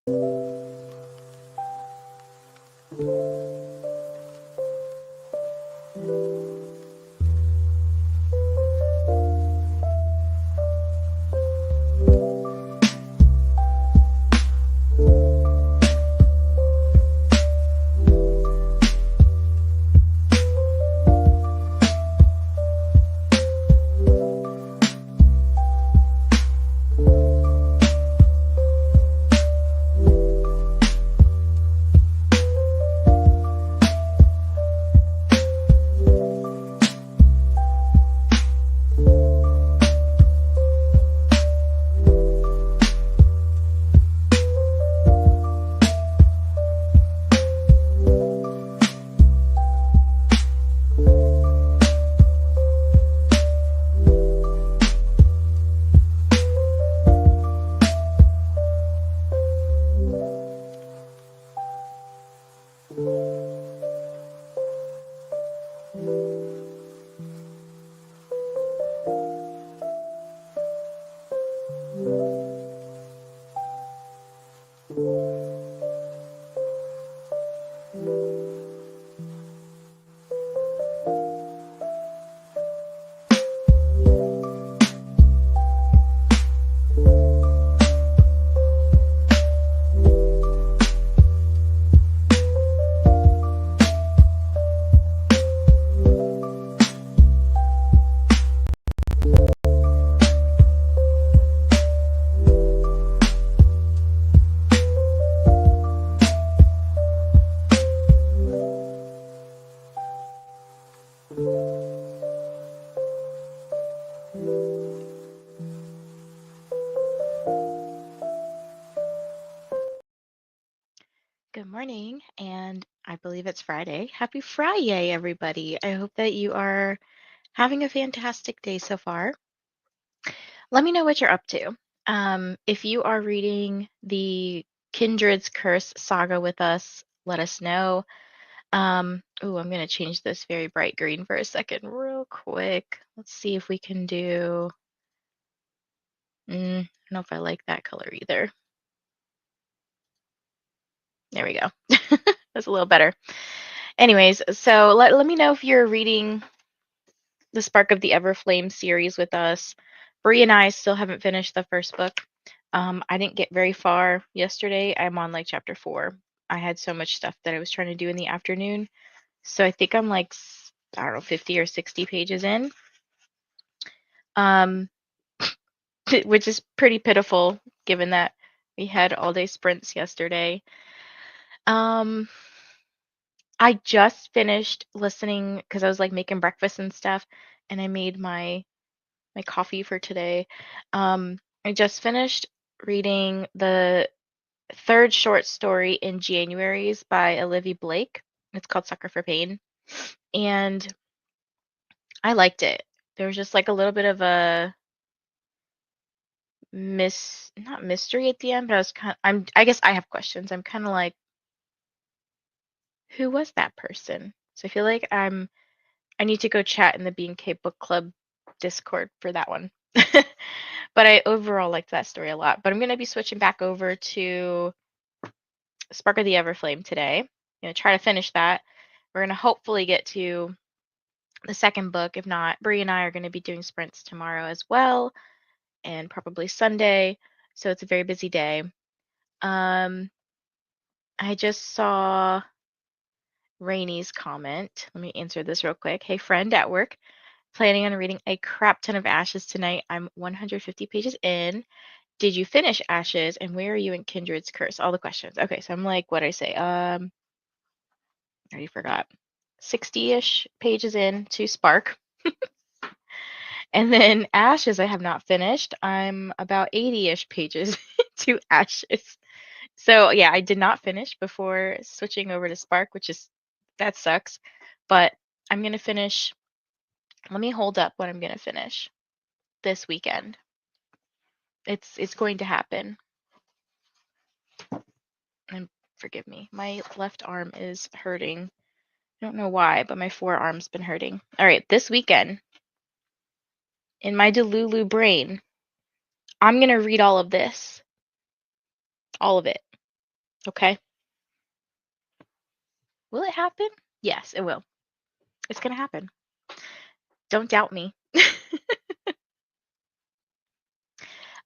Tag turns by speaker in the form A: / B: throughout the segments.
A: Good morning, and I believe it's Friday. Happy Friday, everybody. I hope that you are having a fantastic day so far. Let me know what you're up to. If you are reading the Kindred's Curse saga with us, let us know. Oh, I'm going to change this very bright green for a second, real quick. Let's see if we can do. I don't know if I like that color either. There we go. That's a little better. Anyways, so let me know if you're reading the Spark of the Everflame series with us. Bree and I still haven't finished the first book. I didn't get very far yesterday. I'm on like chapter 4. I had so much stuff that I was trying to do in the afternoon. So I think I'm like, I don't know, 50 or 60 pages in, which is pretty pitiful given that we had all day sprints yesterday. I just finished listening because I was like making breakfast and stuff, and I made my coffee for today. I just finished reading the third short story in January's by Olivia Blake. It's called Sucker for Pain, and I liked it. There was just like a little bit of a not mystery at the end, but I guess I have questions. I'm kind of like, who was that person? So I feel like I need to go chat in the B&K Book Club Discord for that one. But I overall liked that story a lot. But I'm going to be switching back over to Spark of the Everflame today. I'm going to try to finish that. We're going to hopefully get to the second book. If not, Bree and I are going to be doing sprints tomorrow as well, and probably Sunday. So it's a very busy day. I just saw Rainy's comment. Let me answer this real quick. Hey, friend at work. Planning on reading a crap ton of Ashes tonight. I'm 150 pages in. Did you finish Ashes? And where are you in Kindred's Curse? All the questions. Okay, so I'm like, what did I say? I already forgot. 60-ish pages in to Spark. And then Ashes I have not finished. I'm about 80-ish pages to Ashes. So yeah, I did not finish before switching over to Spark, that sucks. But I'm going to finish. Let me hold up what I'm going to finish this weekend. It's going to happen. And forgive me, my left arm is hurting. I don't know why, but my forearm's been hurting. All right, this weekend, in my Delulu brain, I'm going to read all of this. All of it. Okay. Will it happen? Yes, it will. It's going to happen. Don't doubt me.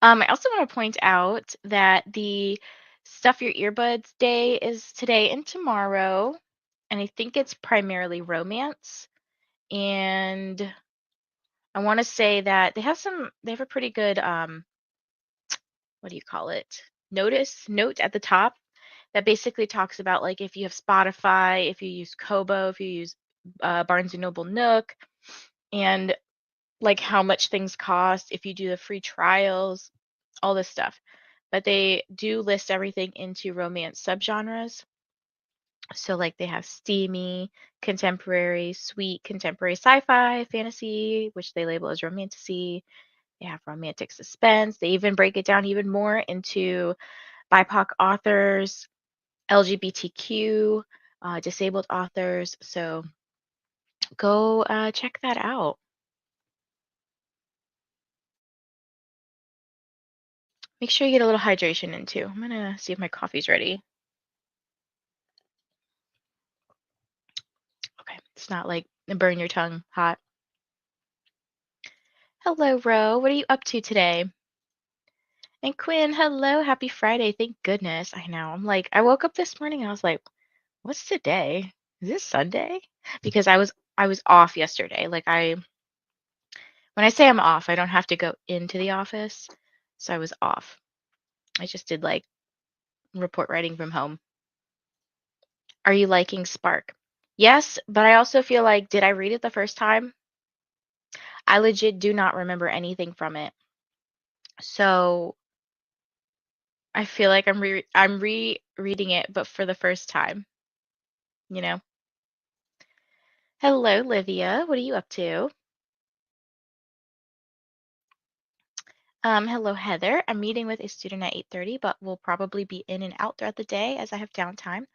A: I also want to point out that the Stuff Your Earbuds Day is today and tomorrow, and I think it's primarily romance. And I want to say that they have a pretty good, what do you call it? Note at the top that basically talks about like if you have Spotify, if you use Kobo, if you use Barnes and Noble Nook, and like how much things cost if you do the free trials, all this stuff. But they do list everything into romance subgenres. So like they have steamy, contemporary, sweet, contemporary sci-fi, fantasy, which they label as romantasy. They have romantic suspense. They even break it down even more into BIPOC authors, LGBTQ, disabled authors. So go check that out. Make sure you get a little hydration in too. I'm gonna see if my coffee's ready. Okay, it's not like burn your tongue hot. Hello, Ro. What are you up to today? And Quinn, hello. Happy Friday. Thank goodness. I know. I'm like, I woke up this morning and I was like, what's today? Is this Sunday? Because I was off yesterday. Like when I say I'm off, I don't have to go into the office. So I was off. I just did like report writing from home. Are you liking Spark? Yes, but I also feel like, did I read it the first time? I legit do not remember anything from it. So I feel like I'm rereading it, but for the first time, you know? Hello, Livia. What are you up to? Hello, Heather. I'm meeting with a student at 8:30, but will probably be in and out throughout the day as I have downtime.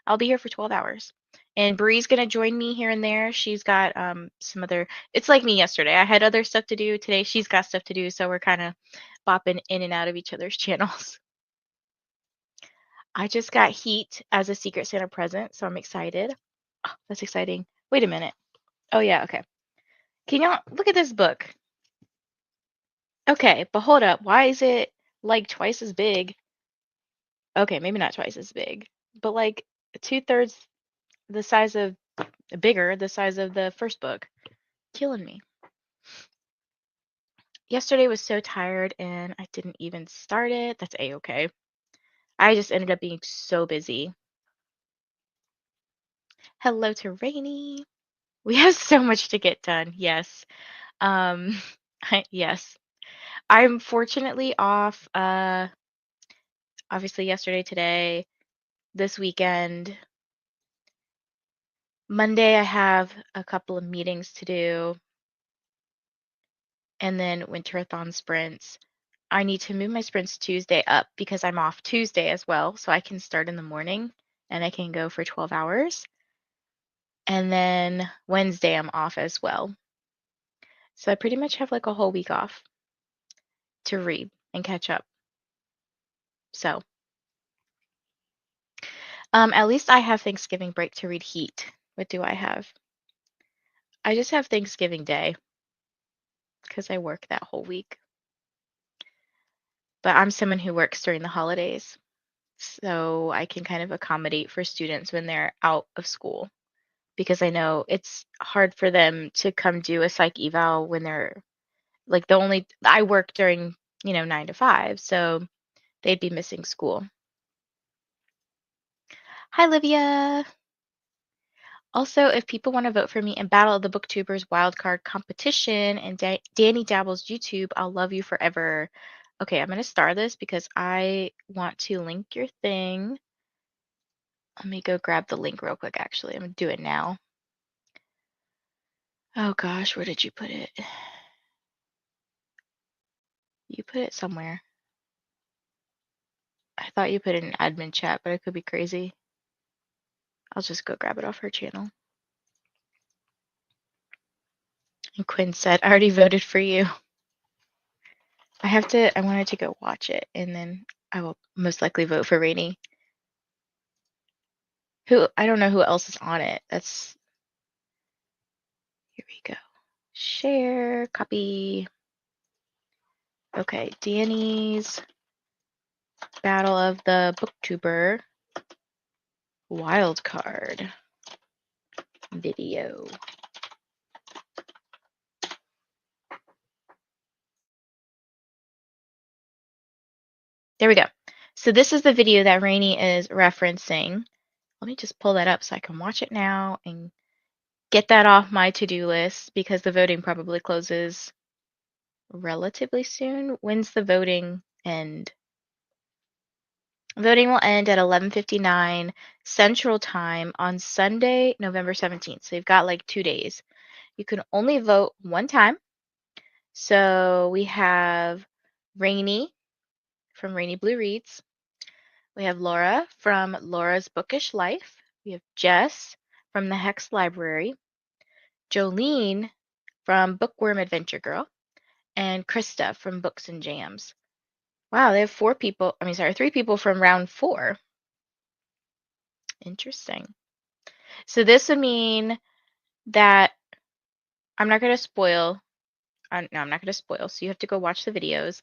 A: I'll be here for 12 hours. And Bree's gonna join me here and there. She's got some other, it's like me yesterday. I had other stuff to do. Today she's got stuff to do, so we're kind of bopping in and out of each other's channels. I just got Heat as a Secret Santa present, so I'm excited. Oh, that's exciting. Wait a minute. Oh yeah, okay. Can y'all look at this book? Okay, but hold up. Why is it like twice as big? Okay, maybe not twice as big, but like two-thirds the size of bigger, the size of the first book. Killing me. Yesterday was so tired and I didn't even start it. That's a-okay. I just ended up being so busy. Hello to Rainy. We have so much to get done. Yes. Um, yes. I'm fortunately off obviously yesterday, today, this weekend. Monday I have a couple of meetings to do and then winter-a-thon sprints. I need to move my sprints Tuesday up because I'm off Tuesday as well, so I can start in the morning and I can go for 12 hours. And then Wednesday I'm off as well. So I pretty much have like a whole week off to read and catch up. So, at least I have Thanksgiving break to read Heat. What do I have? I just have Thanksgiving Day because I work that whole week. But I'm someone who works during the holidays, so I can kind of accommodate for students when they're out of school because I know it's hard for them to come do a psych eval when they're like I work during, 9 to 5, so they'd be missing school. Hi, Livia. Also, if people want to vote for me in Battle of the Booktubers wildcard competition and Danny Dabble's YouTube, I'll love you forever. Okay, I'm going to star this because I want to link your thing. Let me go grab the link real quick, actually. I'm going to do it now. Oh gosh, where did you put it? You put it somewhere. I thought you put it in admin chat, but I could be crazy. I'll just go grab it off her channel. And Quinn said, I already voted for you. I wanted to go watch it, and then I will most likely vote for Rainy. I don't know who else is on it. That's, here we go. Share, copy. Okay, Danny's Battle of the Booktuber wildcard video. There we go. So this is the video that Rainey is referencing. Let me just pull that up so I can watch it now and get that off my to-do list because the voting probably closes relatively soon. When's the voting end? Voting will end at 11:59 Central Time on Sunday, November 17th. So you've got like 2 days. You can only vote one time. So we have Rainey from Rainy Blue Reads. We have Laura from Laura's Bookish Life. We have Jess from the Hex Library. Jolene from Bookworm Adventure Girl. And Krista from Books and Jams. Wow, they have 3 people from round 4. Interesting. So this would mean that I'm not going to spoil. No, I'm not going to spoil. So you have to go watch the videos.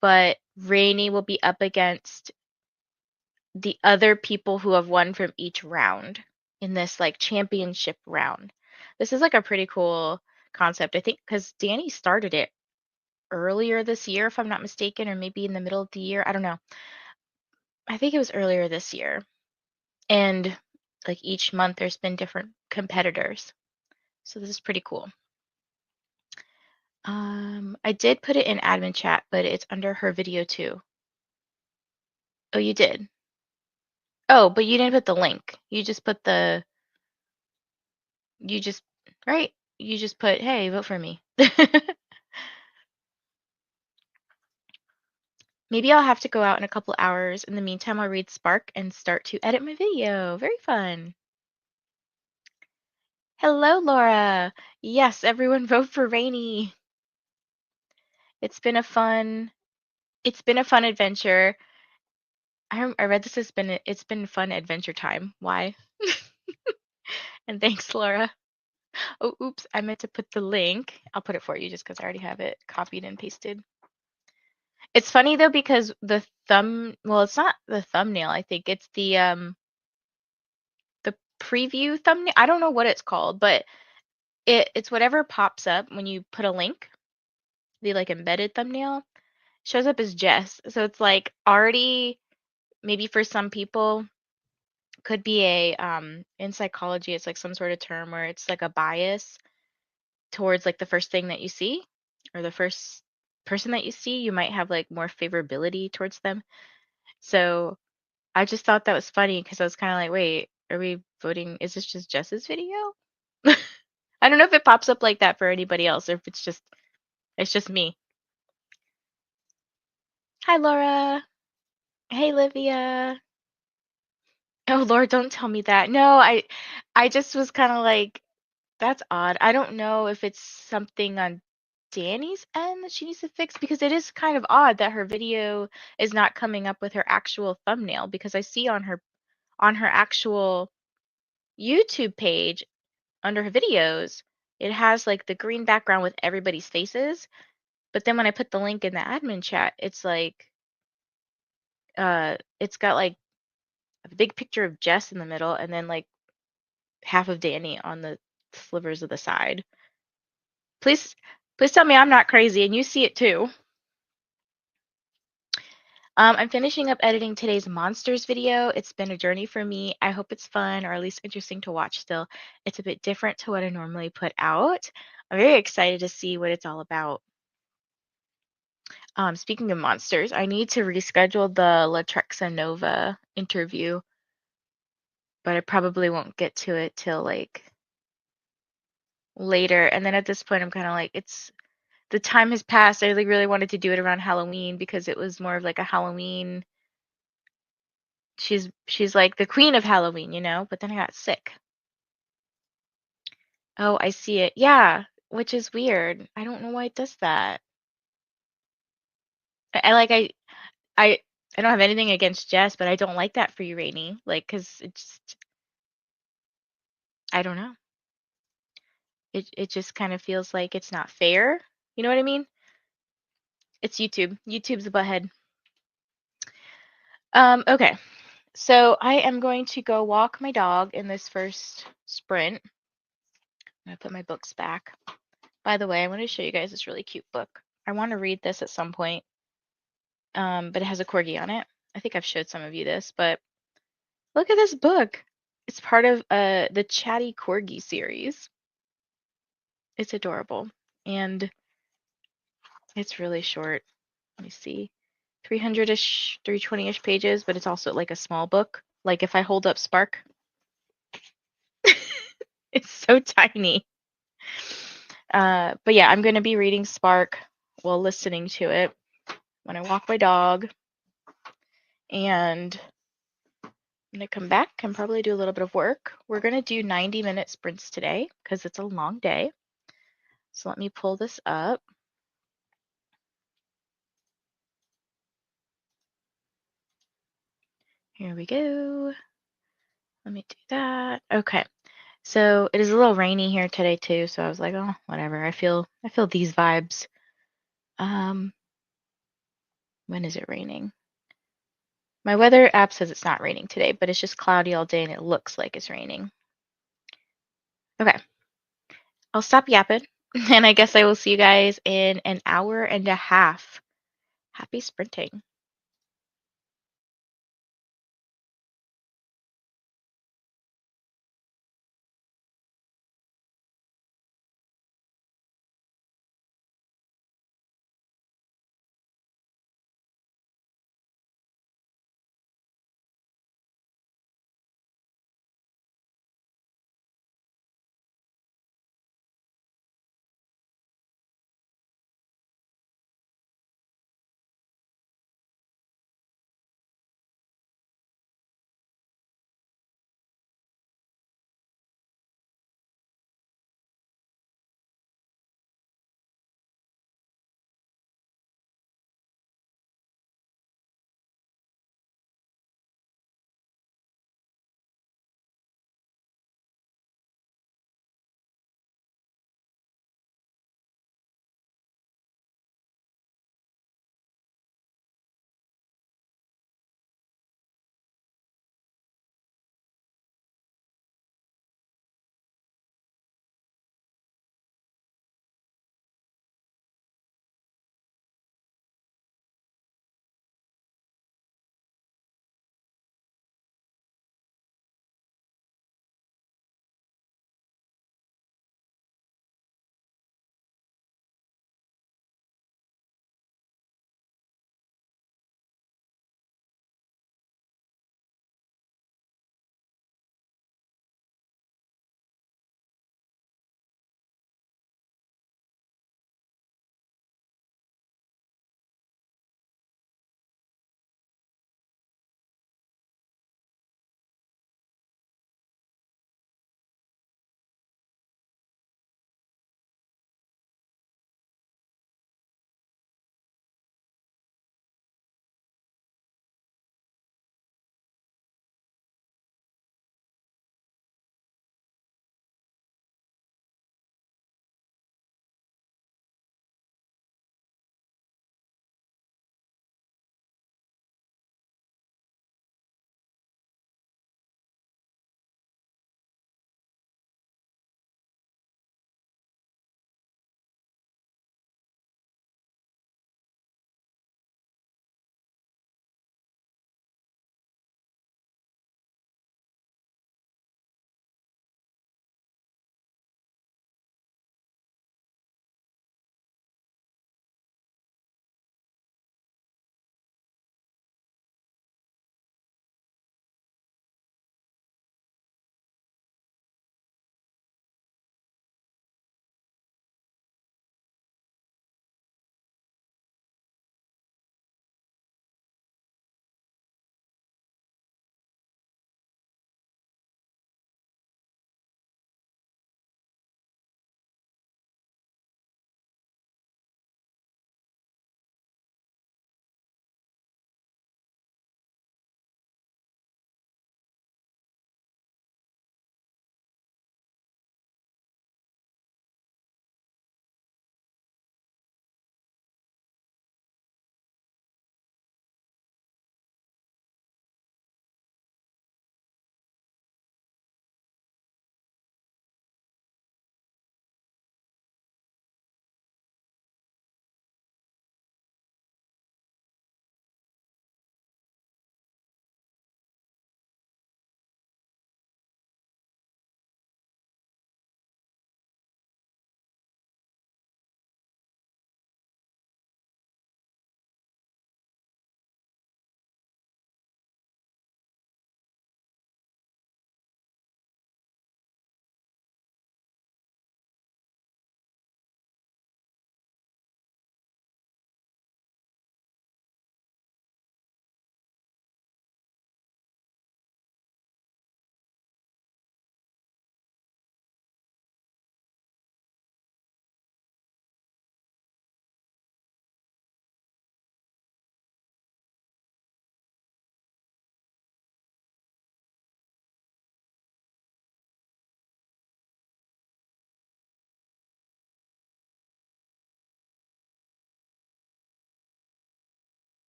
A: But Rainey will be up against the other people who have won from each round in this like championship round. This is like a pretty cool concept, I think, because Danny started it earlier this year, if I'm not mistaken, or maybe in the middle of the year. I don't know. I think it was earlier this year. And like each month there's been different competitors. So this is pretty cool. I did put it in admin chat, but it's under her video too. Oh, you did? Oh, but you didn't put the link. You just put right? You just put, hey, vote for me. Maybe I'll have to go out in a couple hours. In the meantime, I'll read Spark and start to edit my video. Very fun. Hello, Laura. Yes, everyone vote for Rainy. It's been a fun adventure. I read this has been it's been fun adventure time. Why? And thanks, Laura. Oh, oops, I meant to put the link. I'll put it for you just because I already have it copied and pasted. It's funny though because well, it's not the thumbnail, I think. It's the preview thumbnail. I don't know what it's called, but it's whatever pops up when you put a link. The like embedded thumbnail shows up as Jess. So it's like already maybe for some people could be a in psychology it's like some sort of term where it's like a bias towards like the first thing that you see or the first person that you see, you might have like more favorability towards them. So I just thought that was funny because I was kind of like, wait, are we voting? Is this just Jess's video? I don't know if it pops up like that for anybody else or if it's just me. Hi, Laura. Hey, Livia. Oh, Lord, don't tell me that. No, I just was kind of like, that's odd. I don't know if it's something on Danny's end that she needs to fix because it is kind of odd that her video is not coming up with her actual thumbnail because I see on her actual YouTube page under her videos, it has like the green background with everybody's faces. But then when I put the link in the admin chat, it's like it's got like a big picture of Jess in the middle and then like half of Danny on the slivers of the side. Please tell me I'm not crazy and you see it too. I'm finishing up editing today's monsters video. It's been a journey for me. I hope it's fun or at least interesting to watch still. It's a bit different to what I normally put out. I'm very excited to see what it's all about. Speaking of monsters, I need to reschedule the Latrexa Nova interview, but I probably won't get to it till like later. And then at this point, I'm kind of like, the time has passed. I like really wanted to do it around Halloween because it was more of like a Halloween. She's like the queen of Halloween, you know? But then I got sick. Oh, I see it. Yeah, which is weird. I don't know why it does that. I like I I don't have anything against Jess, but I don't like that for you, Rainy. Like, 'cause it just I don't know. It just kind of feels like it's not fair. You know what I mean? It's YouTube. YouTube's a butthead. Okay. So I am going to go walk my dog in this first sprint. I'm gonna put my books back. By the way, I want to show you guys this really cute book. I want to read this at some point. But it has a corgi on it. I think I've showed some of you this, but look at this book. It's part of the Chatty Corgi series. It's adorable. And it's really short. Let me see. 300-ish, 320-ish pages, but it's also like a small book. Like if I hold up Spark, it's so tiny. But yeah, I'm going to be reading Spark while listening to it when I walk my dog. And I'm going to come back and probably do a little bit of work. We're going to do 90-minute sprints today because it's a long day. So let me pull this up. Here we go. Let me do that. Okay. So it is a little rainy here today too, so I was like, oh, whatever. I feel these vibes. When is it raining? My weather app says it's not raining today, but it's just cloudy all day and it looks like it's raining. Okay. I'll stop yapping and I guess I will see you guys in an hour and a half. Happy sprinting.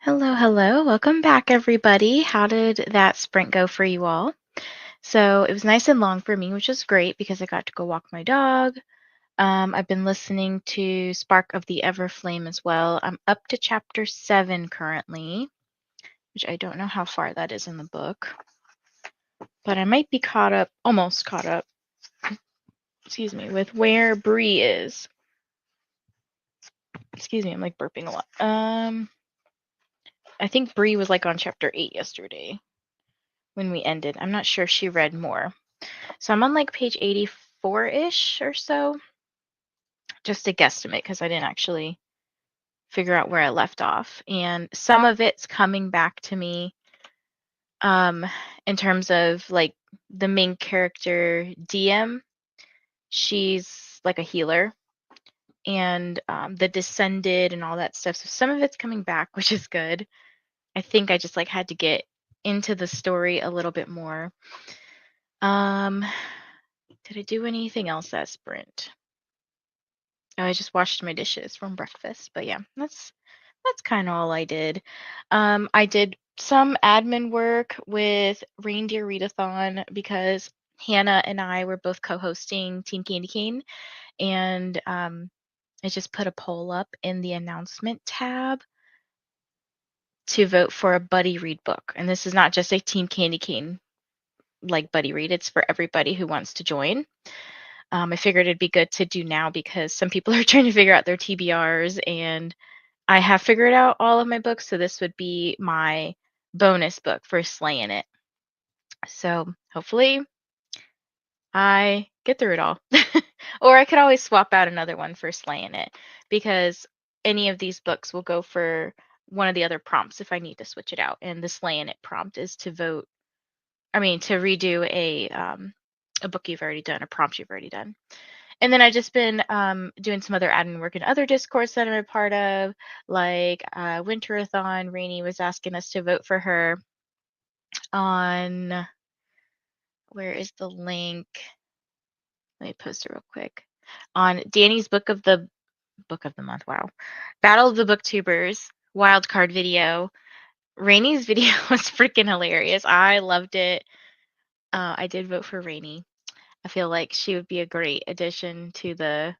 A: Hello, hello. Welcome back, everybody. How did that sprint go for you all? So it was nice and long for me, which is great because I got to go walk my dog. I've been listening to Spark of the Everflame as well. I'm up to chapter 7 currently, which I don't know how far that is in the book, but I might be caught up, almost caught up, excuse me, with where Bree is. Excuse me, I'm like burping a lot. I think Bree was like on chapter 8 yesterday when we ended. I'm not sure if she read more. So I'm on like page 84-ish or so, just a guesstimate because I didn't actually figure out where I left off. And some of it's coming back to me um, in terms of like the main character, DM. She's like a healer and the Descended and all that stuff. So some of it's coming back, which is good. I think I just like had to get into the story a little bit more. Did I do anything else that sprint? Oh, I just washed my dishes from breakfast, but yeah, that's kind of all I did. I did some admin work with Reindeer Readathon because Hannah and I were both co-hosting Team Candy Cane, and I just put a poll up in the announcement tab to vote for a buddy read book. And this is not just a Team Candy Cane like buddy read; it's for everybody who wants to join. I figured it'd be good to do now because some people are trying to figure out their TBRs, and I have figured out all of my books, so this would be my bonus book for slaying it. So hopefully I get through it all. Or I could always swap out another one for slaying it because any of these books will go for one of the other prompts if I need to switch it out. And the slaying it prompt is to to redo a book you've already done, a prompt you've already done. And then I've just been doing some other admin work in other discords that I'm a part of, like Winterathon. Rainey was asking us to vote for her on, where is the link? Let me post it real quick. On Danny's book of the month, wow. Battle of the Booktubers wildcard video. Rainey's video was freaking hilarious. I loved it. I did vote for Rainey. I feel like she would be a great addition to the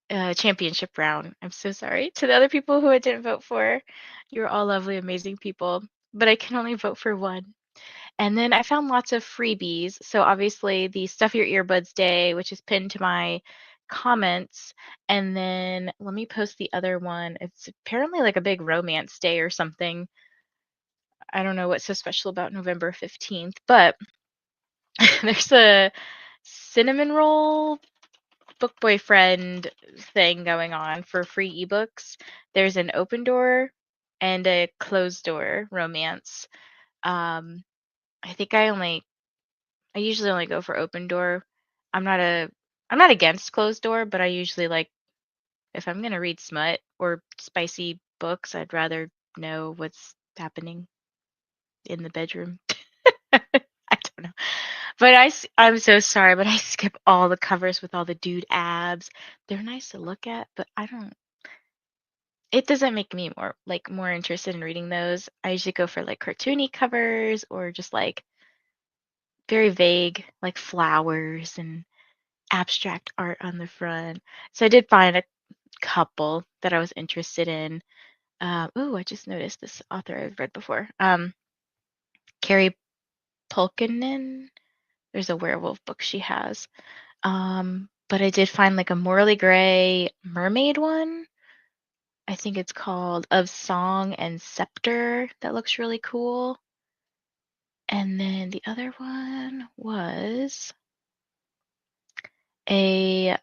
A: championship round. I'm so sorry to the other people who I didn't vote for. You're all lovely, amazing people, but I can only vote for one. And then I found lots of freebies. So obviously the Stuff Your Earbuds Day, which is pinned to my comments. And then let me post the other one. It's apparently like a big romance day or something. I don't know what's so special about November 15th, but there's a cinnamon roll book boyfriend thing going on for free ebooks. There's an open door and a closed door romance. Um, I think I usually only go for open door. I'm not a I'm not against closed door, but I usually like, if I'm gonna read smut or spicy books, I'd rather know what's happening in the bedroom. I don't know. But I'm so sorry, but I skip all the covers with all the dude abs. They're nice to look at, but it doesn't make me more interested in reading those. I usually go for like cartoony covers or just like very vague, like flowers and abstract art on the front. So I did find a couple that I was interested in. Oh, I just noticed this author I've read before. Carrie Pulkinen. There's a werewolf book she has. But I did find like a Morley Gray mermaid one. I think it's called Of Song and Scepter. That looks really cool. And then the other one was it's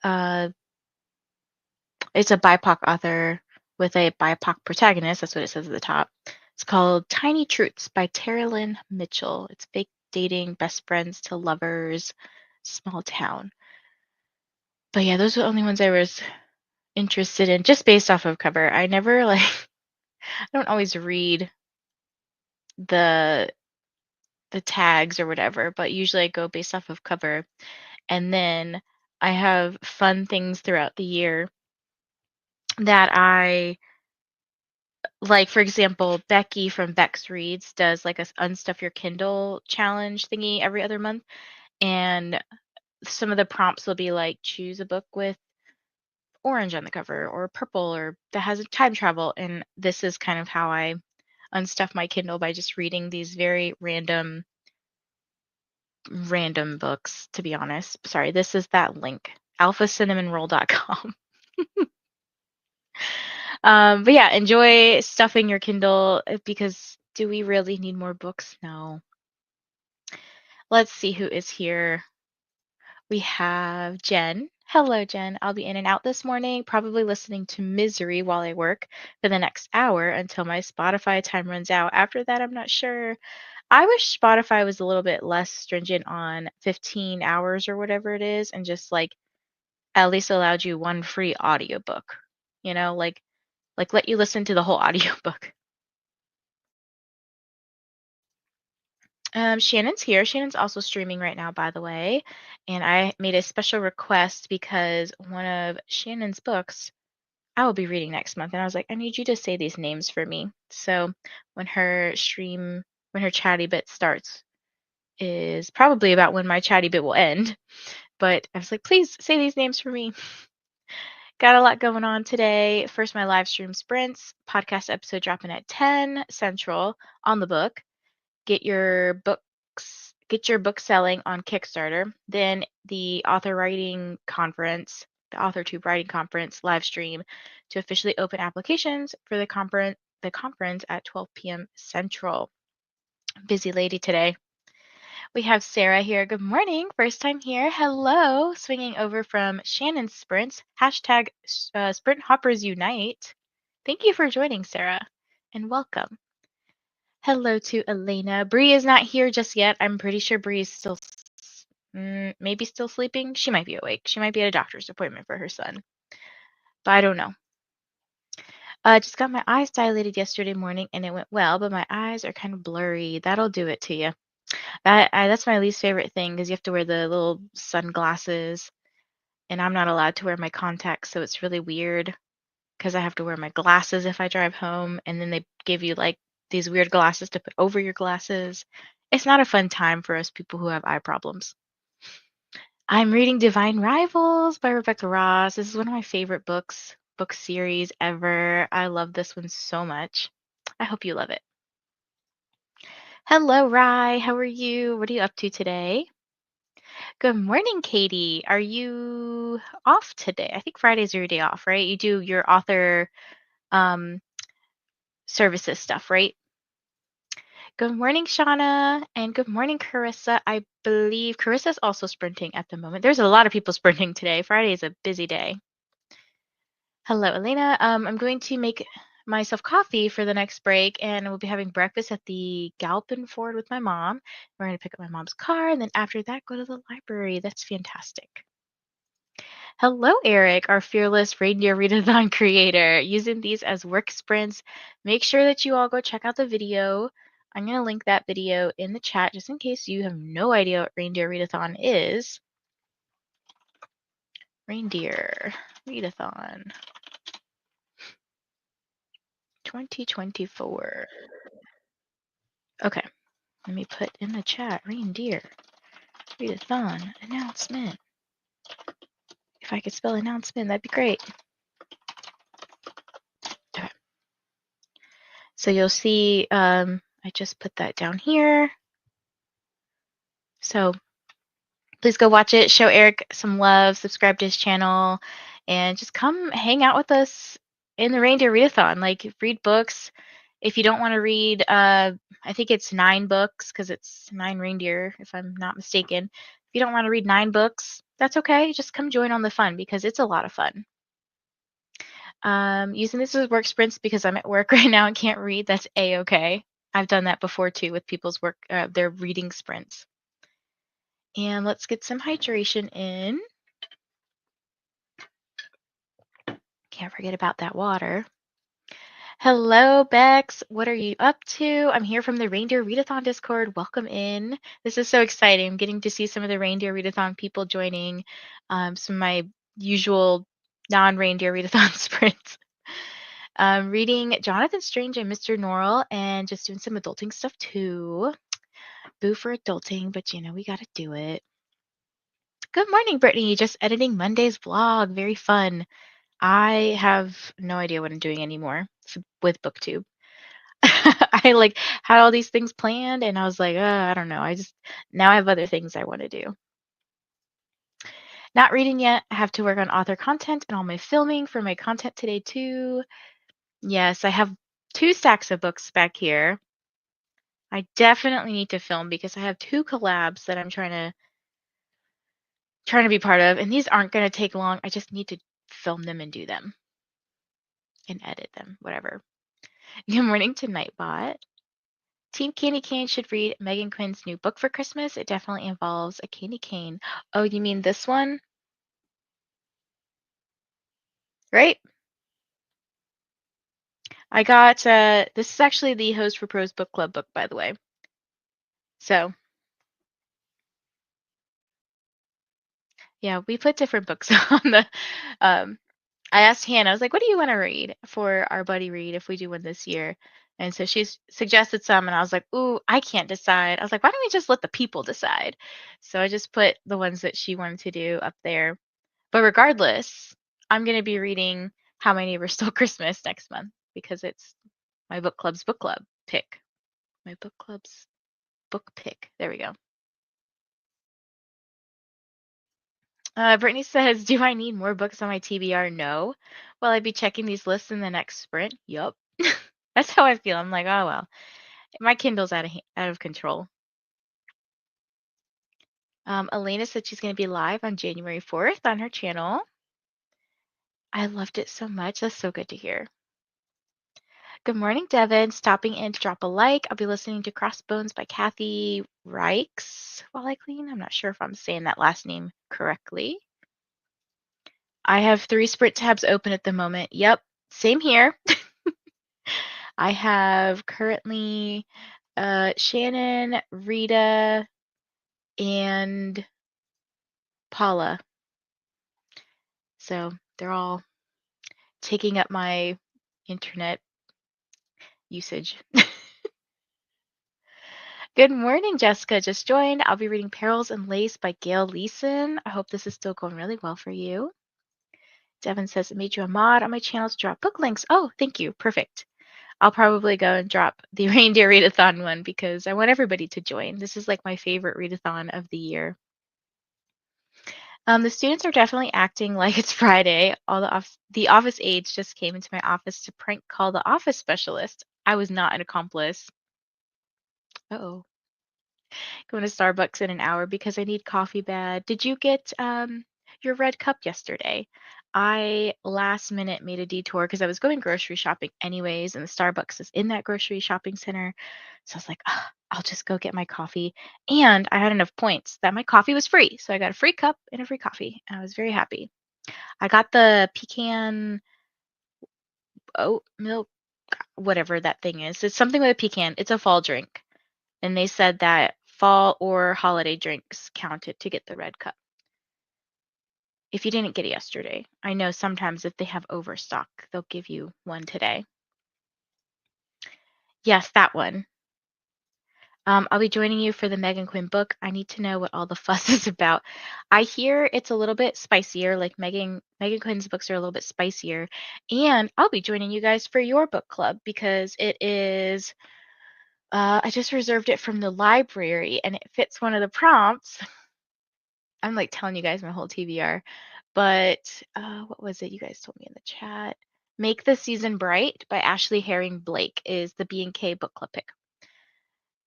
A: a BIPOC author with a BIPOC protagonist. That's what it says at the top. It's called Tiny Truths by Tara Lynn Mitchell. It's fake dating, best friends to lovers, small town. But yeah, those are the only ones I was interested in just based off of cover. I never I don't always read the tags or whatever, but usually I go based off of cover. And then I have fun things throughout the year that I Like, for example, Becky from Bex Reads does like a Unstuff Your Kindle challenge thingy every other month. And some of the prompts will be like, choose a book with orange on the cover or purple or that has a time travel. And this is kind of how I unstuff my Kindle by just reading these very random books, to be honest. Sorry, this is that link, alphacinnamonroll.com. But yeah, enjoy stuffing your Kindle because do we really need more books? No. Let's see who is here. We have Jen. Hello, Jen. I'll be in and out this morning, probably listening to Misery while I work for the next hour until my Spotify time runs out. After that, I'm not sure. I wish Spotify was a little bit less stringent on 15 hours or whatever it is and just like at least allowed you one free audiobook. You know, like let you listen to the whole audiobook. Shannon's here. Shannon's also streaming right now, by the way. And I made a special request because one of Shannon's books I will be reading next month. And I was like, I need you to say these names for me. So when her stream, when her chatty bit starts, is probably about when my chatty bit will end. But I was like, please say these names for me. Got a lot going on today. First, my live stream sprints, podcast episode dropping at 10 Central on the book. Get your book selling on Kickstarter. Then the AuthorTube writing conference live stream to officially open applications for the conference at 12 p.m. Central. Busy lady today. We have Sarah here. Good morning. First time here. Hello. Swinging over from Shannon's Sprints. Hashtag Sprint Hoppers Unite. Thank you for joining, Sarah, and welcome. Hello to Elena. Bree is not here just yet. I'm pretty sure Bree is still, maybe still sleeping. She might be awake. She might be at a doctor's appointment for her son, but I don't know. Just got my eyes dilated yesterday morning and it went well, but my eyes are kind of blurry. That'll do it to you. That's my least favorite thing because you have to wear the little sunglasses, and I'm not allowed to wear my contacts, so it's really weird because I have to wear my glasses if I drive home, and then they give you like these weird glasses to put over your glasses. It's not a fun time for us people who have eye problems. I'm reading Divine Rivals by Rebecca Ross. This is one of my favorite book series ever. I love this one so much. I hope you love it. Hello, Rye. How are you? What are you up to today? Good morning, Katie. Are you off today? I think Friday's your day off, right? You do your author um, services stuff, right? Good morning, Shauna, and good morning, Carissa. I believe Carissa's also sprinting at the moment. There's a lot of people sprinting today. Friday is a busy day. Hello, Elena. I'm going to make myself coffee for the next break, and we'll be having breakfast at the Galpin Ford with my mom. We're going to pick up my mom's car, and then after that, go to the library. That's fantastic. Hello, Eric, our fearless reindeer readathon creator. Using these as work sprints. Make sure that you all go check out the video. I'm going to link that video in the chat just in case you have no idea what reindeer readathon is. Reindeer readathon 2024. Okay, let me put in the chat reindeer readathon announcement. If I could spell announcement, that'd be great. Okay. So you'll see, I just put that down here. So please go watch it, show Eric some love, subscribe to his channel, and just come hang out with us in the Reindeer Readathon. Like, read books. If you don't want to read, I think it's 9 books because it's 9 reindeer, if I'm not mistaken. If you don't want to read 9 books, that's okay. Just come join on the fun because it's a lot of fun. Using this as work sprints because I'm at work right now and can't read, that's a-okay. I've done that before too with people's work, their reading sprints. And let's get some hydration in. Can't forget about that water. Hello, Bex. What are you up to? I'm here from the Reindeer Readathon Discord. Welcome in. This is so exciting. I'm getting to see some of the Reindeer Readathon people joining some of my usual non-Reindeer Readathon sprints. Reading Jonathan Strange and Mr. Norrell and just doing some adulting stuff too. Boo for adulting, but we gotta do it. Good morning, Brittany. Just editing Monday's vlog. Very fun. I have no idea what I'm doing anymore with BookTube. I had all these things planned and I was like, I don't know. Now I have other things I want to do. Not reading yet. I have to work on author content and all my filming for my content today too. Yes, I have 2 stacks of books back here. I definitely need to film because I have 2 collabs that I'm trying to be part of, and these aren't going to take long. I just need to film them and do them and edit them, whatever. Good morning to Nightbot. Team Candy Cane should read Megan Quinn's new book for Christmas. It definitely involves a candy cane. Oh, you mean this one? Right? I got, this is actually the Host for Pros Book Club book, by the way. So, yeah, we put different books on the, I asked Hannah, I was like, what do you want to read for our buddy read if we do one this year? And so she suggested some, and I was like, ooh, I can't decide. I was like, why don't we just let the people decide? So I just put the ones that she wanted to do up there. But regardless, I'm going to be reading How My Neighbor Stole Christmas next month because it's my book club's book club pick. My book club's book pick. There we go. Brittany says, do I need more books on my TBR? No. Will I be checking these lists in the next sprint? Yup. That's how I feel. I'm like, oh well, my Kindle's out of control. Elena said she's going to be live on January 4th on her channel. I loved it so much. That's so good to hear. Good morning, Devin. Stopping in to drop a like. I'll be listening to Crossbones by Kathy Reichs while I clean. I'm not sure if I'm saying that last name correctly. I have 3 sprint tabs open at the moment. Yep, same here. I have currently Shannon, Rita, and Paula. So they're all taking up my internet usage. Good morning, Jessica. Just joined. I'll be reading Perils and Lace by Gail Leeson. I hope this is still going really well for you. Devin says, it made you a mod on my channel to drop book links. Oh, thank you. Perfect. I'll probably go and drop the Reindeer Readathon one because I want everybody to join. This is like my favorite readathon of the year. The students are definitely acting like it's Friday. All the office aides just came into my office to prank call the office specialist. I was not an accomplice. Uh-oh. Going to Starbucks in an hour because I need coffee bad. Did you get your red cup yesterday? I last minute made a detour because I was going grocery shopping anyways, and the Starbucks is in that grocery shopping center. So I was like, I'll just go get my coffee. And I had enough points that my coffee was free. So I got a free cup and a free coffee. And I was very happy. I got the pecan oat milk, whatever that thing is. It's something with a pecan. It's a fall drink. And they said that fall or holiday drinks counted to get the red cup. If you didn't get it yesterday, I know sometimes if they have overstock, they'll give you one today. Yes, that one. I'll be joining you for the Megan Quinn book. I need to know what all the fuss is about. I hear it's a little bit spicier, like Megan Quinn's books are a little bit spicier. And I'll be joining you guys for your book club because it is, I just reserved it from the library and it fits one of the prompts. I'm like telling you guys my whole TBR. But what was it you guys told me in the chat? Make the Season Bright by Ashley Herring Blake is the B&K book club pick.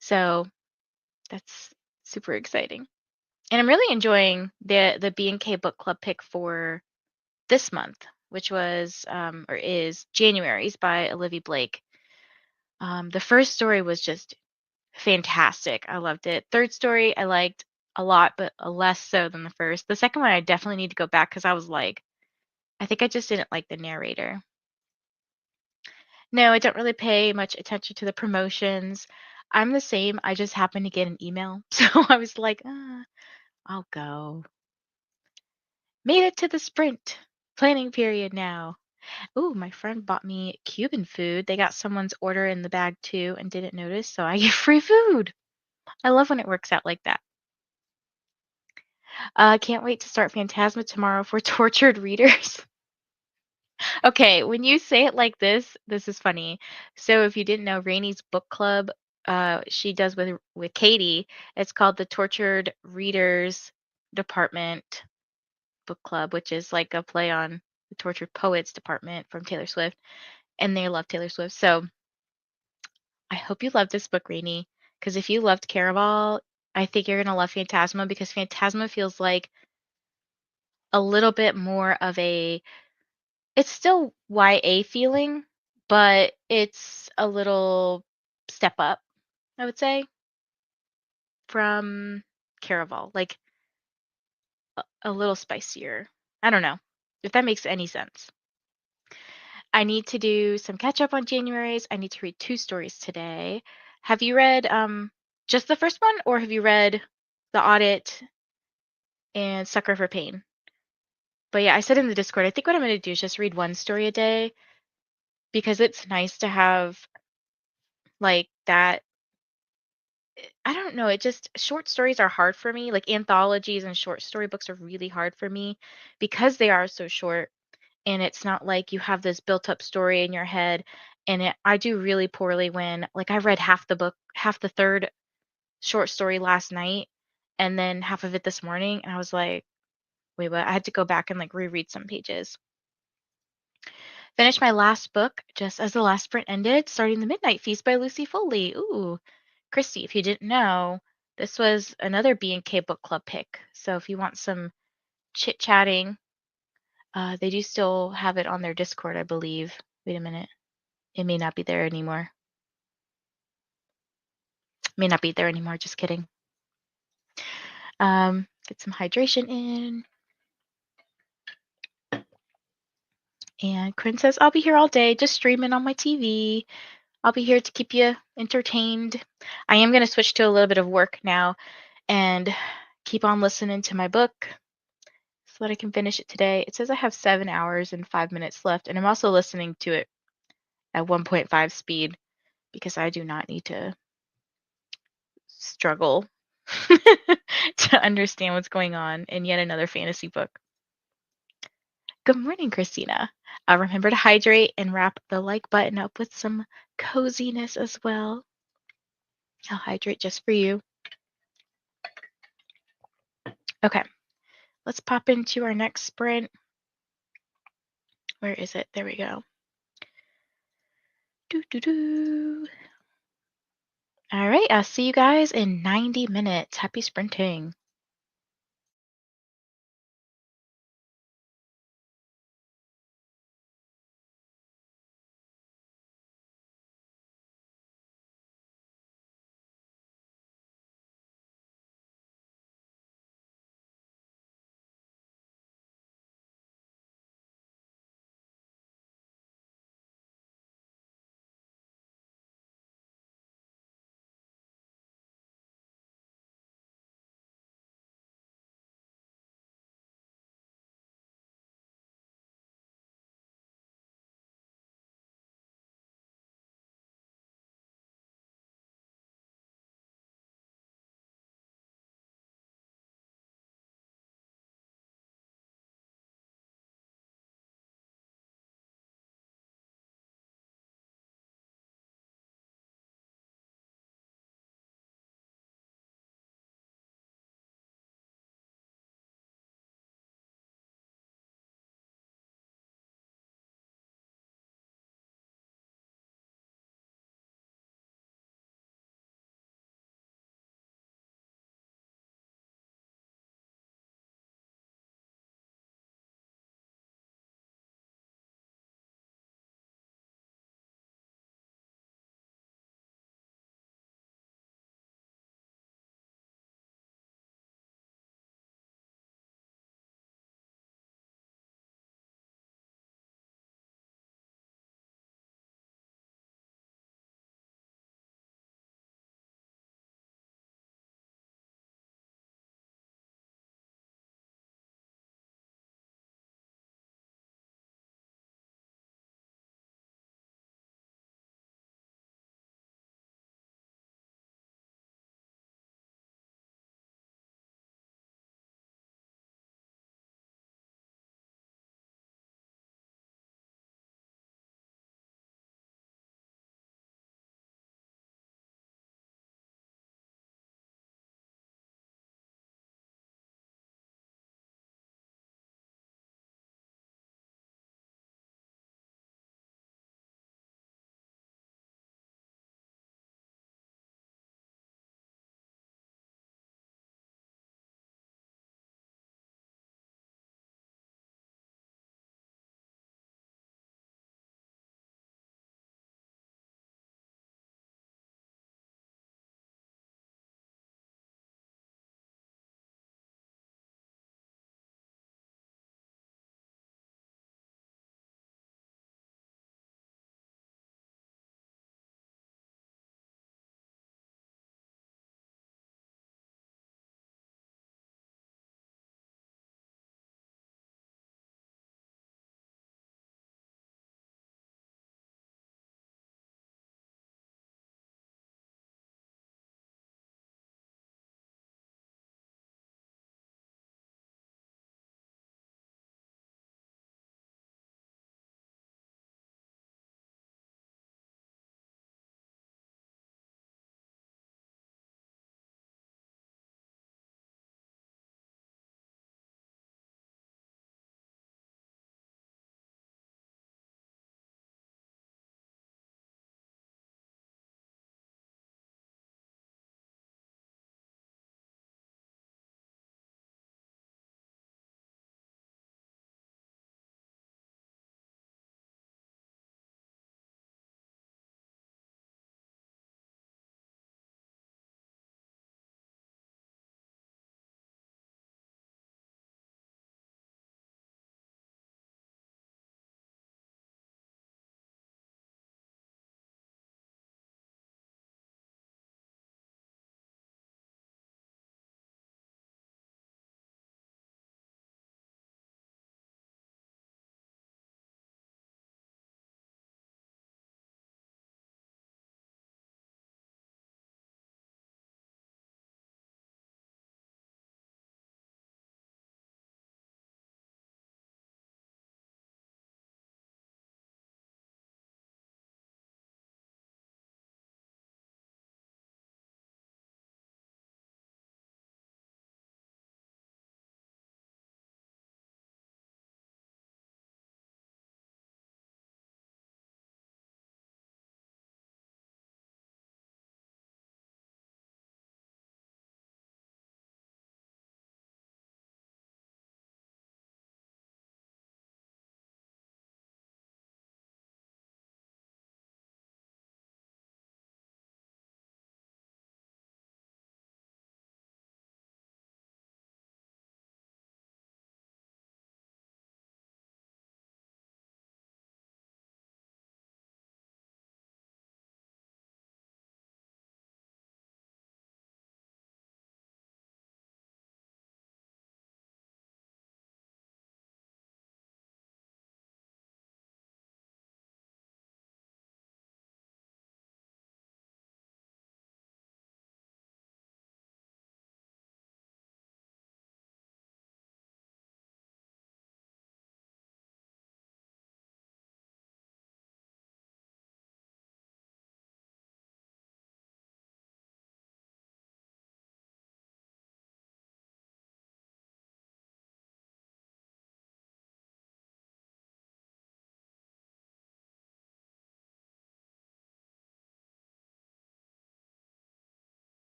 A: So that's super exciting. And I'm really enjoying the B&K book club pick for this month, which was or is January's by Olivia Blake. The first story was just fantastic. I loved it. Third story I liked a lot, but less so than the first. The second one I definitely need to go back because I was like, I think I just didn't like the narrator. No, I don't really pay much attention to the promotions. I'm the same. I just happened to get an email. So I was like, I'll go. Made it to the sprint planning period now. Ooh, my friend bought me Cuban food. They got someone's order in the bag too and didn't notice, so I get free food. I love when it works out like that. Can't wait to start Phantasma tomorrow for tortured readers. Okay, when you say it like this is funny. So if you didn't know, Rainy's book club, she does with Katie. It's called the Tortured Readers Department Book Club, which is like a play on the Tortured Poets Department from Taylor Swift, and they love Taylor Swift. So I hope you love this book, Rainy, because if you loved Caraval, I think you're gonna love Phantasma because Phantasma feels like a little bit more of a it's still YA feeling, but it's a little step up, I would say, from Caraval, like a little spicier. I don't know if that makes any sense. I need to do some catch up on January's. I need to read 2 stories today. Have you read just the first one, or have you read The Audit and Sucker for Pain? But yeah, I said in the Discord, I think what I'm going to do is just read 1 story a day because it's nice to have like that. I don't know, it just short stories are hard for me. Like anthologies and short story books are really hard for me because they are so short and it's not like you have this built up story in your head and I do really poorly when like I read half the book, half the third short story last night and then half of it this morning and I was like, wait, what? I had to go back and like reread some pages. Finished my last book just as the last sprint ended, starting The Midnight Feast by Lucy Foley. Ooh, Christy, if you didn't know, this was another B&K book club pick. So if you want some chit-chatting, they do still have it on their Discord, I believe. Wait a minute. It may not be there anymore. May not be there anymore, just kidding. Get some hydration in. And Corinne says, I'll be here all day, just streaming on my TV. I'll be here to keep you entertained. I am going to switch to a little bit of work now and keep on listening to my book so that I can finish it today. It says I have 7 hours and 5 minutes left, and I'm also listening to it at 1.5 speed because I do not need to struggle to understand what's going on in yet another fantasy book. Good morning, Christina. Remember to hydrate and wrap the like button up with some coziness as well. I'll hydrate just for you. Okay, let's pop into our next sprint. Where is it? There we go. All right, I'll see you guys in 90 minutes. Happy sprinting.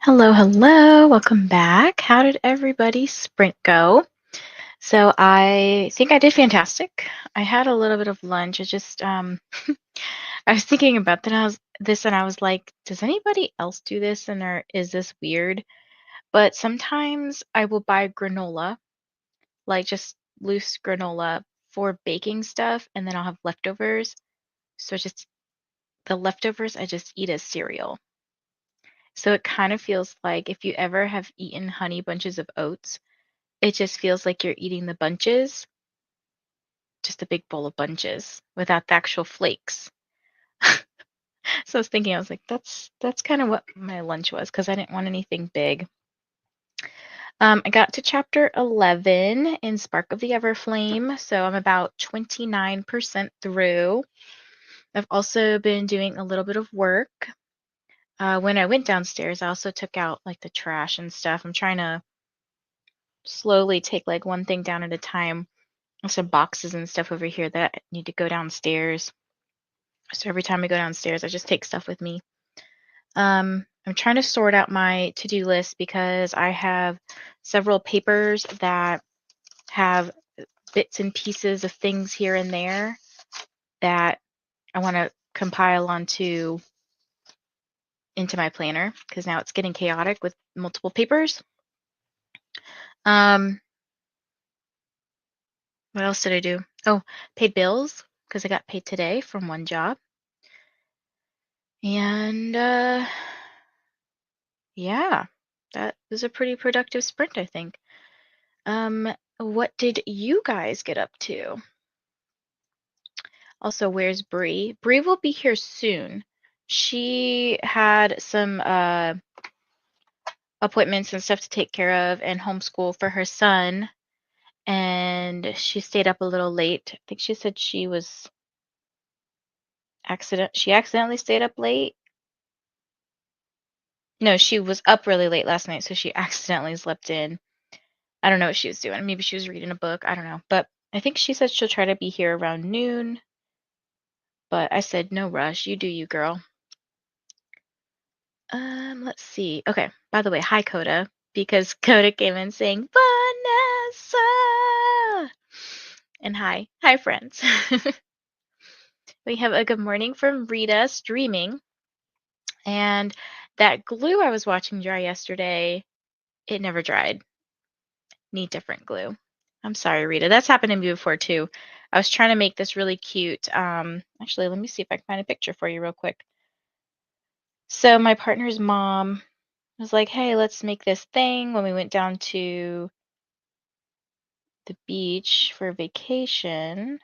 A: Hello, hello. Welcome back. How did everybody's sprint go? So I think I did fantastic. I had a little bit of lunch. I just I was thinking about that. I was like, does anybody else do this and or is this weird? But sometimes I will buy granola, like just loose granola for baking stuff, and then I'll have leftovers. So just the leftovers I just eat as cereal. So it kind of feels like if you ever have eaten honey bunches of oats, it just feels like you're eating the bunches, just a big bowl of bunches without the actual flakes. So I was thinking, I was like, that's kind of what my lunch was because I didn't want anything big. I got to chapter 11 in Spark of the Everflame, so I'm about 29% through. I've also been doing a little bit of work. When I went downstairs, I also took out like the trash and stuff. I'm trying to slowly take like one thing down at a time. Some boxes and stuff over here that need to go downstairs. So every time I go downstairs, I just take stuff with me. I'm trying to sort out my to-do list because I have several papers that have bits and pieces of things here and there that I want to compile onto into my planner because now it's getting chaotic with multiple papers. Um, what else did I do? Oh, paid bills because I got paid today from one job. And yeah, that was a pretty productive sprint, I think. What did you guys get up to? Also, where's Bree? Bree will be here soon. She had some appointments and stuff to take care of and homeschool for her son, and she stayed up a little late. I think she said she accidentally stayed up late. No, she was up really late last night, so she accidentally slept in. I don't know what she was doing. Maybe she was reading a book. I don't know. But I think she said she'll try to be here around noon. But I said, no rush. You do you, girl. Let's see. Okay. By the way, hi, Coda. Because Coda came in saying, Vanessa! And hi. Hi, friends. We have a good morning from Rita streaming. And that glue I was watching dry yesterday, it never dried. Need different glue. I'm sorry, Rita. That's happened to me before too. I was trying to make this really cute. Actually, let me see if I can find a picture for you real quick. So my partner's mom was like, "Hey, let's make this thing." When we went down to the beach for vacation,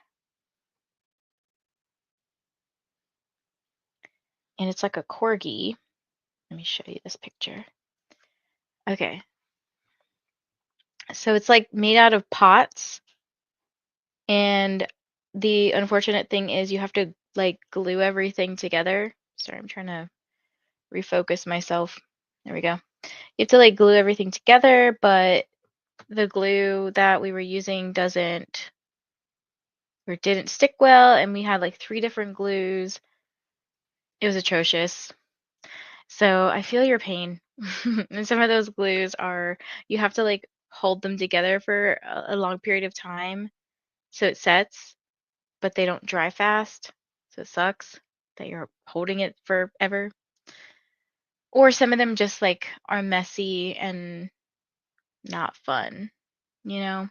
A: and it's like a corgi. Let me show you this picture. Okay. So it's like made out of pots, and the unfortunate thing is you have to like glue everything together. Sorry, I'm trying to refocus myself. There we go. You have to like glue everything together, but the glue that we were using didn't stick well, and we had like 3 different glues. It was atrocious. So I feel your pain. And some of those glues you have to like hold them together for a long period of time so it sets, but they don't dry fast. So it sucks that you're holding it forever. Or some of them just like are messy and not fun, you know?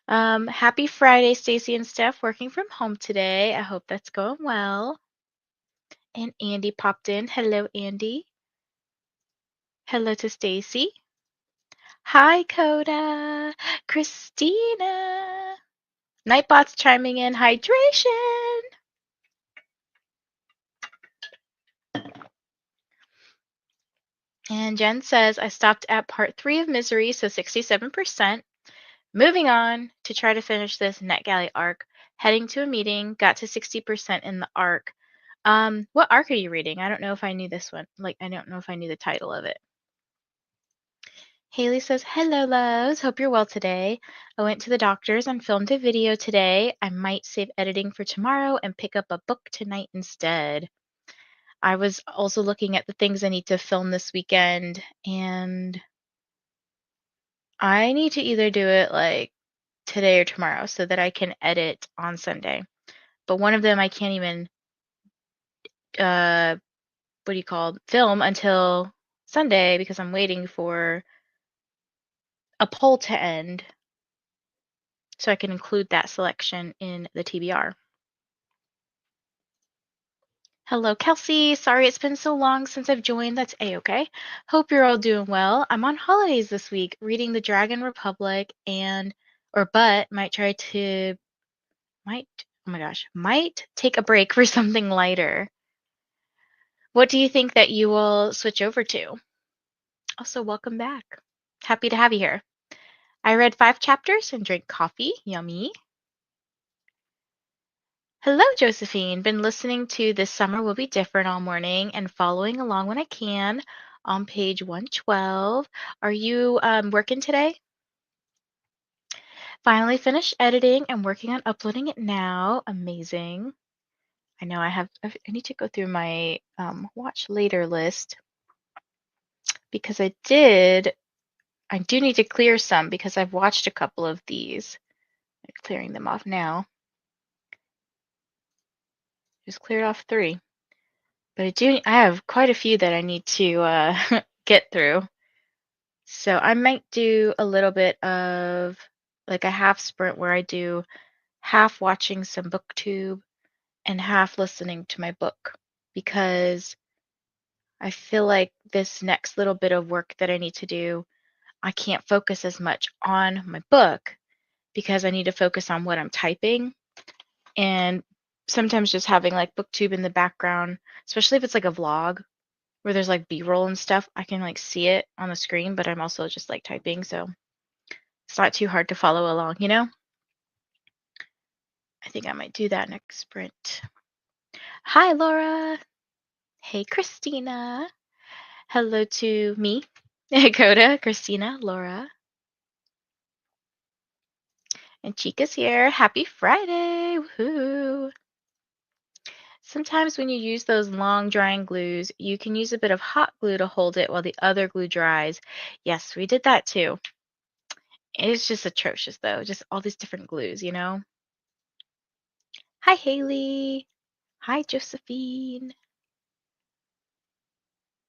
A: Happy Friday, Stacy and Steph, working from home today. I hope that's going well. And Andy popped in. Hello, Andy. Hello to Stacy. Hi, Coda. Christina. Nightbot's chiming in. Hydration. And Jen says, I stopped at part 3 of Misery, so 67%. Moving on to try to finish this NetGalley arc. Heading to a meeting, got to 60% in the arc. What arc are you reading? I don't know if I knew this one. Like, I don't know if I knew the title of it. Haley says, hello, loves. Hope you're well today. I went to the doctor's and filmed a video today. I might save editing for tomorrow and pick up a book tonight instead. I was also looking at the things I need to film this weekend, and I need to either do it like today or tomorrow so that I can edit on Sunday. But one of them I can't even uh what do you call film until Sunday because I'm waiting for a poll to end so I can include that selection in the TBR. Hello, Kelsey. Sorry it's been so long since I've joined. That's A-okay. Hope you're all doing well. I'm on holidays this week, reading The Dragon Republic but might take a break for something lighter. What do you think that you will switch over to? Also, welcome back. Happy to have you here. I read 5 chapters and drank coffee. Yummy. Hello, Josephine. Been listening to This Summer Will Be Different all morning and following along when I can on page 112. Are you working today? Finally finished editing and working on uploading it now. Amazing. I know I need to go through my watch later list because I do need to clear some because I've watched a couple of these. I'm clearing them off now. Just cleared off 3. But I have quite a few that I need to get through. So I might do a little bit of like a half sprint where I do half watching some booktube and half listening to my book because I feel like this next little bit of work that I need to do, I can't focus as much on my book because I need to focus on what I'm typing. And sometimes just having like booktube in the background, especially if it's like a vlog where there's like B-roll and stuff, I can like see it on the screen, but I'm also just like typing, so it's not too hard to follow along, you know? I think I might do that next sprint. Hi, Laura. Hey, Christina. Hello to me, Coda, Christina, Laura. And Chica's here. Happy Friday. Woohoo. Sometimes when you use those long drying glues, you can use a bit of hot glue to hold it while the other glue dries. Yes, we did that too. It's just atrocious though, just all these different glues, you know? Hi, Haley. Hi, Josephine.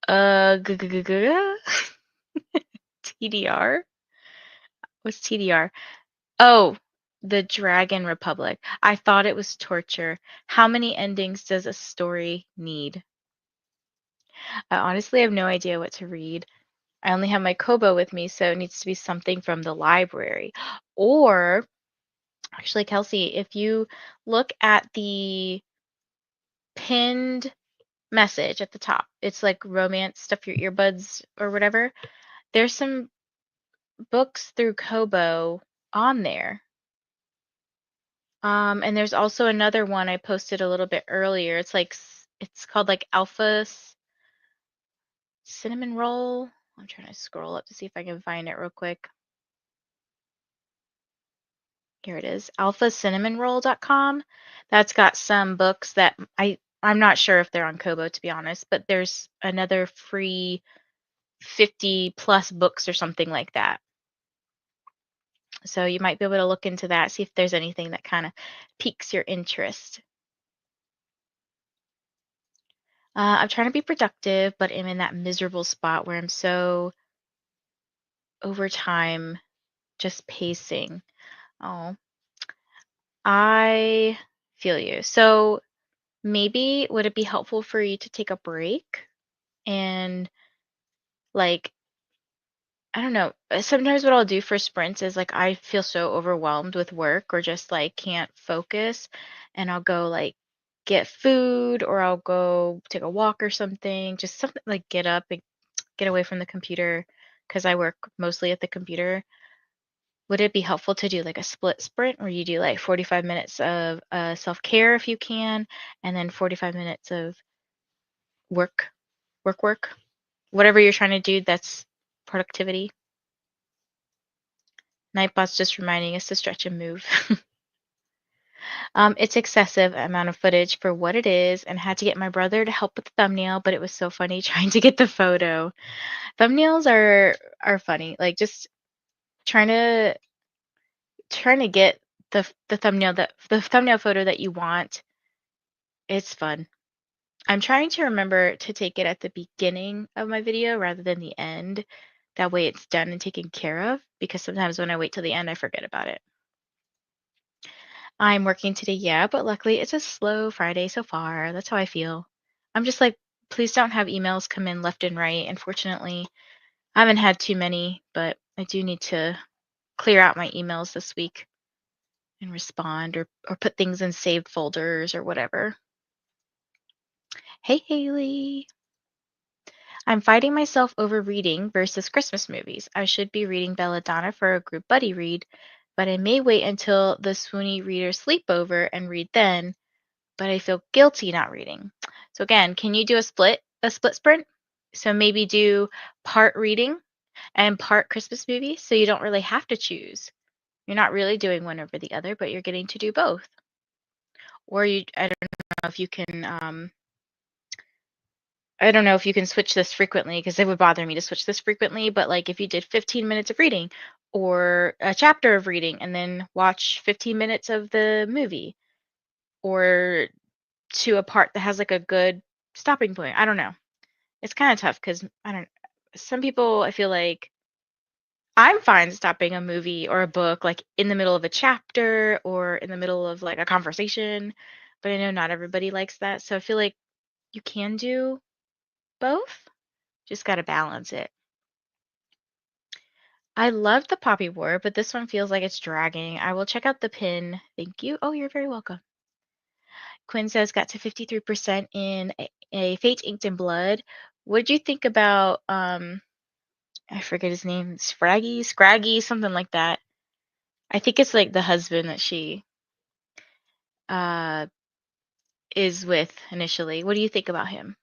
A: TDR? What's TDR? Oh, the Dragon Republic. I thought it was torture. How many endings does a story need? I honestly have no idea what to read. I only have my Kobo with me, so it needs to be something from the library. Or, actually, Kelsey, if you look at the pinned message at the top, it's like romance stuff, your earbuds or whatever. There's some books through Kobo on there. And there's also another one I posted a little bit earlier. It's called like Cinnamon Roll. I'm trying to scroll up to see if I can find it real quick. Here it is, alphacinnamonroll.com. That's got some books that I'm not sure if they're on Kobo to be honest, but there's another free 50 plus books or something like that. So you might be able to look into that, see if there's anything that kind of piques your interest. I'm trying to be productive, but I'm in that miserable spot where I'm so over time just pacing. Oh, I feel you. So maybe would it be helpful for you to take a break and like I don't know. Sometimes what I'll do for sprints is like I feel so overwhelmed with work or just like can't focus and I'll go like get food or I'll go take a walk or something, just something like get up and get away from the computer because I work mostly at the computer. Would it be helpful to do like a split sprint where you do like 45 minutes of self-care if you can, and then 45 minutes of work, work, whatever you're trying to do that's productivity? Nightbot's just reminding us to stretch and move. It's excessive amount of footage for what it is, and had to get my brother to help with the thumbnail, but it was so funny trying to get the photo. Thumbnails are funny. Like just trying to get the thumbnail photo that you want. It's fun. I'm trying to remember to take it at the beginning of my video rather than the end. That way it's done and taken care of, because sometimes when I wait till the end, I forget about it. I'm working today, yeah, but luckily it's a slow Friday so far. That's how I feel. I'm just like, please don't have emails come in left and right. Unfortunately, I haven't had too many, but I do need to clear out my emails this week and respond or put things in saved folders or whatever. Hey, Haley. I'm fighting myself over reading versus Christmas movies. I should be reading Belladonna for a group buddy read, but I may wait until the swoony readers sleep over and read then, but I feel guilty not reading. So again, can you do a split sprint? So maybe do part reading and part Christmas movie, so you don't really have to choose. You're not really doing one over the other, but you're getting to do both. Or I don't know if you can I don't know if you can switch this frequently, because it would bother me to switch this frequently, but like if you did 15 minutes of reading or a chapter of reading and then watch 15 minutes of the movie, or to a part that has like a good stopping point. I don't know. It's kind of tough because some people, I feel like I'm fine stopping a movie or a book like in the middle of a chapter or in the middle of like a conversation, but I know not everybody likes that. So I feel like you can do both. Just got to balance it. I love the Poppy War, but this one feels like it's dragging. I will check out the pin. Thank you. Oh, you're very welcome. Quinn says got to 53% in a Fate Inked in Blood. What did you think about I forget his name, Scraggy, something like that. I think it's like the husband that she uh is with initially. What do you think about him?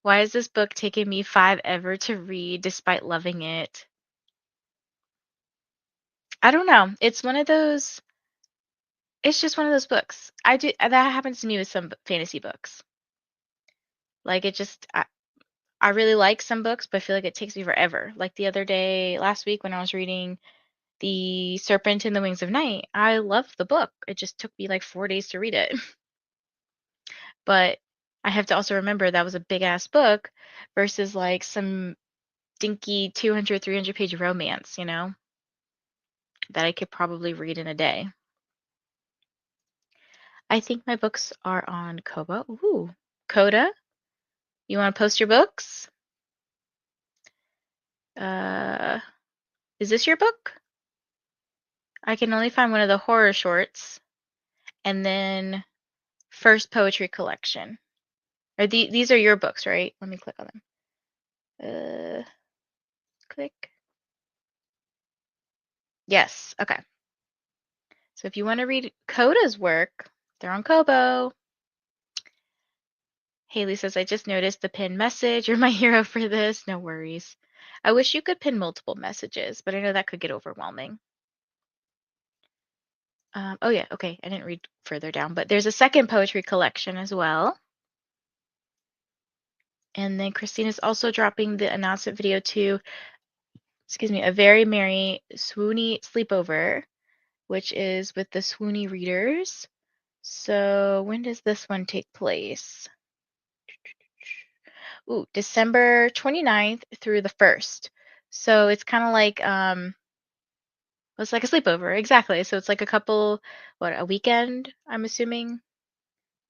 A: Why is this book taking me 5 ever to read despite loving it? I don't know. It's just one of those books. That happens to me with some fantasy books. Like I really like some books, but I feel like it takes me forever. Like the other day, last week when I was reading The Serpent in the Wings of Night, I loved the book. It just took me like 4 days to read it. But I have to also remember that was a big ass book versus like some dinky 200, 300 page romance, that I could probably read in a day. I think my books are on Kobo. Ooh, Coda. You want to post your books? Uh, is this your book? I can only find one of the horror shorts, and then first poetry collection. These are your books, right? Let me click on them. Click. Yes. Okay. So if you want to read Coda's work, they're on Kobo. Haley says, I just noticed the pin message. You're my hero for this. No worries. I wish you could pin multiple messages, but I know that could get overwhelming. Oh yeah, okay. I didn't read further down, but there's a second poetry collection as well. And then Christina's also dropping the announcement video to, A Very Merry Swoony Sleepover, which is with the Swoony readers. So when does this one take place? Ooh, December 29th through the 1st. So it's kind of like it's like a sleepover, exactly. So it's like a weekend, I'm assuming.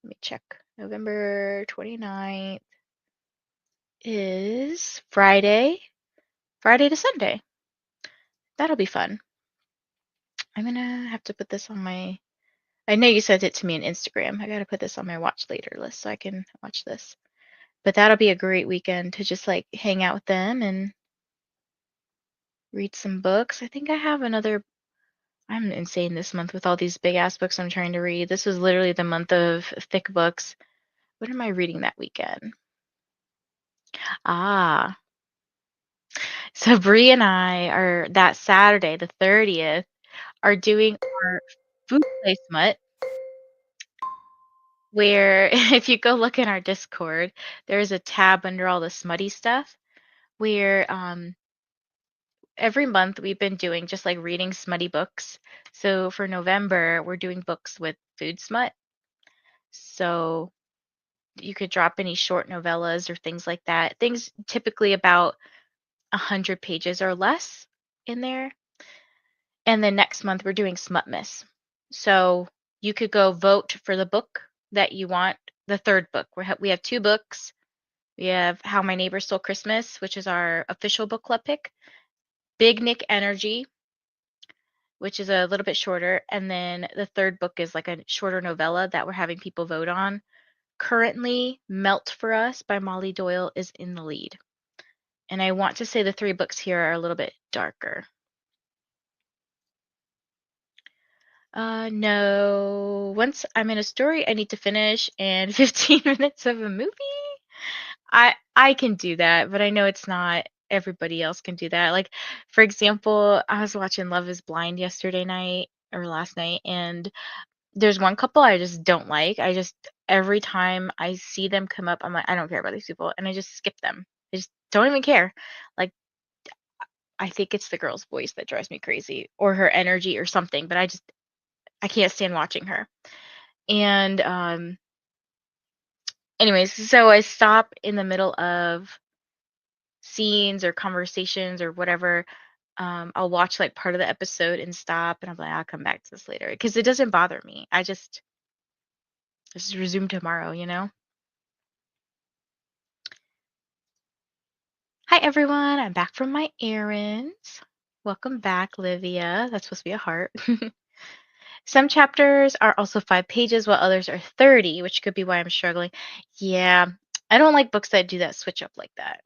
A: Let me check. November 29th is Friday to Sunday. That'll be fun. I'm gonna have to put this on my. I know you sent it to me on Instagram. I gotta put this on my watch later list so I can watch this. But that'll be a great weekend to just like hang out with them and read some books. I think I have another. I'm insane this month with all these big ass books I'm trying to read. This was literally the month of thick books. What am I reading that weekend? Ah, so Bree and I are that Saturday, the 30th, are doing our food play smut, where if you go look in our Discord, there's a tab under all the smutty stuff where every month we've been doing just like reading smutty books. So for November, we're doing books with food smut. So you could drop any short novellas or things like that. Things typically about 100 pages or less in there. And then next month we're doing Smutmas. So you could go vote for the book that you want, the third book. We have two books. We have How My Neighbor Stole Christmas, which is our official book club pick. Big Nick Energy, which is a little bit shorter. And then the third book is like a shorter novella that we're having people vote on. Currently, Melt for Us by Molly Doyle is in the lead. And I want to say the three books here are a little bit darker. No. Once I'm in a story I need to finish and 15 minutes of a movie, I can do that, but I know it's not everybody else can do that. Like, for example, I was watching Love is Blind yesterday night or last night, and there's one couple I just don't like. I just every time I see them come up, I'm like, I don't care about these people, and I just skip them. I just don't even care. Like, I think it's the girl's voice that drives me crazy, or her energy, or something. But I can't stand watching her. And anyways, so I stop in the middle of scenes or conversations or whatever. I'll watch like part of the episode and stop, and I'm like, I'll come back to this later because it doesn't bother me. I just resume tomorrow, you know? Hi everyone, I'm back from my errands. Welcome back, Livia. That's supposed to be a heart. Some chapters are also 5 pages, while others are 30, which could be why I'm struggling. Yeah, I don't like books that do that switch up like that.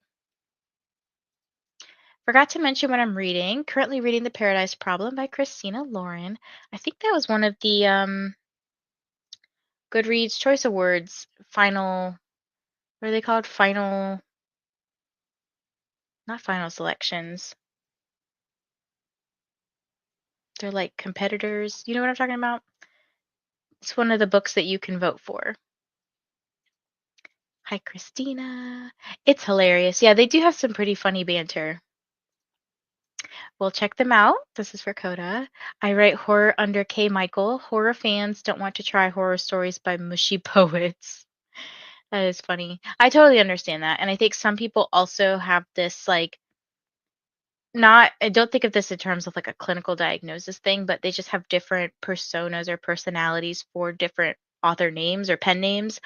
A: Forgot to mention what I'm reading. Currently reading The Paradise Problem by Christina Lauren. I think that was one of the Goodreads Choice Awards final, what are they called? Final, not final selections. They're like competitors. You know what I'm talking about? It's one of the books that you can vote for. Hi, Christina. It's hilarious. Yeah, they do have some pretty funny banter. Well, check them out. This is for Coda. I write horror under K. Michael. Horror fans don't want to try horror stories by mushy poets. That is funny. I totally understand that. And I think some people also have this like not I don't think of this in terms of like a clinical diagnosis thing, but they just have different personas or personalities for different author names or pen names.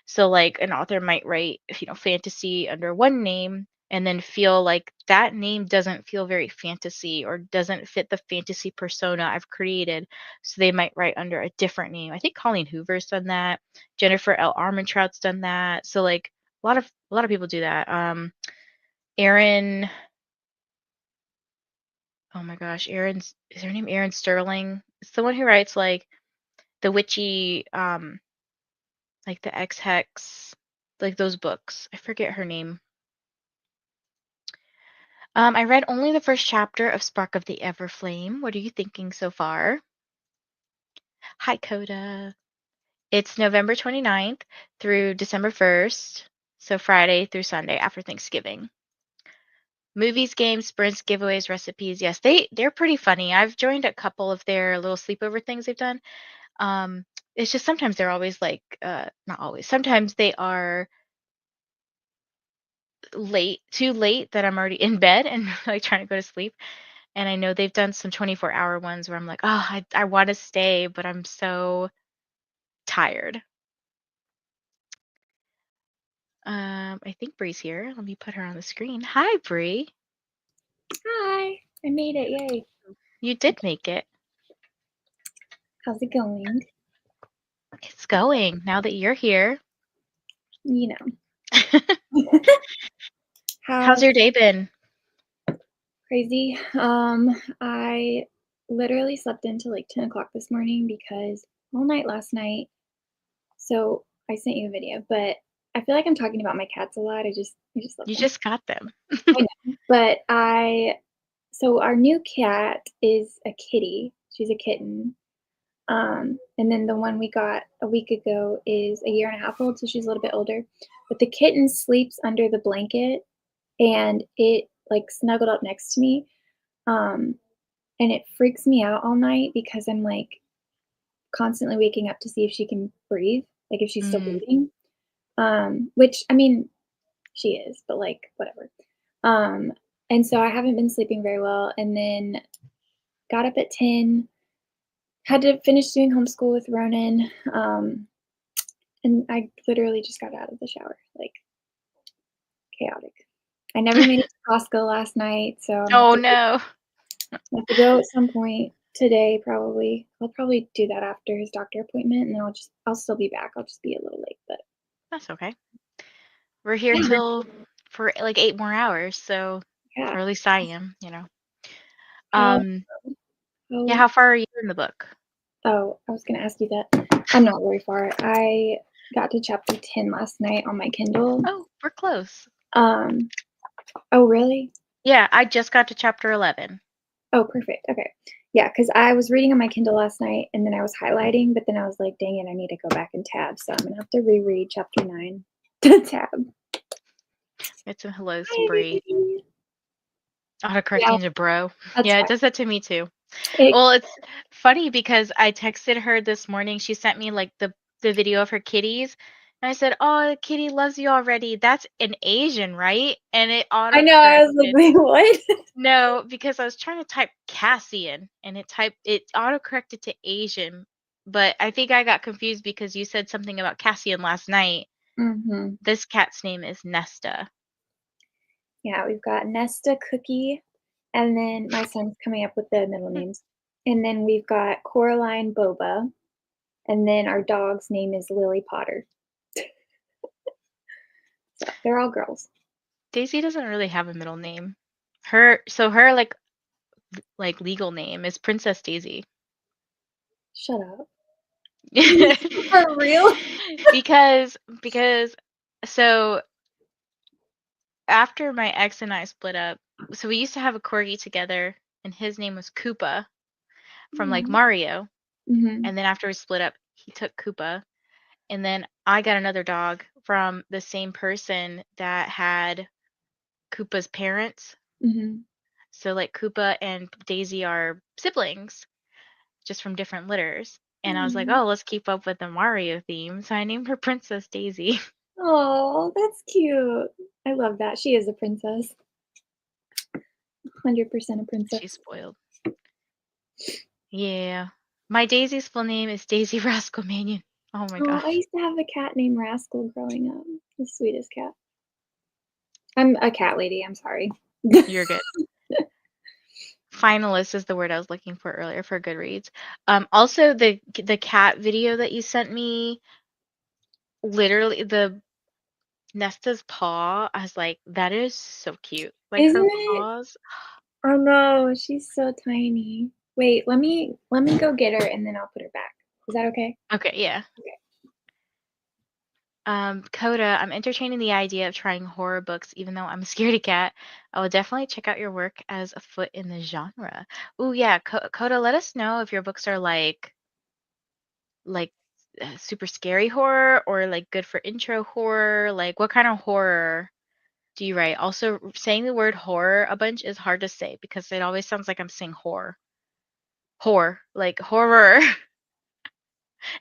A: So like an author might write, fantasy under one name and then feel like that name doesn't feel very fantasy or doesn't fit the fantasy persona I've created. So they might write under a different name. I think Colleen Hoover's done that. Jennifer L. Armentrout's done that. So like a lot of people do that. Aaron, oh my gosh, is her name Aaron Sterling? It's the one who writes like the witchy, like the X Hex, like those books. I forget her name. I read only the first chapter of Spark of the Everflame. What are you thinking so far? Hi, Coda. It's November 29th through December 1st, so Friday through Sunday after Thanksgiving. Movies, games, sprints, giveaways, recipes. Yes, they're pretty funny. I've joined a couple of their little sleepover things they've done. Um, it's just sometimes they're always like, not always. Sometimes they are too late that I'm already in bed and like trying to go to sleep. And I know they've done some 24-hour ones where I'm like, oh, I want to stay, but I'm so tired. I think Bree's here. Let me put her on the screen. Hi, Bree.
B: Hi, I made it, yay.
A: You did make it.
B: How's it going?
A: It's going now that you're here.
B: You know.
A: How's your day been?
B: Crazy. I literally slept until like 10 o'clock this morning because all night last night. So I sent you a video, but I feel like I'm talking about my cats a lot. I just love
A: You
B: them.
A: just got them.
B: I know. But so our new cat is a kitty. She's a kitten. And then the one we got a week ago is a 1.5 years old, so she's a little bit older. But the kitten sleeps under the blanket and it like snuggled up next to me. Um, and it freaks me out all night because I'm like constantly waking up to see if she can breathe, like if she's still
A: Mm.
B: breathing. Which I mean, she is, but like whatever. Um, and so I haven't been sleeping very well. And then got up at 10, had to finish doing homeschool with Ronan. And I literally just got out of the shower, like chaotic. I never made it to Costco last night, so
A: Oh no.
B: have to go at some point today probably. I'll probably do that after his doctor appointment, and then I'll still be back. I'll just be a little late, but
A: That's okay. We're here
B: yeah.
A: till for like 8 more hours, so
B: Yeah.
A: or at least I am, you know.
B: How
A: Um, yeah,
B: how
A: how far are you in the book?
B: Oh, I was gonna ask you that. I'm not very far. I got to chapter 10 last night on my Kindle.
A: Oh, we're close.
B: Um, oh really?
A: Yeah, I just got to chapter 11.
B: Oh, perfect. Okay. Yeah, because I was reading on my Kindle last night and then I was highlighting, but then I was like, dang it, I need to go back and tab. So I'm gonna have to reread chapter 9 to tab.
A: It's a hello,
B: Hi.
A: Spree.
B: Yeah,
A: Autocorrecting to bro.
B: that's
A: Yeah, it
B: fine.
A: does that to me too.
B: It,
A: Well, it's funny because I texted her this morning. She sent me like the video of her kitties. And I said, "Oh, the kitty loves you already. That's an Asian, right?" And it
B: I know, I was like,
A: autocorrected.
B: wait, what?
A: No, because I was trying to type Cassian and it autocorrected to Asian. But I think I got confused because you said something about Cassian last night.
B: Hmm.
A: This cat's name is Nesta.
B: Yeah, we've got Nesta Cookie, and then my son's coming up with the middle names. And then we've got Coraline Boba, and then our dog's name is Lily Potter. So they're all girls.
A: Daisy doesn't really have a middle name. Her like legal name is Princess Daisy.
B: Shut up. For real?
A: Because so after my ex and I split up, so we used to have a corgi together and his name was Koopa from like Mario.
B: Mm-hmm.
A: And then after we split up, he took Koopa. And then I got another dog from the same person that had Koopa's parents.
B: Mm-hmm.
A: So like Koopa and Daisy are siblings, just from different litters. And I was like,
B: Mm.
A: oh, let's keep up with the Mario theme. So I named her Princess Daisy.
B: Oh, that's cute. I love that. She is a princess. 100% a
A: She's
B: princess.
A: spoiled. Yeah. My Daisy's full name is Daisy Rascal Manion. Oh my
B: Oh, I
A: gosh.
B: used to have a cat named Rascal growing up. The sweetest cat. I'm a cat lady. I'm sorry.
A: You're good. Finalist is the word I was looking for earlier for Goodreads. Also the cat video that you sent me, literally the Nesta's paw, I was like, that is so cute. Like
B: Isn't
A: her
B: it?
A: paws.
B: Oh no, she's so tiny. Wait, let me go get her and then I'll put her back. Is that okay?
A: Okay, yeah.
B: Okay.
A: Coda, I'm entertaining the idea of trying horror books, even though I'm a scaredy cat. I will definitely check out your work as a foot in the genre. Oh yeah, Coda, let us know if your books are like super scary horror or like good for intro horror. Like what kind of horror do you write? Also, saying the word horror a bunch is hard to say because it always sounds like I'm saying horror. Horror, like horror.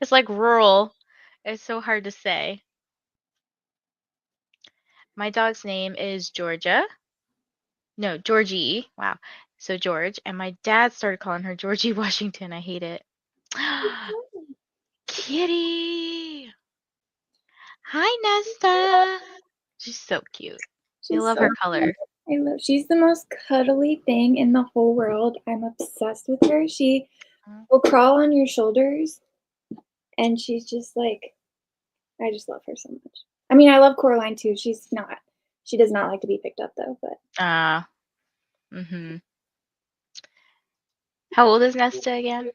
A: It's like rural. It's so hard to say. My dog's name is Georgia. No, Georgie. Wow. So George. And my dad started calling her Georgie Washington. I hate it. Kitty. Hi, Nesta. She's so cute. I
B: She's
A: love
B: so
A: her
B: cute.
A: color.
B: She's the most cuddly thing in the whole world. I'm obsessed with her. She will crawl on your shoulders and she's just like, I just love her so much. I mean, I love Coraline too. She does not like to be picked up though, but
A: Ah, mm-hmm. How old is Nesta again?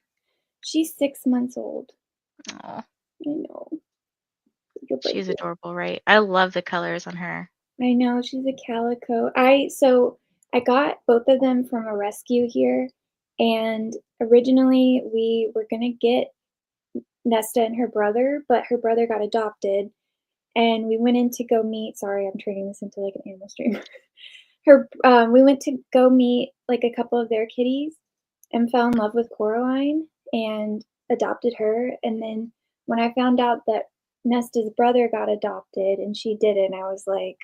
B: she's 6 months old.
A: Oh,
B: I know. You're
A: she's
B: breaking.
A: adorable, right? I love the colors on her.
B: I know she's a calico. I got both of them from a rescue here, and originally we were gonna get Nesta and her brother, but her brother got adopted, and we went in to go meet. Sorry, I'm turning this into like an animal stream. We went to go meet like a couple of their kitties and fell in love with Coraline and adopted her. And then when I found out that Nesta's brother got adopted and she didn't, I was like,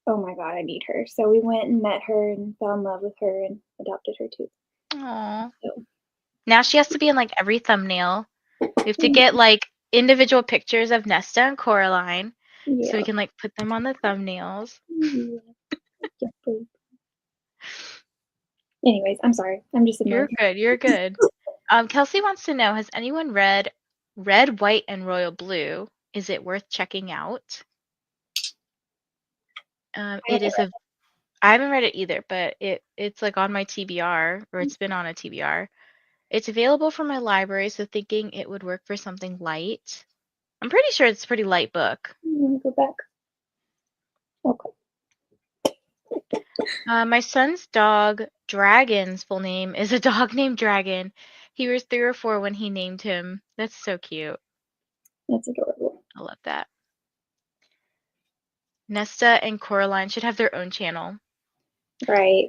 B: oh my God, I need her. So we went and met her and fell in love with her and adopted her too.
A: Aw.
B: So,
A: Now she has to be in like every thumbnail. We have to get like individual pictures of Nesta and Coraline so we
B: yeah.
A: can like put them on the thumbnails.
B: Yeah. Yeah, please. Anyways, I'm sorry. I'm just
A: You're
B: annoyed.
A: good. You're good. Kelsey wants to know, has anyone read Red, White, and Royal Blue? Is it worth checking out?
B: I
A: It
B: haven't
A: is a I haven't read it either, but it's like on my TBR, or
B: read.
A: it's been on a TBR. It's available from my library, so thinking it would work for something light. I'm pretty sure it's a pretty light book.
B: Let me go back. Okay.
A: My son's dog, Dragon's full name is a dog named Dragon. He was 3 or 4 when he named him. That's so cute.
B: That's adorable.
A: I love that. Nesta and Coraline should have their own channel.
B: Right.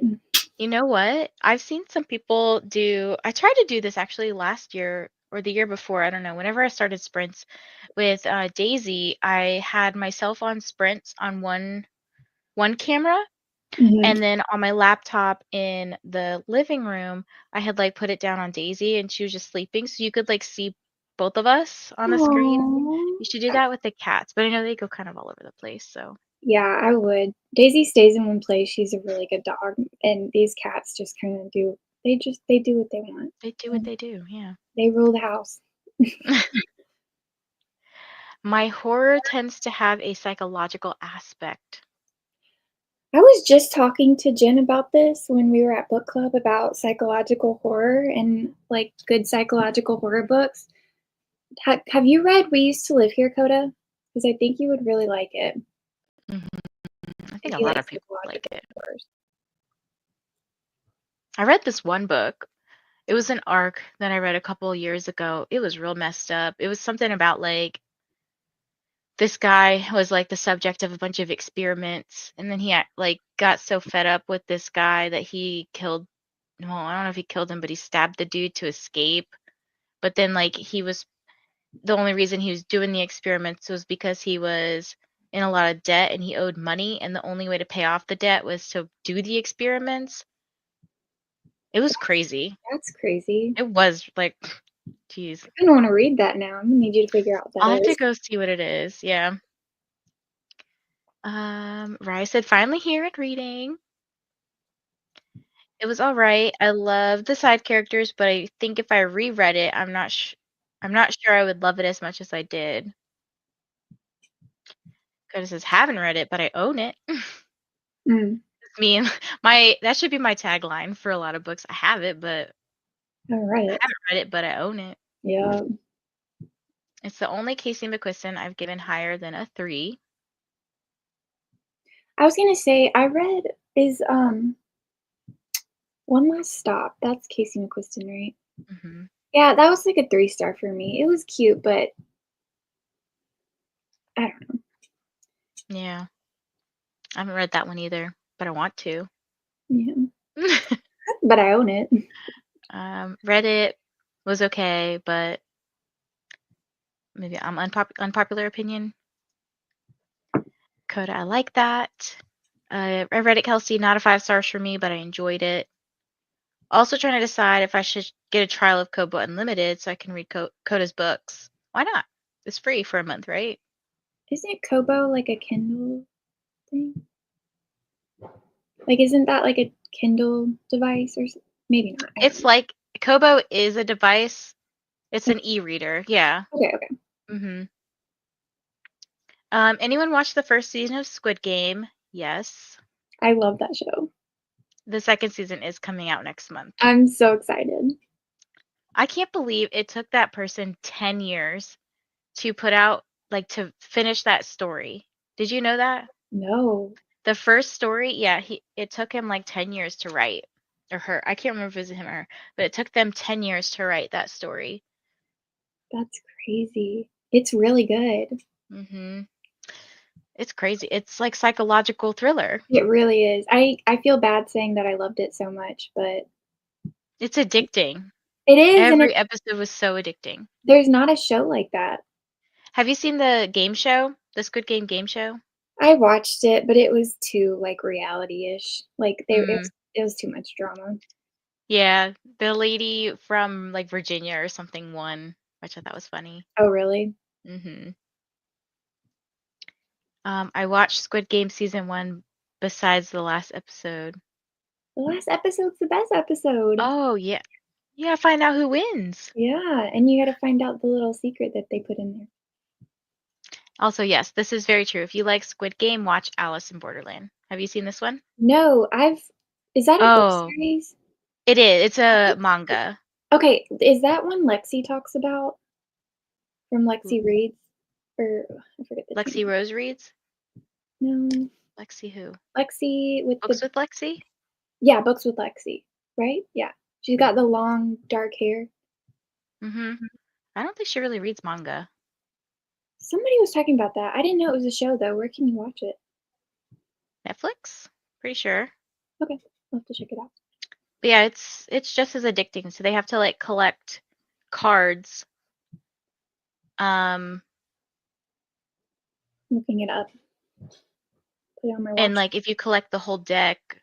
A: You know what? I've seen some people do, I tried to do this actually last year or the year before, I don't know. Whenever I started sprints with Daisy, I had myself on sprints on one camera,
B: Mhm.
A: and then on my laptop in the living room, I had like put it down on Daisy and she was just sleeping, so you could like see both of us on the screen.
B: Aw.
A: You should do that with the cats, but I know they go kind of all over the place, so
B: Yeah, I would. Daisy stays in one place. She's a really good dog, and these cats just kind of do. They do what they want.
A: they do what
B: And
A: they do, yeah.
B: they rule the house.
A: My horror tends to have a psychological aspect.
B: I was just talking to Jen about this when we were at book club about psychological horror and like good psychological horror books. Have you read We Used to Live Here, Coda? Because I think you would really like it
A: Mhm. I think
B: if
A: a
B: you
A: lot
B: like
A: of people would like
B: psychological
A: it.
B: horrors.
A: I read this one book. It was an arc that I read a couple of years ago. It was real messed up. It was something about like this guy was like the subject of a bunch of experiments, and then he like got so fed up with this guy that he killed, well, I don't know if he killed him, but he stabbed the dude to escape. But then like he was, the only reason he was doing the experiments was because he was in a lot of debt and he owed money, and the only way to pay off the debt was to do the experiments. It was crazy.
B: That's crazy.
A: It was like, geez.
B: I kinda wanna read that now. I'm gonna need you to figure out what
A: I'll
B: that
A: have to
B: is.
A: go see what it is. Yeah. Rye said finally here at reading. It was all right. I love the side characters, but I think if I reread it, I'm not sure I would love it as much as I did. Because it says haven't read it, but I own it.
B: Mm,
A: It's me and my that should be my tagline for a lot of books. I have it, but
B: I haven't read
A: I
B: it.
A: haven't read it, but I own it.
B: Yeah.
A: It's the only Casey McQuiston I've given higher than a 3.
B: I was gonna say I read is, One Last Stop. That's Casey McQuiston, right?
A: Hmm.
B: Yeah, that was like a 3-star for me. It was cute, but I don't know.
A: Yeah, I haven't read that one either, but I want to.
B: Yeah. But I own it.
A: Read it, was okay, but maybe I'm unpopular opinion. Coda, I like that. I read it, Kelsey, not a 5 stars for me, but I enjoyed it. Also trying to decide if I should get a trial of Kobo Unlimited so I can read Coda's books. Why not? It's free for a month, right?
B: Isn't Kobo like a Kindle thing? Like, isn't that like a Kindle device or maybe not, I don't
A: It's
B: know.
A: like Kobo is a device. It's an e-reader. Yeah.
B: Okay, okay.
A: Mhm. Anyone watch the first season of Squid Game? Yes.
B: I love that show.
A: The second season is coming out next month.
B: I'm so excited.
A: I can't believe it took that person 10 years to put out, like, to finish that story. Did you know that?
B: No.
A: The first story, yeah, it took him like 10 years to write, or her. I can't remember if it was him or her, but it took them 10 years to write that story.
B: That's crazy. It's really good.
A: Hmm. It's crazy. It's like psychological thriller.
B: It really is. I feel bad saying that I loved it so much, but
A: It's addicting.
B: it is, and
A: Every
B: it's
A: episode was so addicting.
B: there's not a show like that.
A: Have you seen the game show? The Squid Game show?
B: I watched it, but it was too, like, reality-ish. Like,
A: Mm.
B: it was too much drama.
A: Yeah, the lady from like Virginia or something won, which I thought was funny.
B: Oh, really?
A: Hmm. I watched Squid Game season one besides the last episode.
B: The last episode's the best episode.
A: Oh yeah, yeah. Find out who wins.
B: Yeah, and you gotta find out the little secret that they put in there.
A: Also, yes, this is very true. If you like Squid Game, watch Alice in Borderland. Have you seen this one?
B: No, I've is that a book
A: Oh,
B: series?
A: it is. It's
B: I
A: a
B: think
A: manga.
B: okay, is that one Lexi talks about from
A: L-
B: Lexi Reads? Or I forget the
A: Lexi
B: channel.
A: Rose reads.
B: No,
A: Lexi who?
B: Lexi with
A: Books
B: the
A: with Lexi?
B: yeah, Books with Lexi, right? Yeah. She's got the long dark hair.
A: Mm-hmm. I don't think she really reads manga.
B: Somebody was talking about that. I didn't know it was a show though. Where can you watch it?
A: Netflix? Pretty sure.
B: Okay, I'll have to check it out.
A: But yeah, it's just as addicting. So they have to like collect cards. Um,
B: Looking it up. Put it on my
A: and
B: watch.
A: like if you collect the whole deck,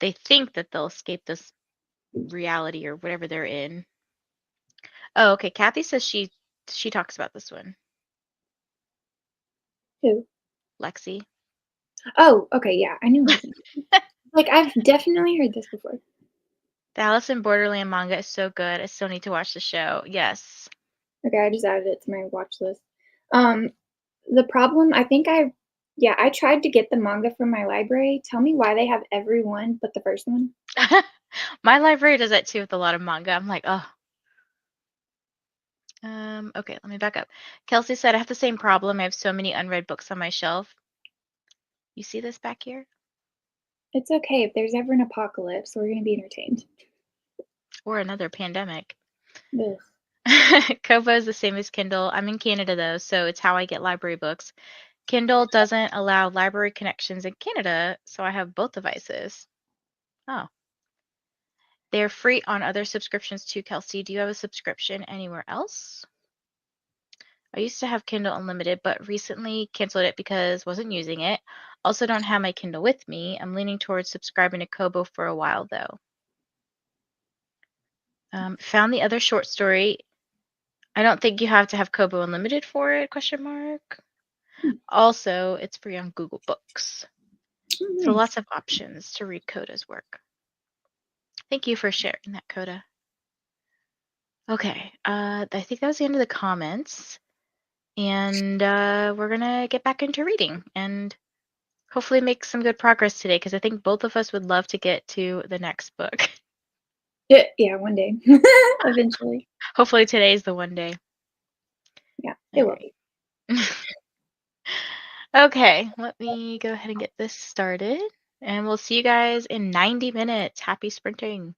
A: they think that they'll escape this reality or whatever they're in. Oh, okay. Kathy says she talks about this one.
B: Who?
A: Lexi.
B: Oh, okay, yeah, I knew Lexi. Like, I've definitely heard this before.
A: The Alice in Borderland manga is so good. I still need to watch the show. Yes.
B: Okay, I just added it to my watch list. Um, the problem, I think yeah, I tried to get the manga from my library. Tell me why they have every one but the first one.
A: My library does that too with a lot of manga. I'm like, oh. Okay, let me back up. Kelsey said I have the same problem. I have so many unread books on my shelf. You see this back here?
B: It's okay if there's ever an apocalypse, we're gonna be entertained.
A: Or another pandemic.
B: Ugh.
A: Kobo is the same as Kindle. I'm in Canada though, so it's how I get library books. Kindle doesn't allow library connections in Canada, so I have both devices. Oh. They're free on other subscriptions too, Kelsey. Do you have a subscription anywhere else? I used to have Kindle Unlimited, but recently canceled it because wasn't using it. Also don't have my Kindle with me. I'm leaning towards subscribing to Kobo for a while though. Found the other short story. I don't think you have to have Kobo Unlimited for it, question mark.
B: Hmm.
A: Also, it's free on Google Books.
B: Oh,
A: So
B: nice.
A: lots of options to read Coda's work. Thank you for sharing that, Coda. Okay, I think that was the end of the comments. And we're gonna get back into reading and hopefully make some good progress today because I think both of us would love to get to the next book.
B: Yeah, one day. Eventually.
A: Hopefully today's the one day.
B: Yeah,
A: All
B: it will be.
A: right. Okay, let me go ahead and get this started. And we'll see you guys in 90 minutes. Happy sprinting.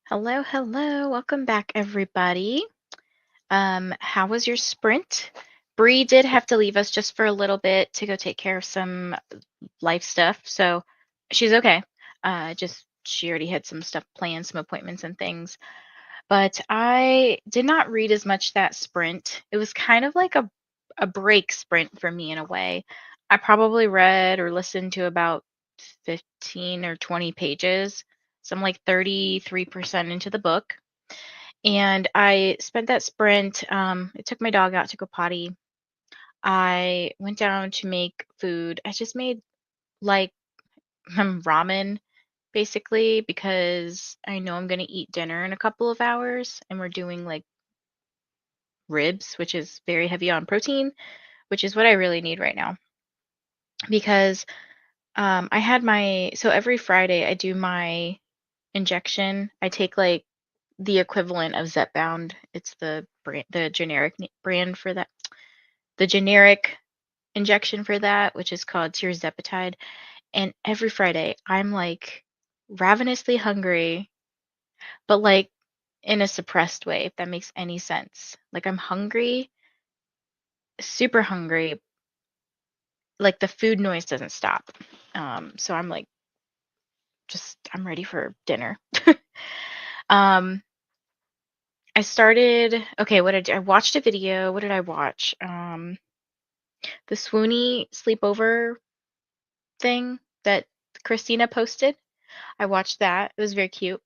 A: Hello, hello. Welcome back, everybody. How was your sprint? Bree did have to leave us just for a little bit to go take care of some life stuff, so she's okay. Just she already had some stuff planned, some appointments and things. But I did not read as much that sprint. It was kind of like a break sprint for me in a way. I probably read or listened to about 15 or 20 pages. So I'm like 33% into the book. And I spent that sprint. I took my dog out to go potty. I went down to make food. I just made like ramen basically because I know I'm going to eat dinner in a couple of hours and we're doing like ribs, which is very heavy on protein, which is what I really need right now because I had so every Friday I do my injection. I take like the equivalent of Zepbound. It's the brand, the generic brand for that. The generic injection for that, which is called tirzepatide. And every Friday, I'm like ravenously hungry, but like in a suppressed way, if that makes any sense. Like I'm hungry, super hungry, like the food noise doesn't stop. So I'm like, I'm ready for dinner. um, I started, okay, what did I do? I watched a video. What did I watch? The swoony sleepover thing that Christina posted. I watched that. It was very cute.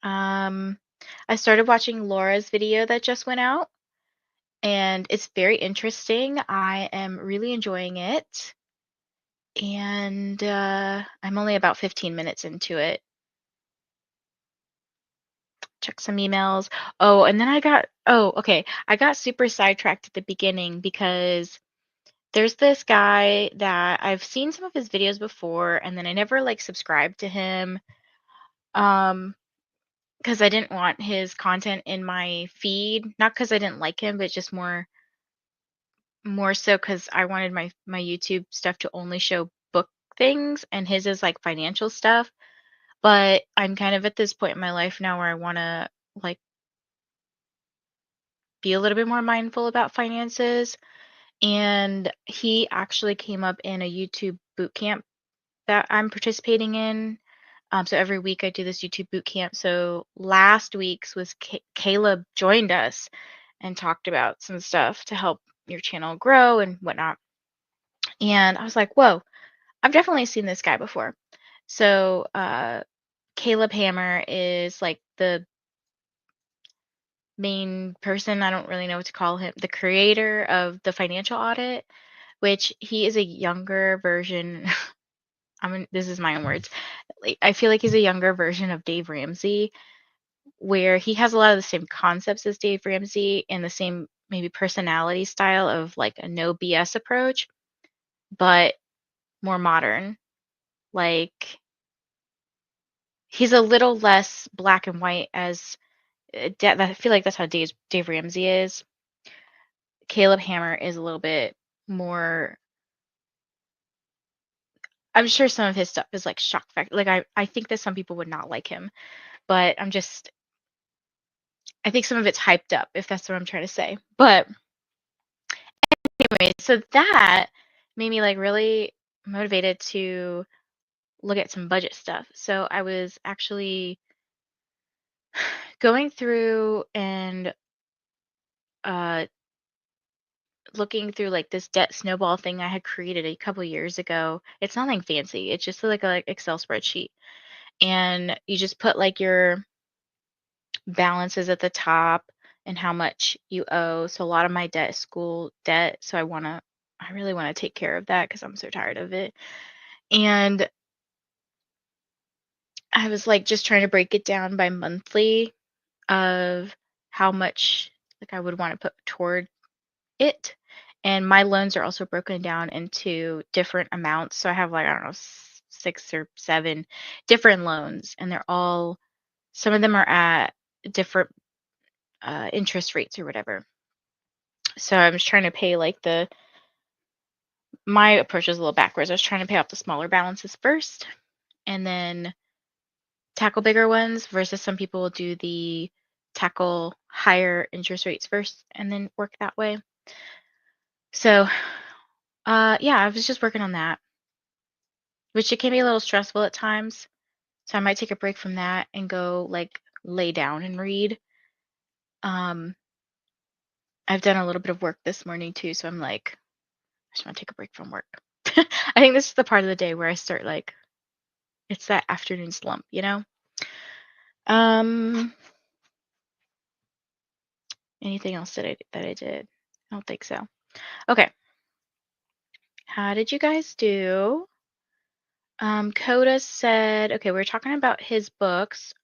A: Um, I started watching Laura's video that just went out, and it's very interesting. I am really enjoying it, and I'm only about 15 minutes into it. Check some emails. Oh, and then okay. I got super sidetracked at the beginning because there's this guy that I've seen some of his videos before, and then I never like subscribed to him. Um, because I didn't want his content in my feed, not because I didn't like him, but just more so because I wanted my YouTube stuff to only show book things, and his is like financial stuff. But I'm kind of at this point in my life now where I want to like be a little bit more mindful about finances. And he actually came up in a YouTube boot camp that I'm participating in. So every week I do this YouTube boot camp. So last week's was Caleb joined us and talked about some stuff to help your channel grow and whatnot. And I was like, whoa, I've definitely seen this guy before. So Caleb Hammer is like the main person. I don't really know what to call him, the creator of the financial audit, which he is a younger version. This is my own words. Like, I feel like he's a younger version of Dave Ramsey, where he has a lot of the same concepts as Dave Ramsey and the same maybe personality style of like a no BS approach, but more modern. Like he's a little less black and white as I feel like that's how Dave Ramsey is. Caleb Hammer is a little bit more. I'm sure some of his stuff is like shock factor. Like I think that some people would not like him, but I think some of it's hyped up, if that's what I'm trying to say. But anyway, so that made me like really motivated to look at some budget stuff. So I was actually going through and uh, looking through like this debt snowball thing I had created a couple years ago. It's nothing fancy. It's just like a like Excel spreadsheet, and you just put like your balances at the top and how much you owe. So a lot of my debt is school debt. So I really want to take care of that because I'm so tired of it. And I was like just trying to break it down by monthly of how much like I would want to put toward it. And my loans are also broken down into different amounts. So I have like, I don't know, 6 or 7 different loans, and some of them are at different interest rates or whatever. So I was trying to pay like my approach was a little backwards. I was trying to pay off the smaller balances first and then tackle bigger ones versus some people will do the tackle higher interest rates first and then work that way. So, yeah, I was just working on that, which it can be a little stressful at times. So I might take a break from that and go like lay down and read. Um, I've done a little bit of work this morning too, so I'm like, I just want to take a break from work. I think this is the part of the day where I start like, it's that afternoon slump, you know? Um, Anything else that I did? I don't think so. Okay. How did you guys do? Coda said, okay, we're talking about his books.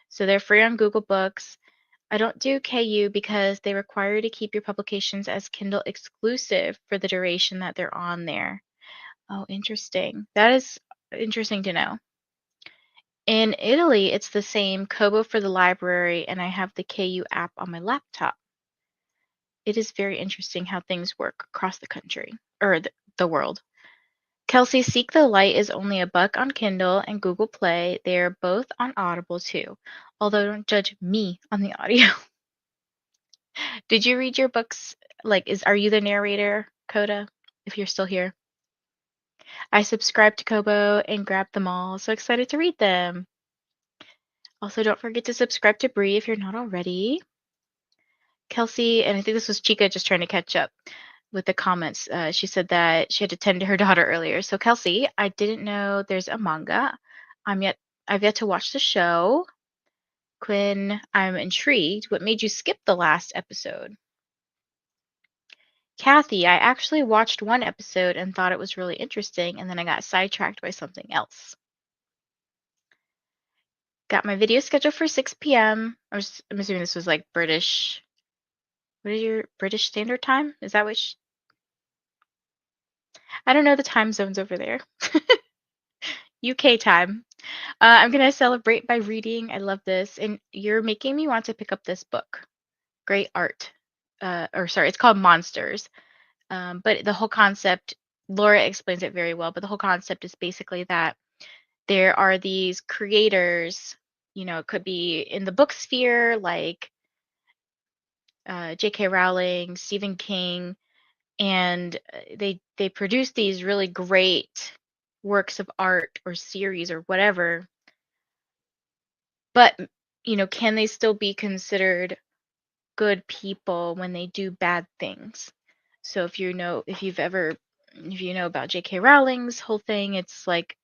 A: So they're free on Google Books. I don't do KU because they require you to keep your publications as Kindle exclusive for the duration that they're on there. Oh, interesting. That is interesting to know. In Italy, it's the same Kobo for the library, and I have the KU app on my laptop. It is very interesting how things work across the country, or the world. Kelsey, Seek the Light is only $1 on Kindle and Google Play. They are both on Audible too. Although don't judge me on the audio. Did you read your books? Like, are you the narrator, Coda? If you're still here. I subscribed to Kobo and grabbed them all. So excited to read them. Also, don't forget to subscribe to Bree if you're not already. Kelsey, and I think this was Chica just trying to catch up with the comments. She said that she had to tend to her daughter earlier. So Kelsey, I didn't know there's a manga. I've yet to watch the show. Quinn, I'm intrigued. What made you skip the last episode? Kathy, I actually watched one episode and thought it was really interesting, and then I got sidetracked by something else. Got my video scheduled for 6 p.m. I'm assuming this was like British. What is your British Standard Time? Is that what? I don't know the time zones over there. UK time. I'm gonna celebrate by reading. I love this, and you're making me want to pick up this book. Great art. Or sorry, it's called Monsters. But the whole concept, Laura explains it very well, but the whole concept is basically that there are these creators, it could be in the book sphere, like J.K. Rowling, Stephen King, and they produce these really great works of art or series or whatever. But, can they still be considered good people when they do bad things? So if you know about J.K. Rowling's whole thing, it's like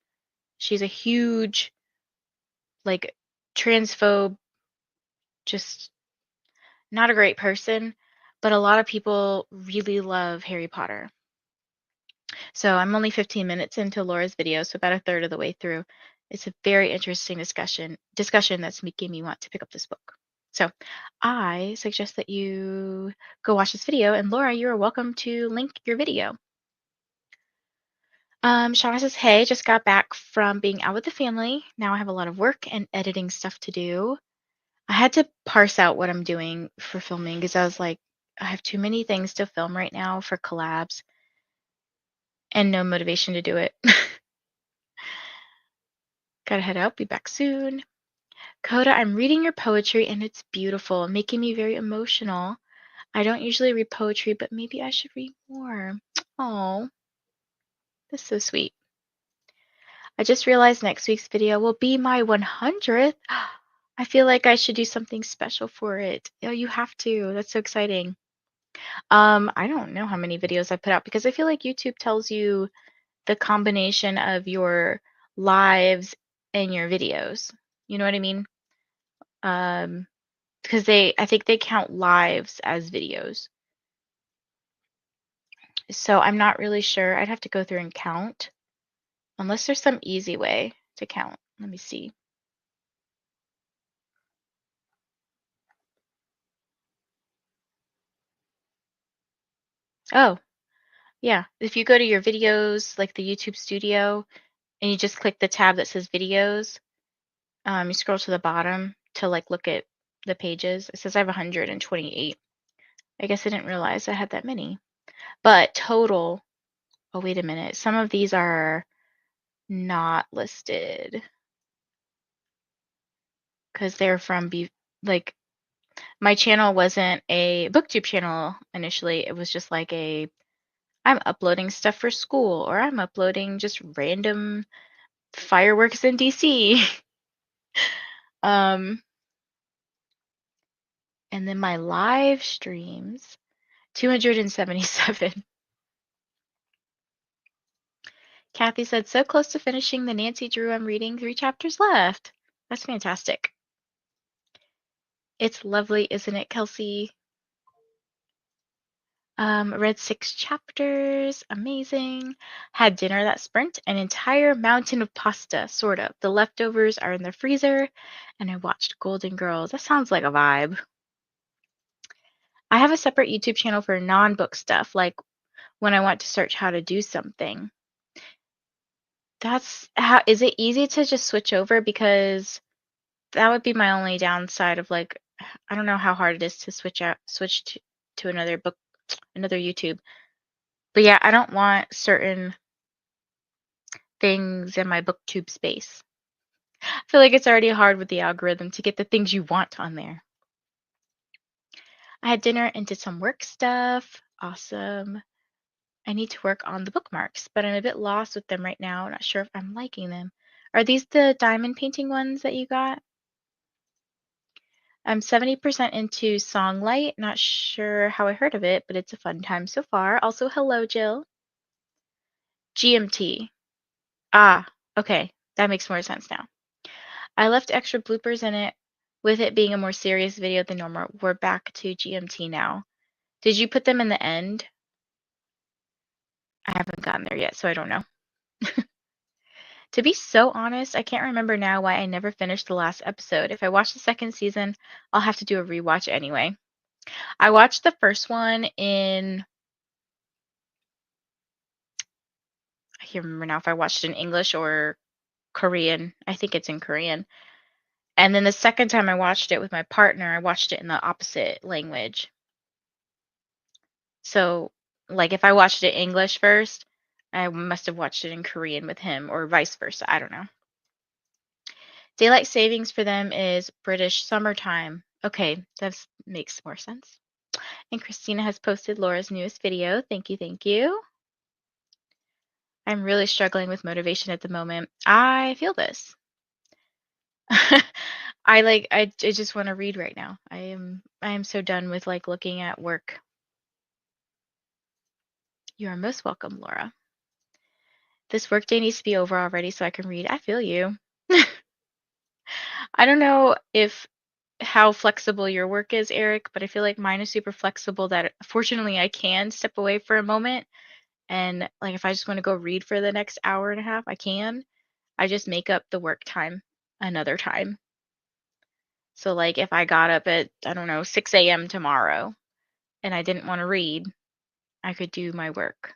A: she's a huge like transphobe, just not a great person, but a lot of people really love Harry Potter. So I'm only 15 minutes into Laura's video, so about a third of the way through. It's a very interesting discussion that's making me want to pick up this book. So I suggest that you go watch this video, and Laura, you are welcome to link your video. Shauna says, hey, just got back from being out with the family. Now I have a lot of work and editing stuff to do. I had to parse out what I'm doing for filming because I was like, I have too many things to film right now for collabs and no motivation to do it. Gotta head out, be back soon. Coda, I'm reading your poetry and it's beautiful, making me very emotional. I don't usually read poetry, but maybe I should read more. Oh, that's so sweet. I just realized next week's video will be my 100th. I feel like I should do something special for it. Oh, you have to. That's so exciting. I don't know how many videos I put out because I feel like YouTube tells you the combination of your lives and your videos. You know what I mean? Because I think they count lives as videos. So I'm not really sure. I'd have to go through and count, unless there's some easy way to count. Let me see. Oh, yeah. If you go to your videos, like the YouTube Studio, and you just click the tab that says videos, you scroll to the bottom to like look at the pages. It says I have 128. I guess I didn't realize I had that many. But total, oh, wait a minute. Some of these are not listed. because they're from like my channel wasn't a booktube channel initially. It was just like I'm uploading stuff for school, or I'm uploading just random fireworks in DC. um, and then my live streams, 277. Kathy said, so close to finishing the Nancy Drew I'm reading, 3 chapters left. That's fantastic. It's lovely, isn't it, Kelsey? Read 6 chapters, amazing. Had dinner that sprint, an entire mountain of pasta, sort of. The leftovers are in the freezer, and I watched Golden Girls. That sounds like a vibe. I have a separate YouTube channel for non-book stuff, like when I want to search how to do something. Is it easy to just switch over? Because that would be my only downside of like, I don't know how hard it is to switch to another book, another YouTube. But yeah, I don't want certain things in my booktube space. I feel like it's already hard with the algorithm to get the things you want on there. I had dinner and did some work stuff. Awesome. I need to work on the bookmarks, but I'm a bit lost with them right now. Not sure if I'm liking them. Are these the diamond painting ones that you got? I'm 70% into Songlight. Not sure how I heard of it, but it's a fun time so far. Also, hello, Jill. GMT. Ah, okay. That makes more sense now. I left extra bloopers in it, with it being a more serious video than normal. We're back to GMT now. Did you put them in the end? I haven't gotten there yet, so I don't know. To be so honest, I can't remember now why I never finished the last episode. If I watch the second season, I'll have to do a rewatch anyway. I watched the first one I can't remember now if I watched it in English or Korean. I think it's in Korean. And then the second time I watched it with my partner, I watched it in the opposite language. So, like, if I watched it in English first, I must have watched it in Korean with him, or vice versa. I don't know. Daylight savings for them is British summertime. Okay, that makes more sense. And Christina has posted Laura's newest video. Thank you, thank you. I'm really struggling with motivation at the moment. I feel this. I just want to read right now. I am so done with like looking at work. You are most welcome, Laura. This workday needs to be over already so I can read. I feel you. I don't know if how flexible your work is, Eric, but I feel like mine is super flexible that fortunately I can step away for a moment and like if I just want to go read for the next hour and a half, I can. I just make up the work time another time. So like if I got up at, I don't know, 6 a.m. tomorrow and I didn't want to read, I could do my work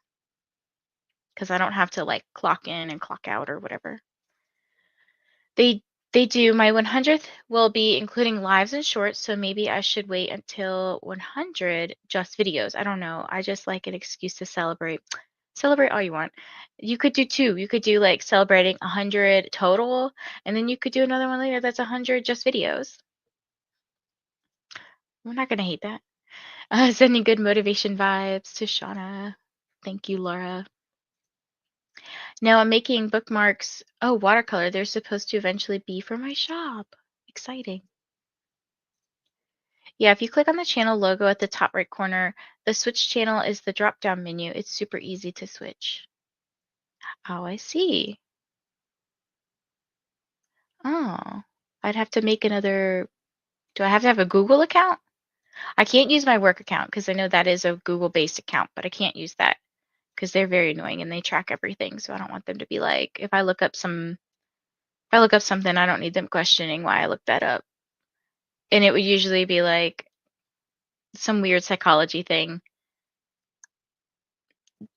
A: because I don't have to like clock in and clock out or whatever. They they do. My 100th will be including lives and shorts, so maybe I should wait until 100 just videos. I don't know. I just like an excuse to celebrate. Celebrate all you want. You could do two. You could do like celebrating 100 total, and then you could do another one later that's 100 just videos. We're not gonna hate that. Sending good motivation vibes to Shauna. Thank you, Laura. Now I'm making bookmarks. Oh, watercolor. They're supposed to eventually be for my shop. Exciting. Yeah, if you click on the channel logo at the top right corner, the switch channel is the drop-down menu. It's super easy to switch. Oh, I see. Oh, I'd have to make another. Do I have to have a Google account? I can't use my work account because I know that is a Google-based account, but I can't use that because they're very annoying and they track everything. So I don't want them to be like, if I look up something, I don't need them questioning why I looked that up. And it would usually be like some weird psychology thing.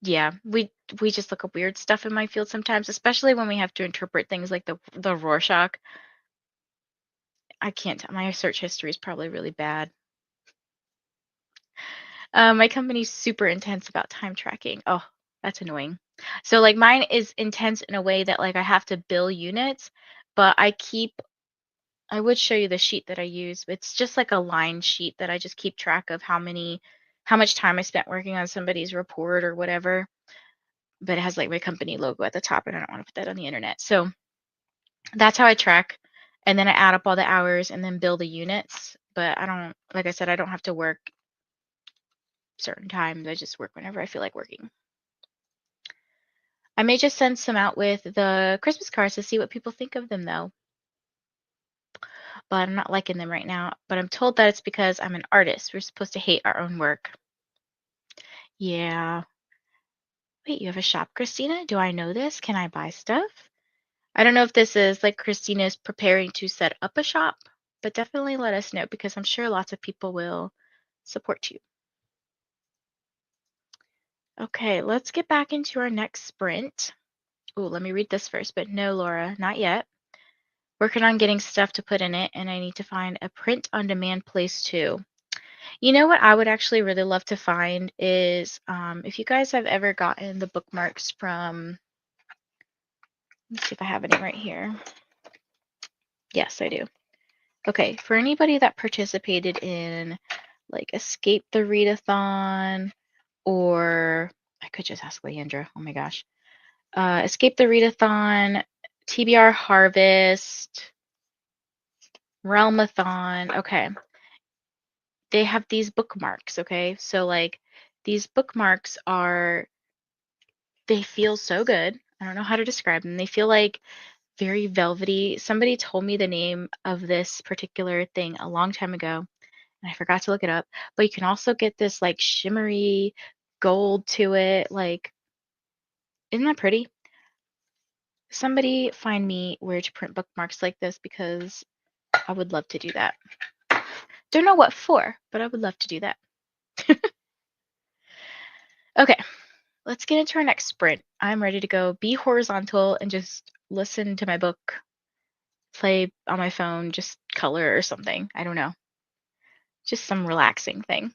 A: Yeah, we just look up weird stuff in my field sometimes, especially when we have to interpret things like the Rorschach. I can't tell. My search history is probably really bad. My company's super intense about time tracking. Oh, that's annoying. So like mine is intense in a way that like I have to bill units, but I keep I would show you the sheet that I use. It's just like a line sheet that I just keep track of how much time I spent working on somebody's report or whatever. But it has like my company logo at the top, and I don't want to put that on the internet. So that's how I track. And then I add up all the hours and then bill the units. But I don't, like I said, I don't have to work certain times. I just work whenever I feel like working. I may just send some out with the Christmas cards to see what people think of them, though. But I'm not liking them right now. But I'm told that it's because I'm an artist. We're supposed to hate our own work. Yeah. Wait, you have a shop, Christina? Do I know this? Can I buy stuff? I don't know if this is like Christina's preparing to set up a shop, but definitely let us know because I'm sure lots of people will support you. Okay, let's get back into our next sprint. Oh, let me read this first, but no, Laura, not yet. Working on getting stuff to put in it, and I need to find a print-on-demand place too. You know what I would actually really love to find is if you guys have ever gotten the bookmarks from, let's see if I have any right here. Yes, I do. Okay, for anybody that participated in like Escape the Readathon, or I could just ask Leandra, oh my gosh. Escape the Readathon, TBR Harvest, Realmathon, okay. They have these bookmarks, okay? So like these bookmarks they feel so good. I don't know how to describe them. They feel like very velvety. Somebody told me the name of this particular thing a long time ago, and I forgot to look it up. But you can also get this like shimmery gold to it. Like, isn't that pretty? Somebody find me where to print bookmarks like this because I would love to do that. Don't know what for, but I would love to do that. Okay, let's get into our next sprint. I'm ready to go be horizontal and just listen to my book, play on my phone, just color or something. I don't know. Just some relaxing thing.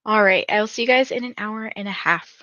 A: All right, I'll see you guys in an hour and a half.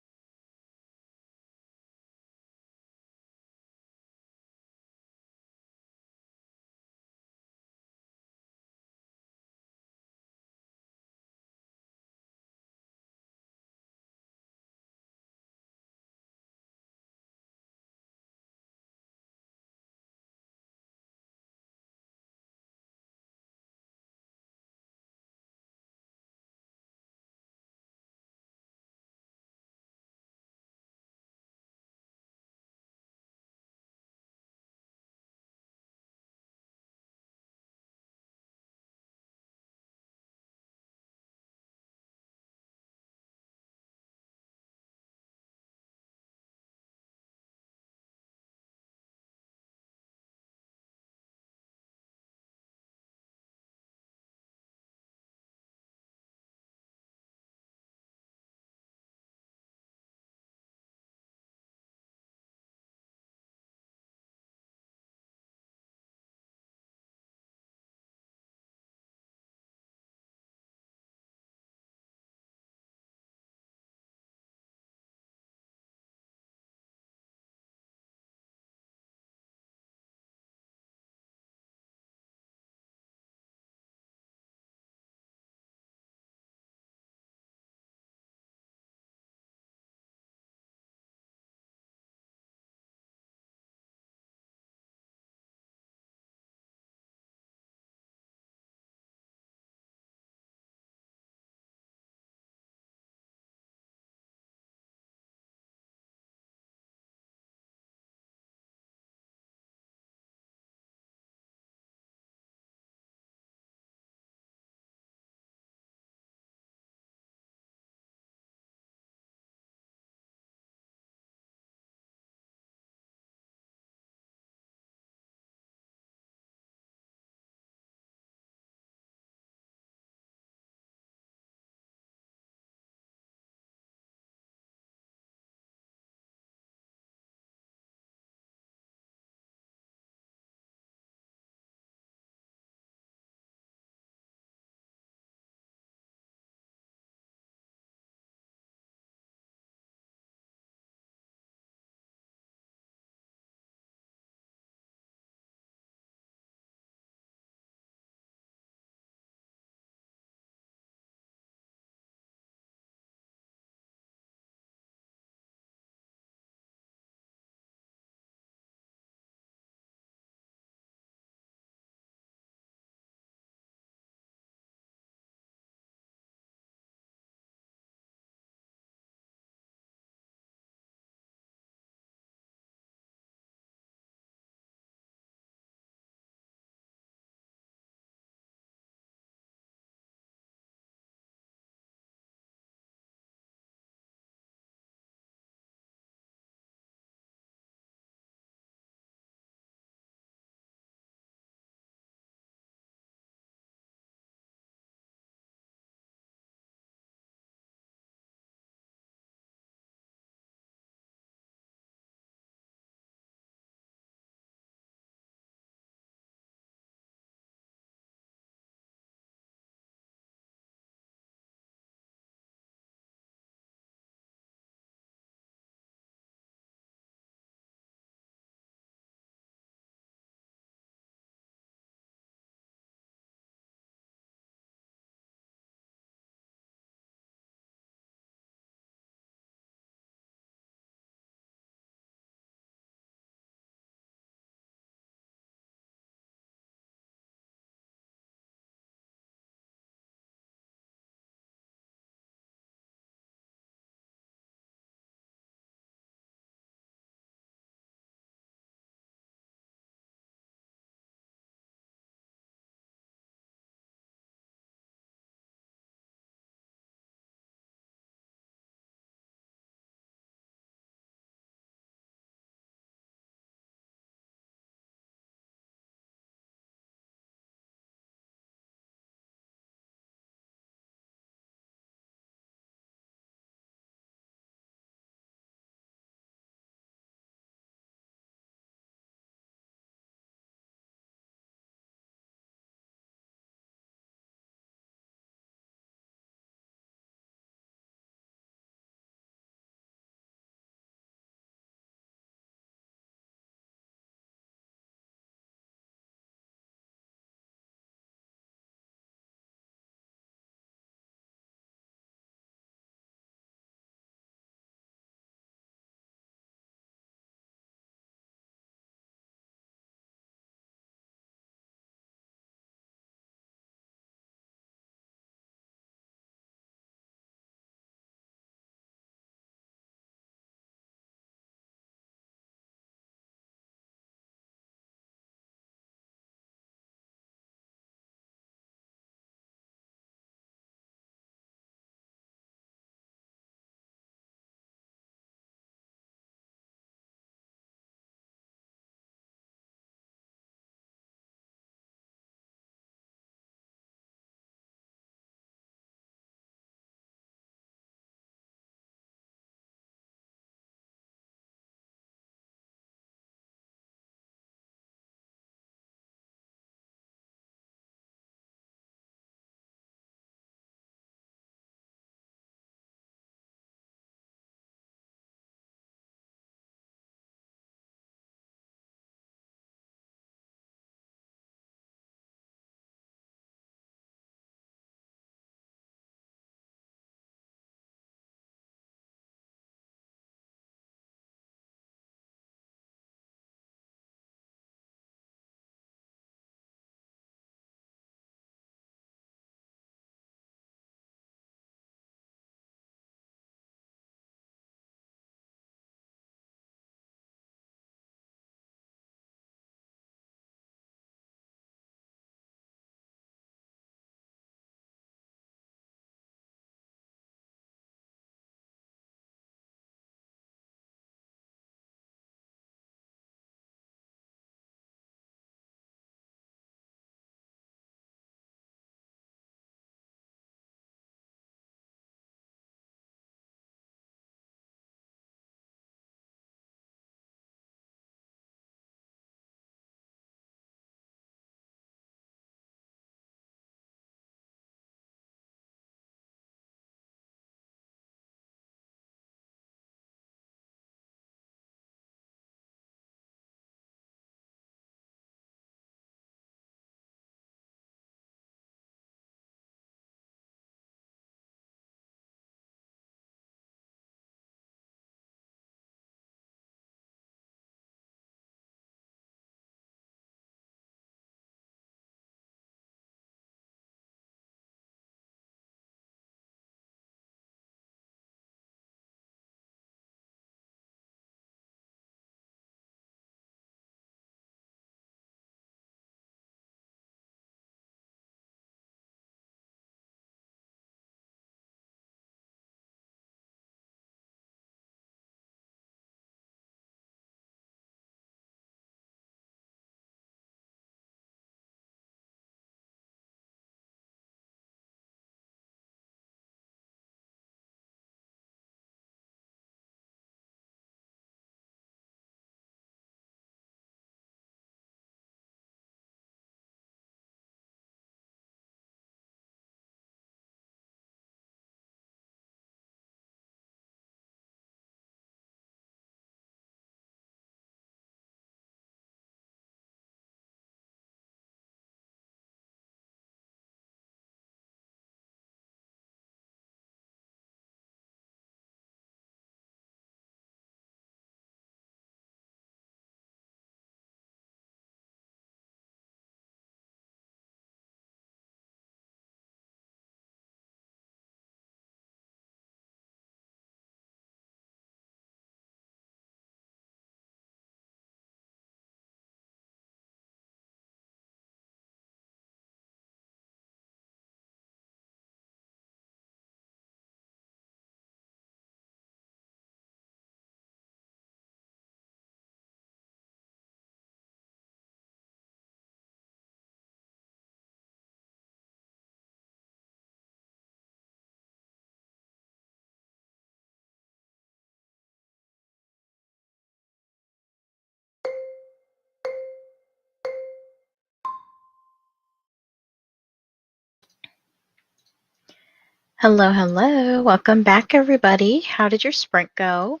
A: Hello, hello. Welcome back, everybody. How did your sprint go?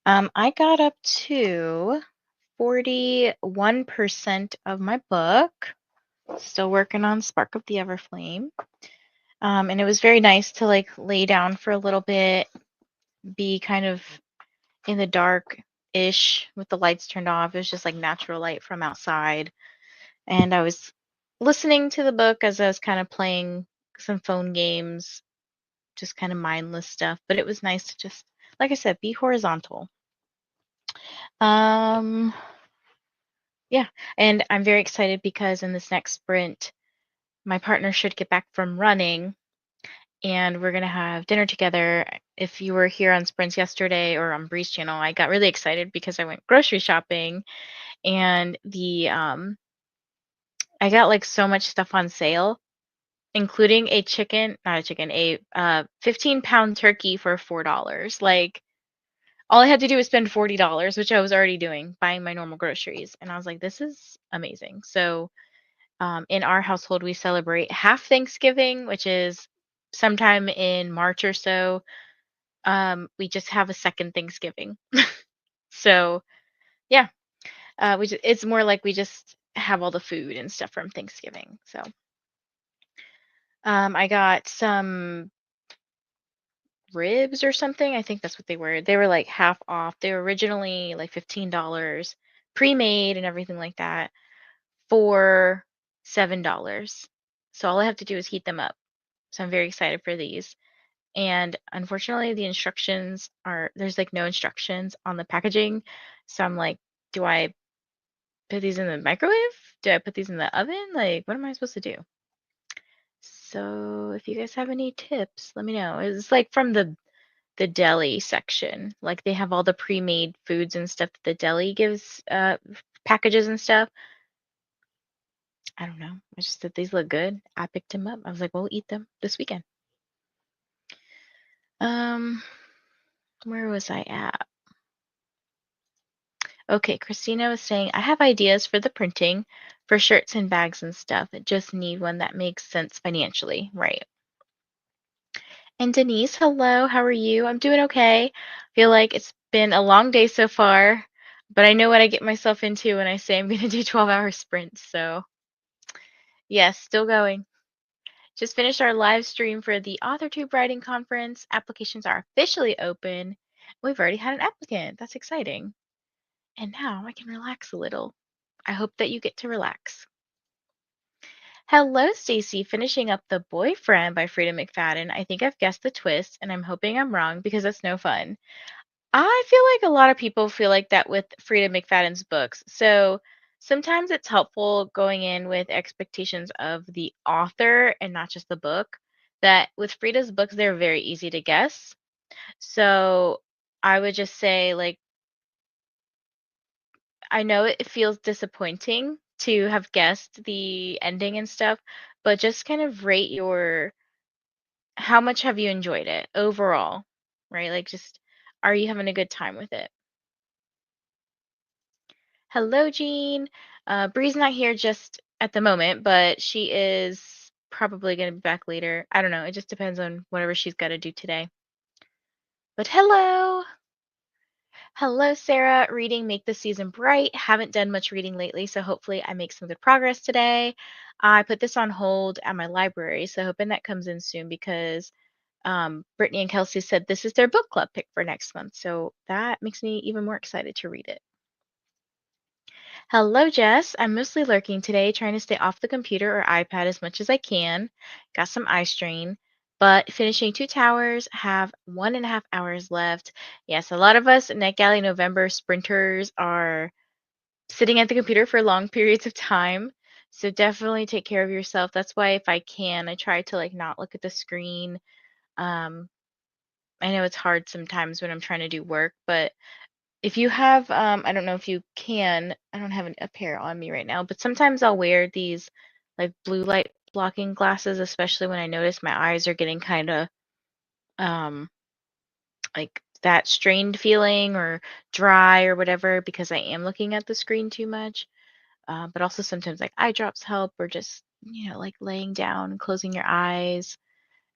A: I got up to 41% of my book. Still working on Spark of the Everflame. And it was very nice to like lay down for a little bit, be kind of in the dark-ish with the lights turned off. It was just like natural light from outside. And I was listening to the book as I was kind of playing some phone games, just kind of mindless stuff, but it was nice to just, like I said, be horizontal. Um, yeah, and I'm very excited because in this next sprint, my partner should get back from running and we're gonna have dinner together. If you were here on sprints yesterday or on Bree's channel, I got really excited because I went grocery shopping and I got like so much stuff on sale, including a chicken, not a chicken, a 15-pound turkey for $4. Like all I had to do was spend $40, which I was already doing, buying my normal groceries. And I was like, this is amazing. So, in our household, we celebrate half Thanksgiving, which is sometime in March or so. We just have a second Thanksgiving. So, yeah, it's more like we just have all the food and stuff from Thanksgiving. So, I got some ribs or something. I think that's what they were. They were like half off. They were originally like $15, pre-made and everything like that, for $7. So all I have to do is heat them up. So I'm very excited for these. And unfortunately, the instructions are there's like no instructions on the packaging. So I'm like, do I put these in the microwave? Do I put these in the oven? Like, what am I supposed to do? So if you guys have any tips, let me know. It's like from the deli section. Like they have all the pre-made foods and stuff that the deli gives packages and stuff. I don't know. I just said these look good. I picked them up. I was like, we'll eat them this weekend. Um, where was I at? Okay, Christina was saying, I have ideas for the printing for shirts and bags and stuff. I just need one that makes sense financially. Right. And Denise, hello. How are you? I'm doing okay. Feel like it's been a long day so far, but I know what I get myself into when I say I'm going to do 12-hour sprints. So, yes, still going. Just finished our live stream for the AuthorTube Writing Conference. Applications are officially open. We've already had an applicant. That's exciting. And now I can relax a little. I hope that you get to relax. Hello, Stacy. Finishing up The Boyfriend by Frida McFadden. I think I've guessed the twist, and I'm hoping I'm wrong because that's no fun. I feel like a lot of people feel like that with Frida McFadden's books. So sometimes it's helpful going in with expectations of the author and not just the book. That with Frida's books, they're very easy to guess. So I would just say, like, I know it feels disappointing to have guessed the ending and stuff, but just kind of rate how much have you enjoyed it overall, right? Like, just are you having a good time with it? Hello, Jean. Bree's not here just at the moment, but she is probably going to be back later. I don't know. It just depends on whatever she's got to do today. But hello. Hello, Sarah. Reading Make the Season Bright. Haven't done much reading lately, so hopefully I make some good progress today. I put this on hold at my library, so hoping that comes in soon because Brittany and Kelsey said this is their book club pick for next month, so that makes me even more excited to read it. Hello, Jess. I'm mostly lurking today, trying to stay off the computer or iPad as much as I can. Got some eye strain, but finishing Two Towers, have 1.5 hours left. Yes, a lot of us NetGalley November sprinters are sitting at the computer for long periods of time. So definitely take care of yourself. That's why if I can, I try to like not look at the screen. Um, I know it's hard sometimes when I'm trying to do work, but if you have, I don't know if you can, I don't have a pair on me right now, but sometimes I'll wear these like blue light blocking glasses, especially when I notice my eyes are getting kind of um, like that strained feeling or dry or whatever because I am looking at the screen too much. But also sometimes like eye drops help or just, like laying down and closing your eyes.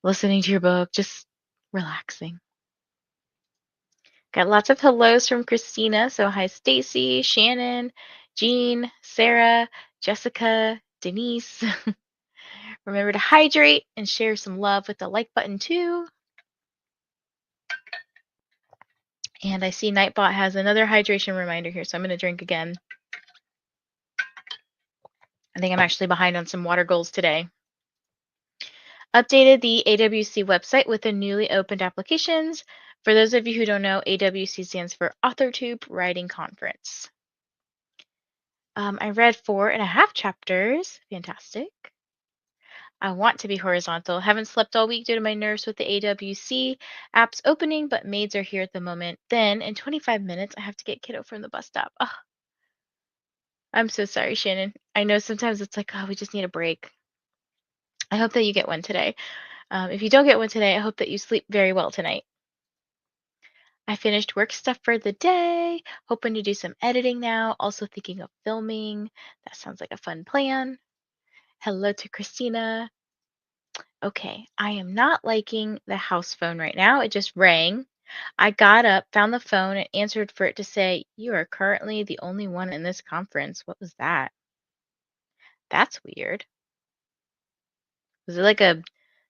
A: listening to your book, just relaxing. Got lots of hellos from Christina. So hi, Stacy, Shannon, Jean, Sarah, Jessica, Denise. Remember to hydrate and share some love with the like button too. And I see Nightbot has another hydration reminder here, so I'm going to drink again. I think I'm actually behind on some water goals today. Updated the AWC website with the newly opened applications. For those of you who don't know, AWC stands for AuthorTube Writing Conference. I read 4.5 chapters. Fantastic. I want to be horizontal. Haven't slept all week due to my nerves with the AWC apps opening, but maids are here at the moment. Then, in 25 minutes, I have to get kiddo from the bus stop. Oh, I'm so sorry, Shannon. I know sometimes it's like, oh, we just need a break. I hope that you get one today. If you don't get one today, I hope that you sleep very well tonight. I finished work stuff for the day, hoping to do some editing now, also thinking of filming. That sounds like a fun plan. Hello to Christina. Okay, I am not liking the house phone right now. It just rang. I got up, found the phone, and answered for it to say, "You are currently the only one in this conference." What was that? That's weird. Was it like a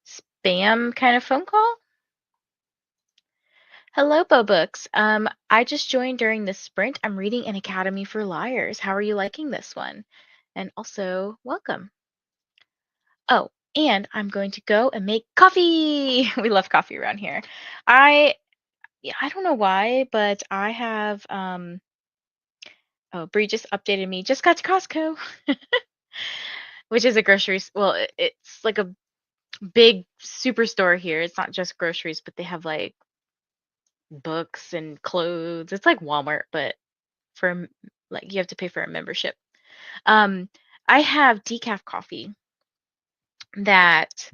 A: spam kind of phone call? Hello, Bobooks. I just joined during this sprint. I'm reading An Academy for Liars. How are you liking this one? And also, welcome. Oh, and I'm going to go and make coffee. We love coffee around here. I Yeah, I don't know why, but I have oh, Bree just updated me. Just got to Costco, which is a well, it's like a big superstore here. It's not just groceries, but they have like books and clothes. It's like Walmart, but for like you have to pay for a membership. Um, I have decaf coffee that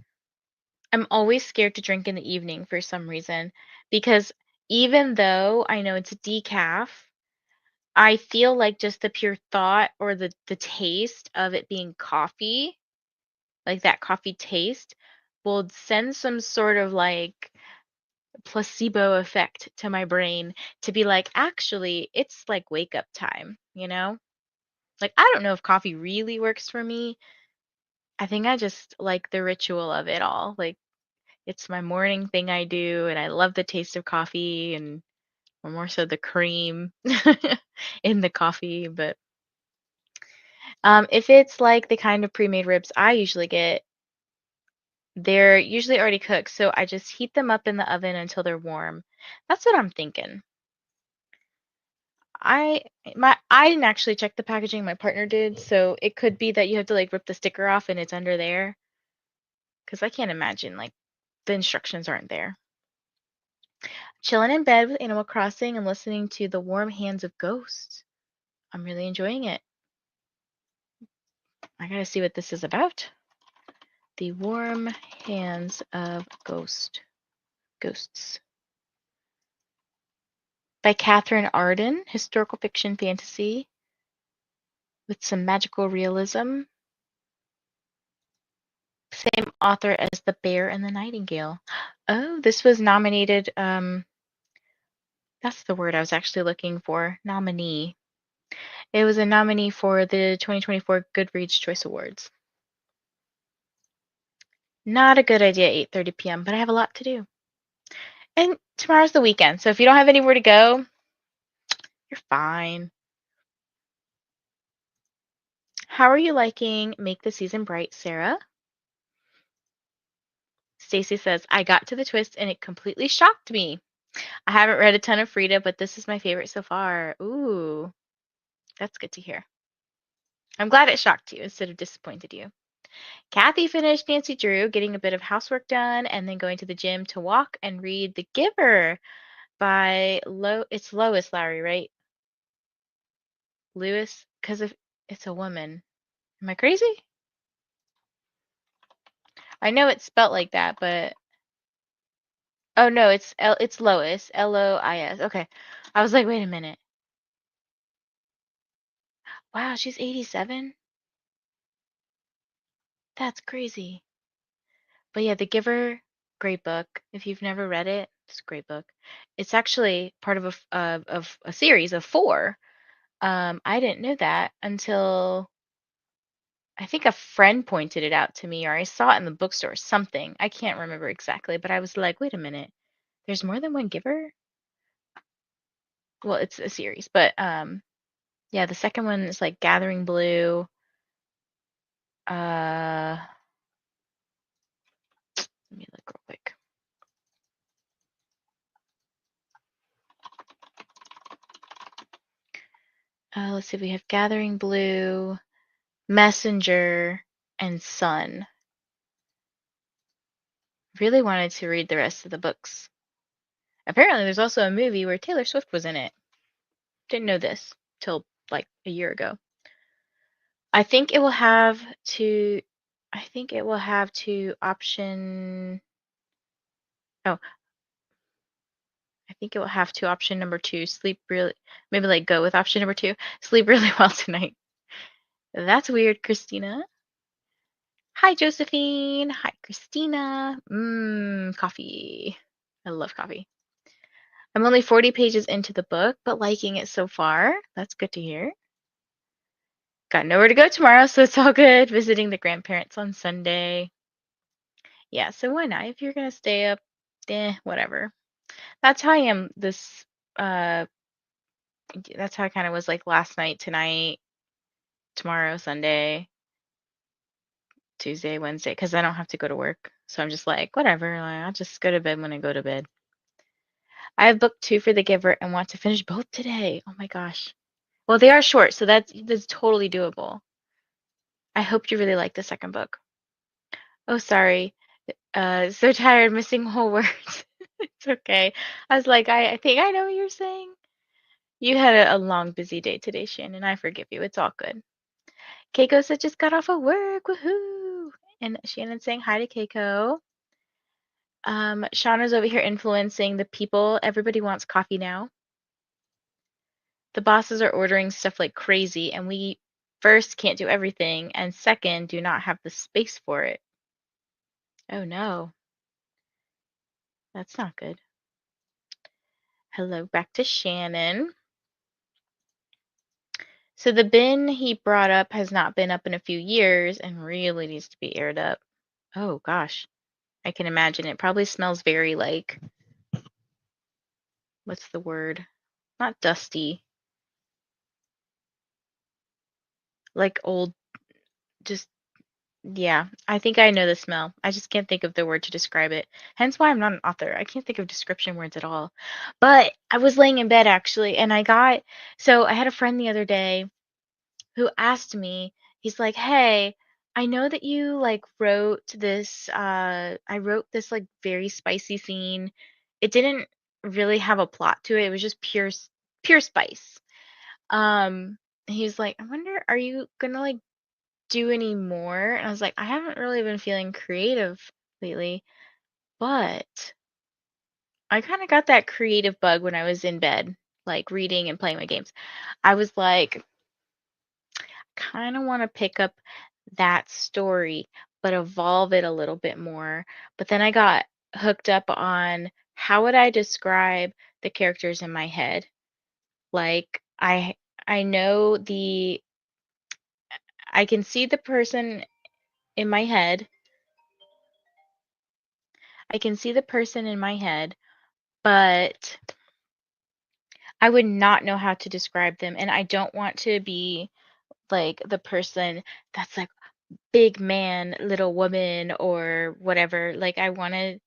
A: I'm always scared to drink in the evening for some reason because even though I know it's a decaf, I feel like just the pure thought or the taste of it being coffee, like that coffee taste, will send some sort of like placebo effect to my brain to be like, actually, it's like wake up time, you know? Like, I don't know if coffee really works for me. I think I just like the ritual of it all. Like, it's my morning thing I do, and I love the taste of coffee and or more so the cream in the coffee. But if it's like the kind of pre-made ribs I usually get, they're usually already cooked, so I just heat them up in the oven until they're warm. That's what I'm thinking. I I didn't actually check the packaging, my partner did, so it could be that you have to like rip the sticker off and it's under there. Because I can't imagine like the instructions aren't there. Chilling in bed with Animal Crossing and listening to The Warm Hands of Ghosts. I'm really enjoying it. I gotta see what this is about. The Warm Hands of Ghosts. By Catherine Arden, historical fiction fantasy with some magical realism. Same author as The Bear and the Nightingale. Oh, this was nominated, that's the word I was actually looking for, nominee. It was a nominee for the 2024 Goodreads Choice Awards. Not a good idea at 8:30 p.m., but I have a lot to do. And tomorrow's the weekend, so if you don't have anywhere to go, you're fine. How are you liking Make the Season Bright, Sarah? Stacy says, I got to the twist and it completely shocked me. I haven't read a ton of Frida, but this is my favorite so far. Ooh, that's good to hear. I'm glad it shocked you instead of disappointed you. Kathy finished Nancy Drew, getting a bit of housework done, and then going to the gym to walk and read The Giver by it's Lois Lowry, right? Lewis, because if it's a woman. Am I crazy? I know it's spelt like that, but oh no, it's Lois, Lois. Okay. I was like, wait a minute. Wow, she's 87? That's crazy. But yeah, The Giver. Great book. If you've never read it, it's a great book. It's actually part of a series of 4. I didn't know that until I think a friend pointed it out to me, or I saw it in the bookstore or something. I can't remember exactly, but I was like, wait a minute, there's more than one giver? Well, it's a series, but yeah, the second one is like Gathering Blue. Let me look real quick. Let's see, we have Gathering Blue, Messenger, and Sun. Really wanted to read the rest of the books. Apparently, there's also a movie where Taylor Swift was in it. Didn't know this till like a year ago. I think it will have to. I think it will have to option. Oh, I think it will have to option number 2. Sleep really. Maybe like go with option number 2. Sleep really well tonight. That's weird, Christina. Hi, Josephine. Hi, Christina. Coffee. I love coffee. I'm only 40 pages into the book, but liking it so far. That's good to hear. Got nowhere to go tomorrow, so it's all good. Visiting the grandparents on Sunday. Yeah, so why not? If you're gonna stay up, whatever. That's how I am this uh that's how I kind of was like last night, tonight, tomorrow, Sunday, Tuesday, Wednesday, because I don't have to go to work. So I'm just like, whatever, like, I'll just go to bed when I go to bed. I have book 2 for The Giver and want to finish both today. Oh my gosh. Well, they are short, so that's totally doable. I hope you really like the second book. Oh, sorry. So tired, missing whole words. It's okay. I was like, I think I know what you're saying. You had a long, busy day today, Shannon. I forgive you. It's all good. Keiko said just got off of work. Woohoo! And Shannon saying hi to Keiko. Shauna's over here influencing the people. Everybody wants coffee now. The bosses are ordering stuff like crazy, and we first can't do everything, and second, do not have the space for it. Oh no, that's not good. Hello, back to Shannon. So the bin he brought up has not been up in a few years and really needs to be aired up. Oh gosh, I can imagine. It probably smells very like, what's the word? Not dusty, like old, just, yeah. I think I know the smell. I just can't think of the word to describe it. Hence why I'm not an author. I can't think of description words at all. But I was laying in bed actually, and so I had a friend the other day who asked me, he's like, "Hey, I know that you like wrote this I wrote this like very spicy scene. It didn't really have a plot to it. It was just pure spice." He's like, "I wonder, are you gonna like do any more?" And I was like, "I haven't really been feeling creative lately, but I kind of got that creative bug when I was in bed, like reading and playing my games. I was like, kind of want to pick up that story, but evolve it a little bit more. But then I got hooked up on how would I describe the characters in my head? Like I know I can see the person in my head. I can see the person in my head, but I would not know how to describe them. And I don't want to be like the person that's like big man, little woman, or whatever. Like, I want to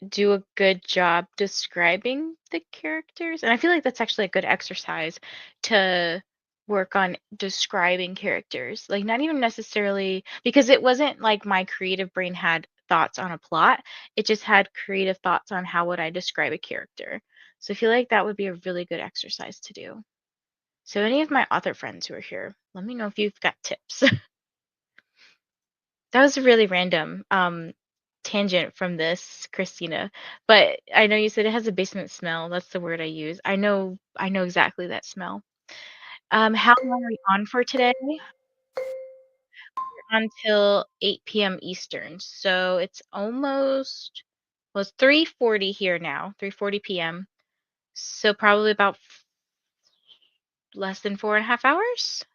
A: do a good job describing the characters. And I feel like that's actually a good exercise to work on describing characters. Like, not even necessarily because it wasn't like my creative brain had thoughts on a plot, it just had creative thoughts on how would I describe a character. So I feel like that would be a really good exercise to do. So, any of my author friends who are here, let me know if you've got tips. That was a really random tangent from this, Christina. But I know you said it has a basement smell. That's the word I use. I know exactly that smell. How long are we on for today? We're until 8 p.m. Eastern. So it's almost, well, it's 3:40 here now, 3:40 p.m. So probably about less than 4.5 hours,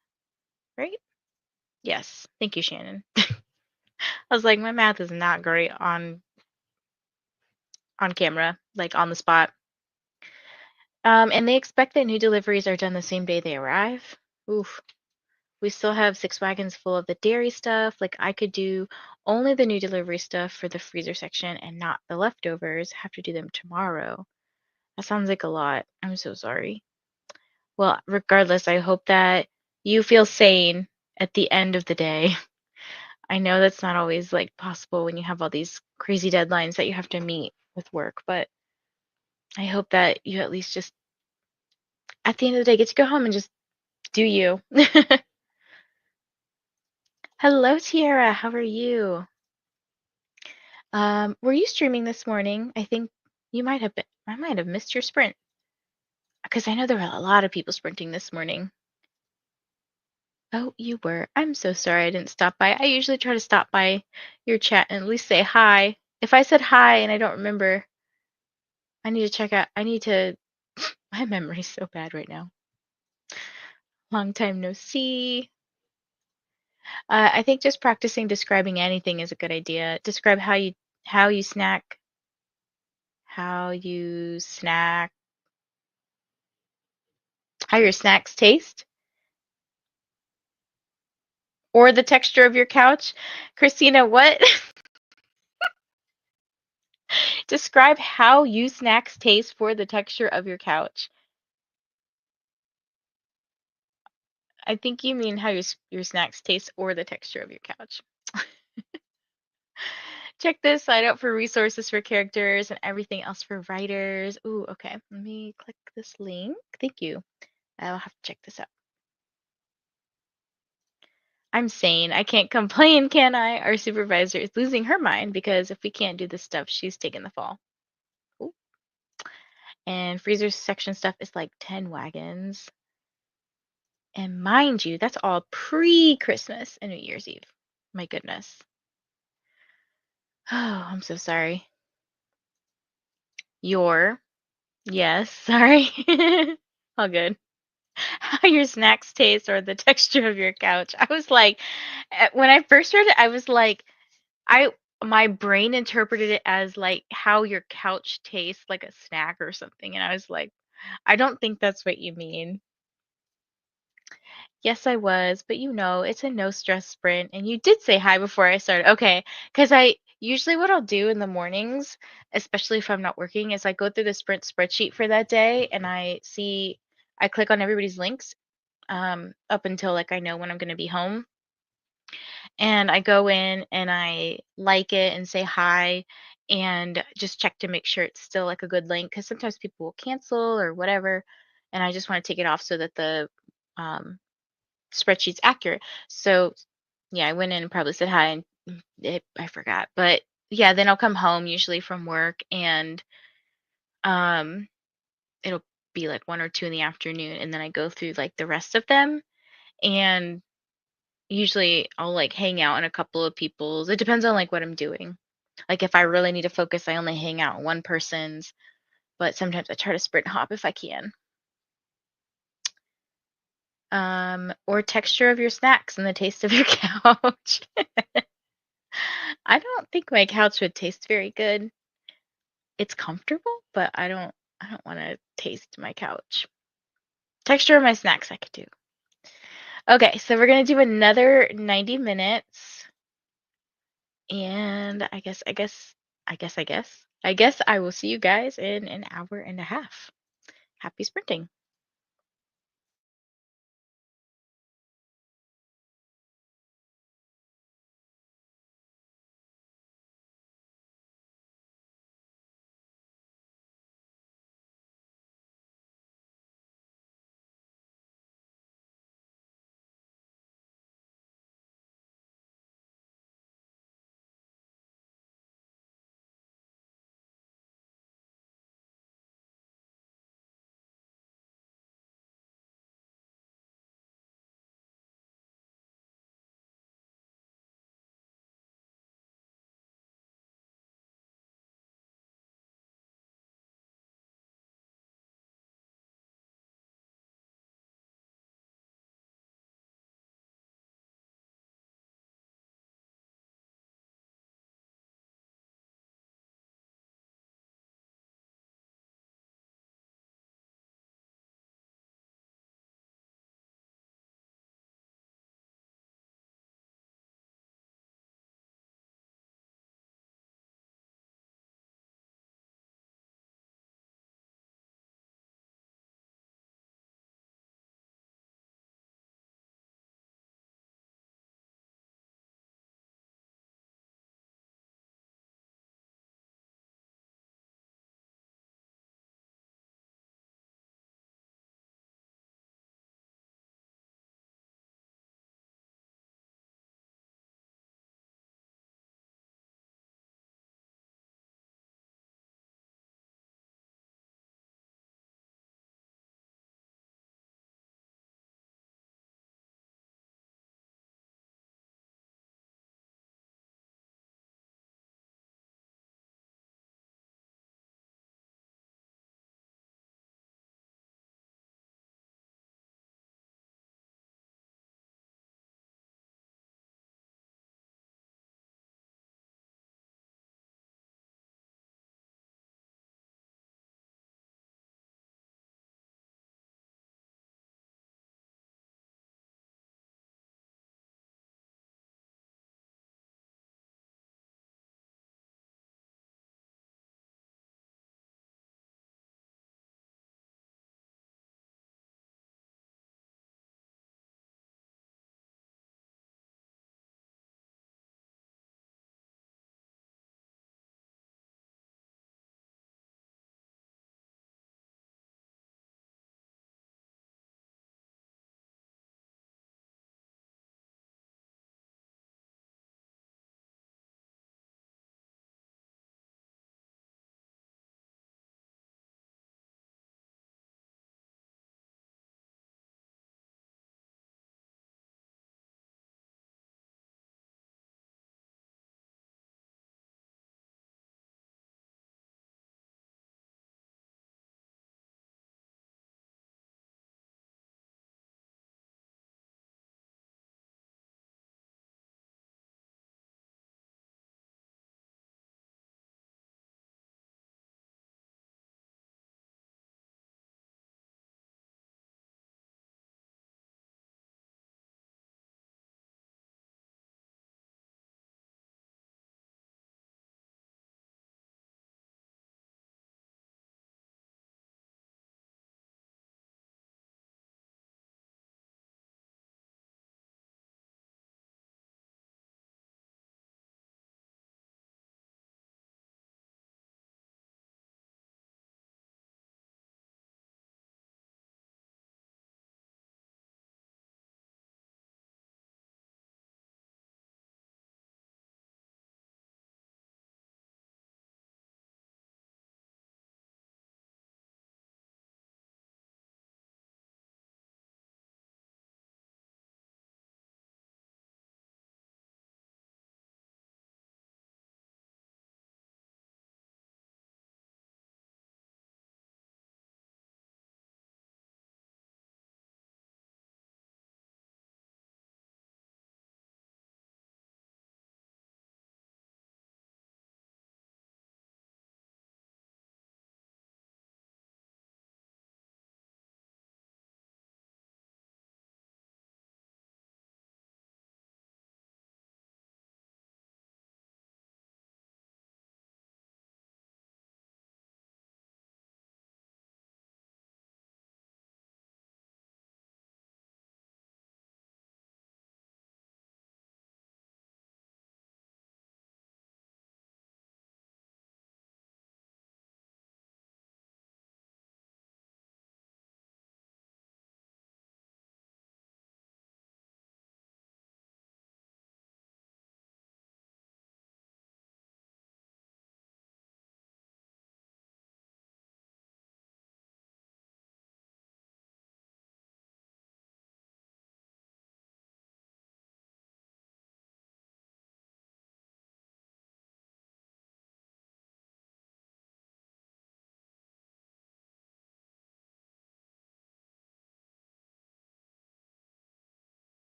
A: right? Yes. Thank you, Shannon. I was like, my math is not great on camera, like on the spot. And they expect that new deliveries are done the same day they arrive. Oof. We still have 6 wagons full of the dairy stuff. Like I could do only the new delivery stuff for the freezer section and not the leftovers. Have to do them tomorrow. That sounds like a lot. I'm so sorry. Well, regardless, I hope that you feel sane at the end of the day. I know that's not always like possible when you have all these crazy deadlines that you have to meet with work, but I hope that you at least just at the end of the day get to go home and just do you. Hello, Tiara. How are you? Were you streaming this morning? I think you might have been. I might have missed your sprint because I know there were a lot of people sprinting this morning. Oh, you were. I'm so sorry I didn't stop by. I usually try to stop by your chat and at least say hi. If I said hi and I don't remember, I need to check out. I need to. My memory's so bad right now. Long time no see. I think just practicing describing anything is a good idea. Describe how you snack, how you snack, how your snacks taste, or the texture of your couch. Christina, what? Describe how you snacks taste for the texture of your couch. I think you mean how your snacks taste or the texture of your couch. Check this site out for resources for characters and everything else for writers. Ooh, okay. Let me click this link. Thank you. I'll have to check this out. I'm sane. I can't complain, can I? Our supervisor is losing her mind because if we can't do this stuff, she's taking the fall. Ooh. And freezer section stuff is like 10 wagons. And mind you, that's all pre-Christmas and New Year's Eve. My goodness. Oh, I'm so sorry. Yes, sorry. All good. How your snacks taste or the texture of your couch. I was like, when I first read it, I was like, I my brain interpreted it as like how your couch tastes like a snack or something. And I was like, I don't think that's what you mean. Yes, I was, but it's a no stress sprint. And you did say hi before I started. Okay, because I usually what I'll do in the mornings, especially if I'm not working, is I go through the sprint spreadsheet for that day and I click on everybody's links up until like I know when I'm going to be home. And I go in and I like it and say hi and just check to make sure it's still like a good link because sometimes people will cancel or whatever. And I just want to take it off so that the um, spreadsheet's accurate. So yeah, I went in and probably said hi and I forgot. But yeah, then I'll come home usually from work and um, it'll be like 1 or 2 in the afternoon. And then I go through like the rest of them. And usually I'll like hang out in a couple of people's. It depends on like what I'm doing. Like if I really need to focus, I only hang out in one person's, but sometimes I try to sprint hop if I can. Or texture of your snacks and the taste of your couch. I don't think my couch would taste very good. It's comfortable, but I don't want to taste my couch. Texture of my snacks I could do. Okay, so we're gonna do another 90 minutes. And I guess I will see you guys in an hour and a half. Happy sprinting.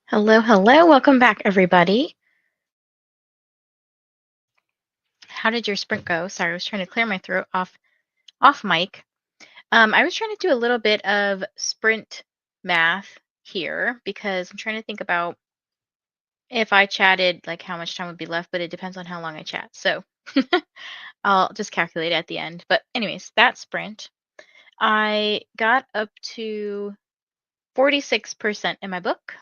A: Hello, hello. Welcome back, everybody. How did your sprint go? Sorry, I was trying to clear my throat off mic. I was trying to do a little bit of sprint math here because I'm trying to think about if I chatted, like how much time would be left, but it depends on how long I chat. So I'll just calculate at the end. But anyways, that sprint, I got up to 46% in my book.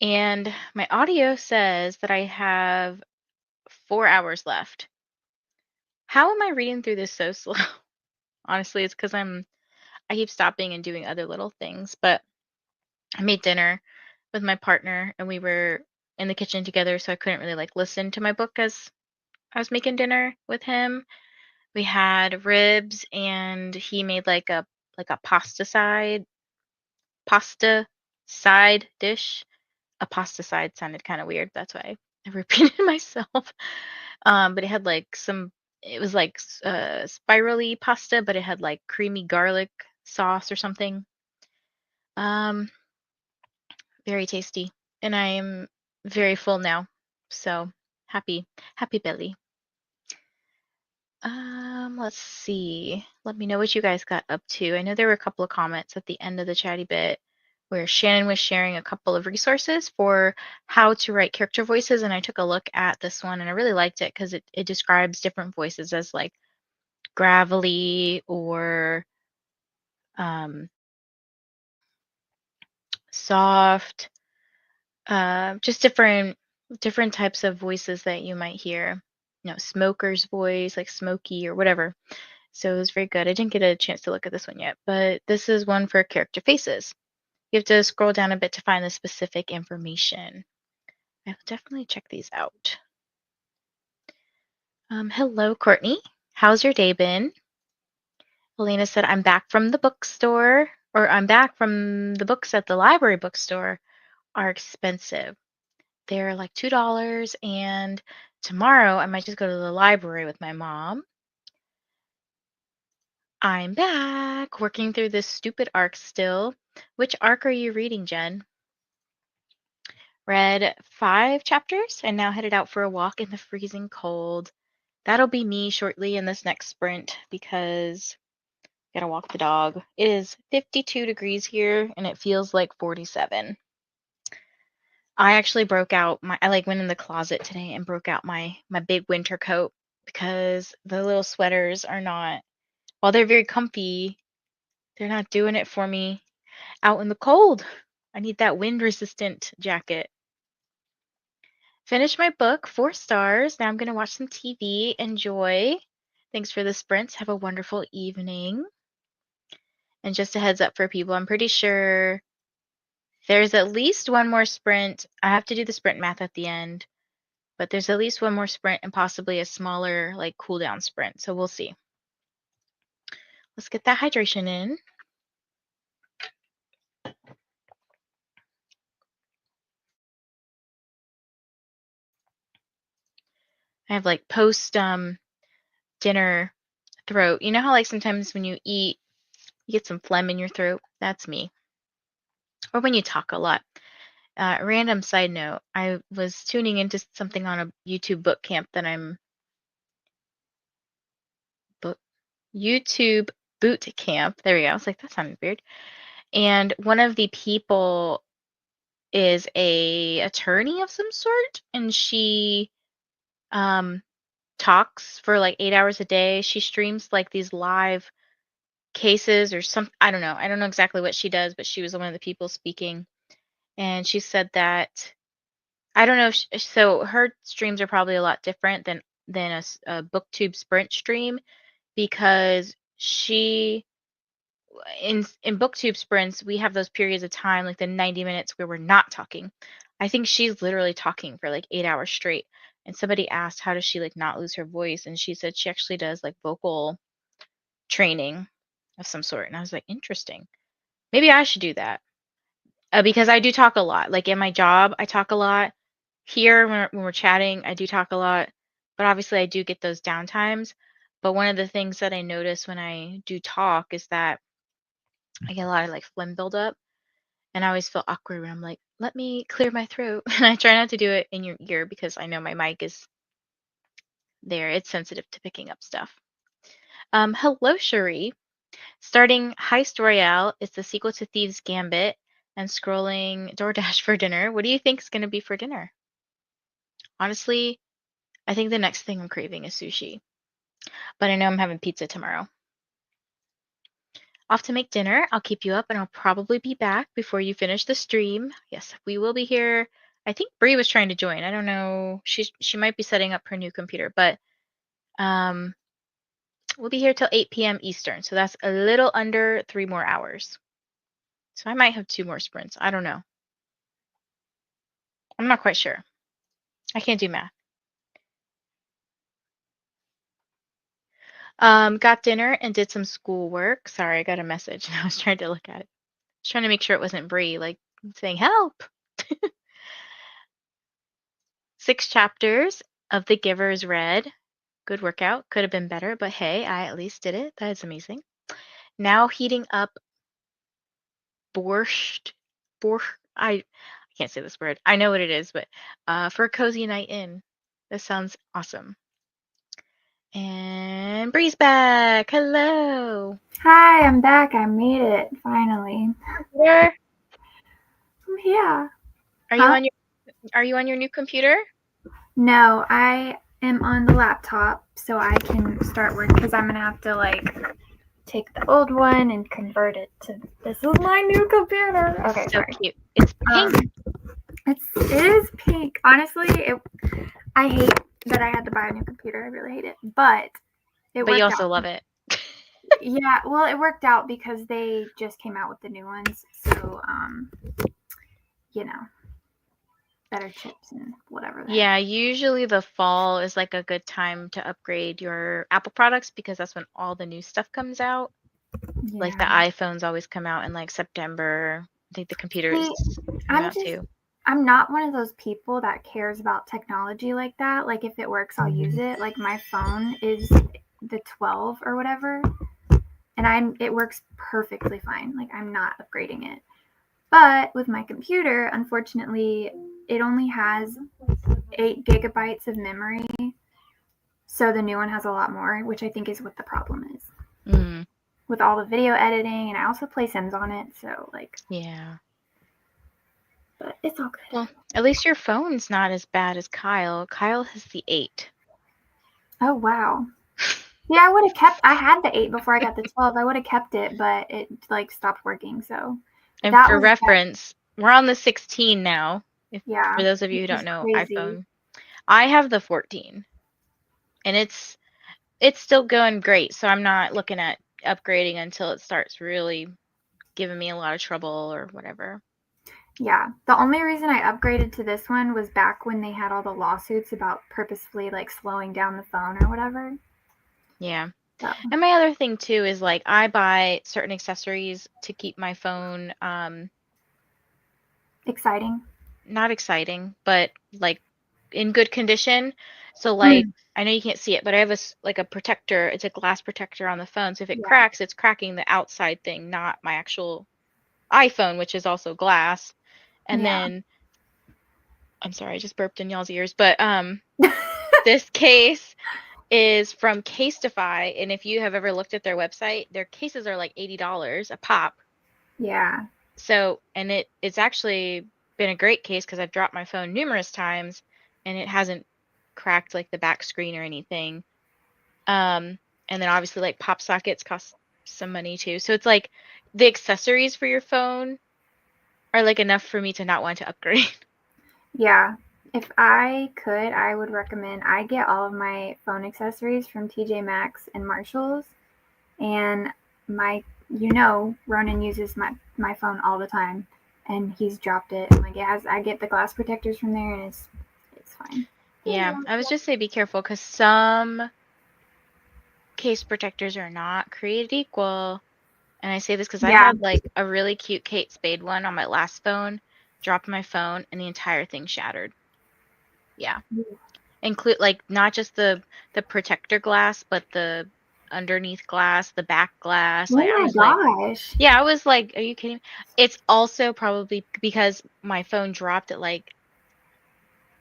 A: And my audio says that I have 4 hours left. How am I reading through this so slow? Honestly, it's because I keep stopping and doing other little things. But I made dinner with my partner and we were in the kitchen together, so I couldn't really like listen to my book as I was making dinner with him. We had ribs and he made like a pasta side dish. A pasta side sounded kind of weird. That's why I repeated myself. But it had like it was like spirally pasta, but it had like creamy garlic sauce or something. Um, very tasty. And I am very full now. So happy, happy belly. Let's see. Let me know what you guys got up to. I know there were a couple of comments at the end of the chatty bit where Shannon was sharing a couple of resources for how to write character voices, and I took a look at this one and I really liked it because it describes different voices as like gravelly or um, soft, just different types of voices that you might hear. You know, smoker's voice, like smoky or whatever. So it was very good. I didn't get a chance to look at this one yet, but this is one for character faces. You have to scroll down a bit to find the specific information. I will definitely check these out. Hello, Courtney. How's your day been? Elena said, I'm back from the bookstore, or I'm back from the books at the library bookstore are expensive. They're like $2, and tomorrow I might just go to the library with my mom. I'm back, working through this stupid arc still. Which arc are you reading, Jen? Read 5 chapters and now headed out for a walk in the freezing cold. That'll be me shortly in this next sprint because I gotta walk the dog. It is 52 degrees here and it feels like 47. I actually I like went in the closet today and broke out my big winter coat because the little sweaters are not, while they're very comfy, they're not doing it for me out in the cold. I need that wind resistant jacket. Finished my book, 4 stars. Now I'm going to watch some TV. Enjoy. Thanks for the sprints. Have a wonderful evening. And just a heads up for people, I'm pretty sure there's at least one more sprint. I have to do the sprint math at the end, but there's at least one more sprint and possibly a smaller like cool down sprint. So we'll see. Let's get that hydration in. I have like post dinner throat. You know how like sometimes when you eat, you get some phlegm in your throat? That's me. Or when you talk a lot. Random side note, I was tuning into something on a YouTube book camp that book YouTube boot camp. There we go. I was like, that sounded weird. And one of the people is a attorney of some sort, and she um talks for like 8 hours a day. She streams like these live cases or some, I don't know. I don't know exactly what she does, but she was one of the people speaking. And she said that I don't know. So her streams are probably a lot different than a BookTube Sprint stream because she in BookTube sprints we have those periods of time like the 90 minutes where we're not talking. I think she's literally talking for like 8 hours straight. And somebody asked how does she like not lose her voice, and she said she actually does like vocal training of some sort. And I was like, interesting. Maybe I should do that. Because I do talk a lot. Like in my job, I talk a lot. Here, when we're chatting, I do talk a lot. But obviously, I do get those downtimes. But one of the things that I notice when I do talk is that I get a lot of like phlegm buildup. And I always feel awkward when I'm like, let me clear my throat. And I try not to do it in your ear because I know my mic is there. It's sensitive to picking up stuff. Hello, Cherie. Starting Heist Royale is the sequel to Thieves Gambit and scrolling DoorDash for dinner. What do you think is going to be for dinner? Honestly, I think the next thing I'm craving is sushi. But I know I'm having pizza tomorrow. Off to make dinner. I'll keep you up and I'll probably be back before you finish the stream. Yes, we will be here. I think Bree was trying to join. I don't know. She might be setting up her new computer, but um we'll be here till 8 p.m. Eastern. So that's a little under 3 more hours. So I might have 2 more sprints. I don't know. I'm not quite sure. I can't do math. Got dinner and did some schoolwork. Sorry, I got a message and I was trying to look at it. I was trying to make sure it wasn't Bree, like saying help. 6 chapters of The Giver's read. Good workout. Could have been better, but hey, I at least did it. That is amazing. Now heating up borscht. Borscht. I can't say this word. I know what it is, but for a cozy night in. This sounds awesome. And Bree's back. Hello.
B: Hi, I'm back. I made it finally.
A: Where
B: Yeah.
A: are you on your new computer?
B: No, I am on the laptop so I can start work because I'm gonna have to like take the old one and convert it to this is my new computer. Okay,
A: So
B: sorry.
A: cute. It's pink.
B: It is pink. Honestly, I hate that I had to buy a new computer. I really hate it, but it
A: But you
B: worked
A: also
B: out.
A: love it.
B: Yeah, well, it worked out because they just came out with the new ones, so you know, better chips and whatever.
A: Yeah, usually the fall is like a good time to upgrade your Apple products because that's when all the new stuff comes out.
B: Yeah.
A: Like the iPhones always come out in like September. I think the computers come out too.
B: I'm not one of those people that cares about technology like that. Like if it works, I'll use it. Like my phone is the 12 or whatever, and it works perfectly fine. Like I'm not upgrading it. But with my computer, unfortunately, it only has 8 gigabytes of memory. So the new one has a lot more, which I think is what the problem is.
A: Mm.
B: With all the video editing, and I also play Sims on it, so like
A: Yeah.
B: but it's all good.
A: Well, at least your phone's not as bad as Kyle. Kyle has the 8.
B: Oh wow. Yeah, I had the 8 before I got the 12. I would have kept it, but it like stopped working. So
A: And
B: that
A: for
B: was that.
A: reference, we're on the 16 now.
B: Yeah,
A: For those of you who
B: which is
A: don't know
B: crazy.
A: iPhone, I have the 14, and it's still going great. So I'm not looking at upgrading until it starts really giving me a lot of trouble or whatever.
B: Yeah. The only reason I upgraded to this one was back when they had all the lawsuits about purposefully like slowing down the phone or whatever.
A: Yeah.
B: So
A: And my other thing too is like I buy certain accessories to keep my phone
B: exciting.
A: not exciting, but like in good condition. So like I know you can't see it, but I have like a protector. It's a glass protector on the phone. So if it
B: Yeah.
A: cracks, it's cracking the outside thing, not my actual iPhone, which is also glass. And
B: Yeah.
A: then I'm sorry, I just burped in y'all's ears, but this case is from Casetify, and if you have ever looked at their website, their cases are like $80 a pop.
B: Yeah.
A: So, and it's actually been a great case because I've dropped my phone numerous times and it hasn't cracked like the back screen or anything. And then obviously like pop sockets cost some money too. So it's like the accessories for your phone are like enough for me to not want to upgrade.
B: Yeah. If I could, I would recommend I get all of my phone accessories from TJ Maxx and Marshalls. And Ronan uses my phone all the time, and he's dropped it. And like I get the glass protectors from there, and it's fine.
A: Yeah, I was just say be careful because some case protectors are not created equal. And I say this because I
B: Yeah,
A: had like a really cute Kate Spade one on my last phone, dropped my phone, and the entire thing shattered. Yeah. Include like not just the protector glass, but the underneath glass, the back glass.
B: Oh
A: Like I
B: my
A: was like,
B: gosh.
A: yeah, I was like, are you kidding me? It's also probably because my phone dropped at like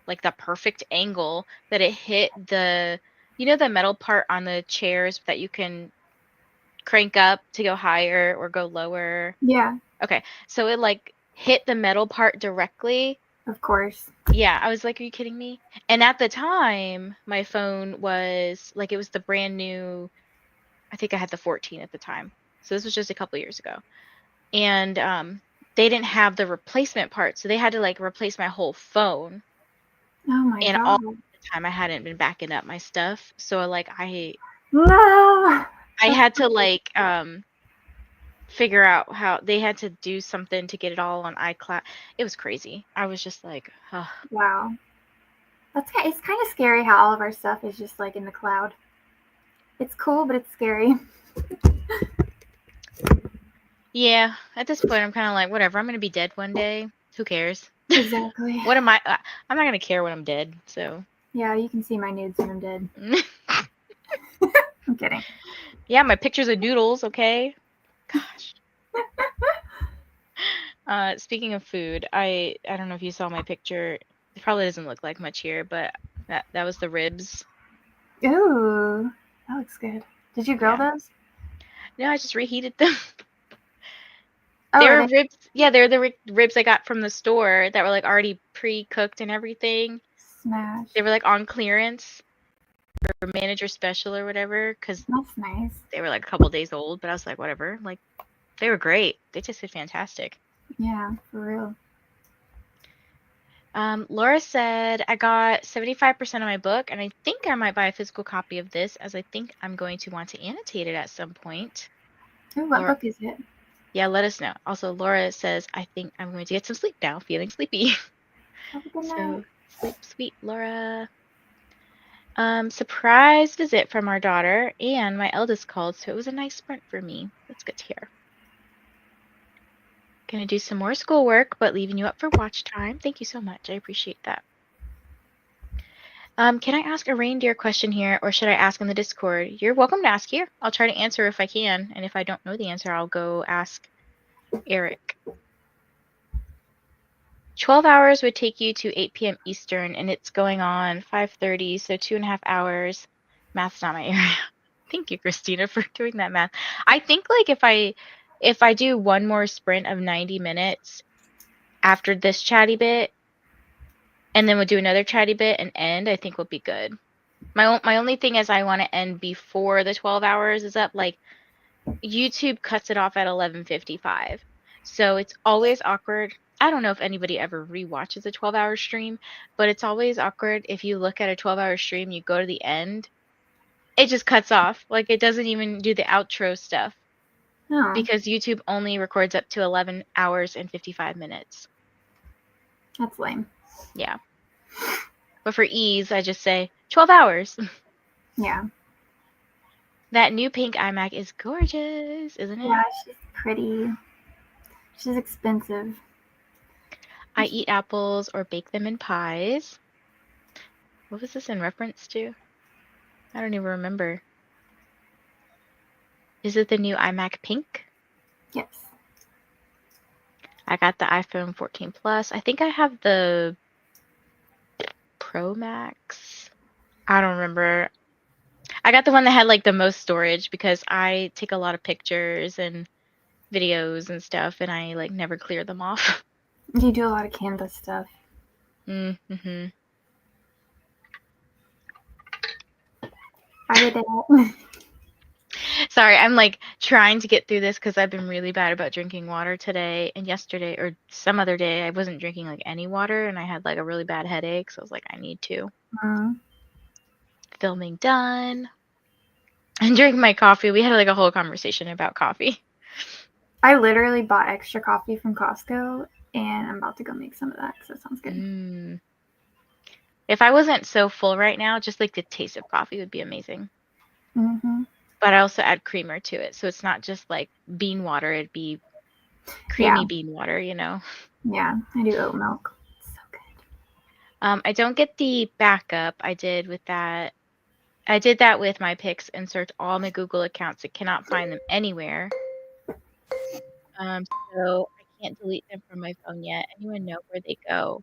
A: the perfect angle that it hit the, you know, the metal part on the chairs that you can crank up to go higher or go lower.
B: Yeah,
A: Okay, so it like hit the metal part directly.
B: of course.
A: Yeah, I was like, are you kidding me? And at the time, my phone was like, it was the brand new, I think I had the 14 at the time. So this was just a couple years ago. And they didn't have the replacement part, so they had to like replace my whole phone.
B: Oh my
A: And all
B: god.
A: the time I hadn't been backing up my stuff. So like
B: No.
A: I had to like figure out how they had to do something to get it all on iCloud. It was crazy. I was just like, oh.
B: Wow. It's kind of scary how all of our stuff is just like in the cloud. It's cool, but it's scary.
A: Yeah, at this point I'm kind of like, whatever, I'm going to be dead one day. Who cares?
B: Exactly.
A: What am I I'm not going to care when I'm dead, so.
B: Yeah, you can see my nudes when I'm dead. I'm kidding.
A: Yeah, my pictures of noodles, okay? Gosh. Speaking of food, I don't know if you saw my picture. It probably doesn't look like much here, but that was the ribs.
B: Ooh, that looks good. Did you grill
A: Yeah.
B: those?
A: No, I just reheated them.
B: Oh,
A: They
B: are
A: were
B: they
A: ribs. Yeah, they're the ribs I got from the store that were like already pre-cooked and everything.
B: smashed?
A: They were like on clearance or manager special or whatever because
B: That's nice.
A: they were like a couple days old. But I was like, whatever. Like they were great. They tasted fantastic.
B: Yeah, for real.
A: Laura said, I got 75% of my book, and I think I might buy a physical copy of this, as I think I'm going to want to annotate it at some point.
B: Ooh, what
A: Laura,
B: book is it?
A: yeah, let us know. Also, Laura says, I think I'm going to get some sleep now, feeling sleepy.
B: Have a good night.
A: So, sleep sweet, Laura. Surprise visit from our daughter, and my eldest called, so it was a nice sprint for me. That's good to hear. Gonna do some more schoolwork, but leaving you up for watch time. Thank you so much. I appreciate that. Can I ask a reindeer question here, or should I ask in the Discord? You're welcome to ask here. I'll try to answer if I can, and if I don't know the answer, I'll go ask Eric. 12 hours would take you to 8 p.m. Eastern, and it's going on 5:30, so 2.5 hours. Math's not my area. Thank you, Christina, for doing that math. I think like if I do one more sprint of 90 minutes after this chatty bit, and then we'll do another chatty bit and end, I think we'll be good. My only thing is I want to end before the 12 hours is up. Like YouTube cuts it off at 11:55. So it's always awkward. I don't know if anybody ever rewatches a 12-hour stream, but it's always awkward if you look at a 12-hour stream, you go to the end, it just cuts off. Like it doesn't even do the outro stuff
B: Oh,
A: because YouTube only records up to 11 hours and 55 minutes.
B: that's lame.
A: Yeah. But for ease, I just say 12 hours.
B: Yeah.
A: That new pink iMac is gorgeous, isn't it?
B: Yeah, she's pretty. She's expensive.
A: I eat apples or bake them in pies. What was this in reference to? I don't even remember. Is it the new iMac Pink?
B: Yes.
A: I got the iPhone 14 Plus. I think I have the Pro Max. I don't remember. I got the one that had like the most storage because I take a lot of pictures and videos and stuff, and I like never clear them off.
B: You do a lot of Canva stuff.
A: Mm-hmm.
B: I did that.
A: Sorry, I'm like trying to get through this because I've been really bad about drinking water today and yesterday or some other day. I wasn't drinking like any water and I had like a really bad headache. So I was like, I need to. Filming done. And drinking my coffee. We had like a whole conversation about coffee.
B: I literally bought extra coffee from Costco, and I'm about to go make some of that because that sounds good.
A: If I wasn't so full right now, just like the taste of coffee would be amazing.
B: Mm-hmm.
A: But I also add creamer to it. So it's not just like bean water. It'd be creamy bean water, you know?
B: Yeah, I do oat milk. It's so good.
A: I don't get the backup I did with that I did that with my pics and searched all my Google accounts. I cannot find them anywhere. So I can't delete them from my phone yet. Anyone know where they go?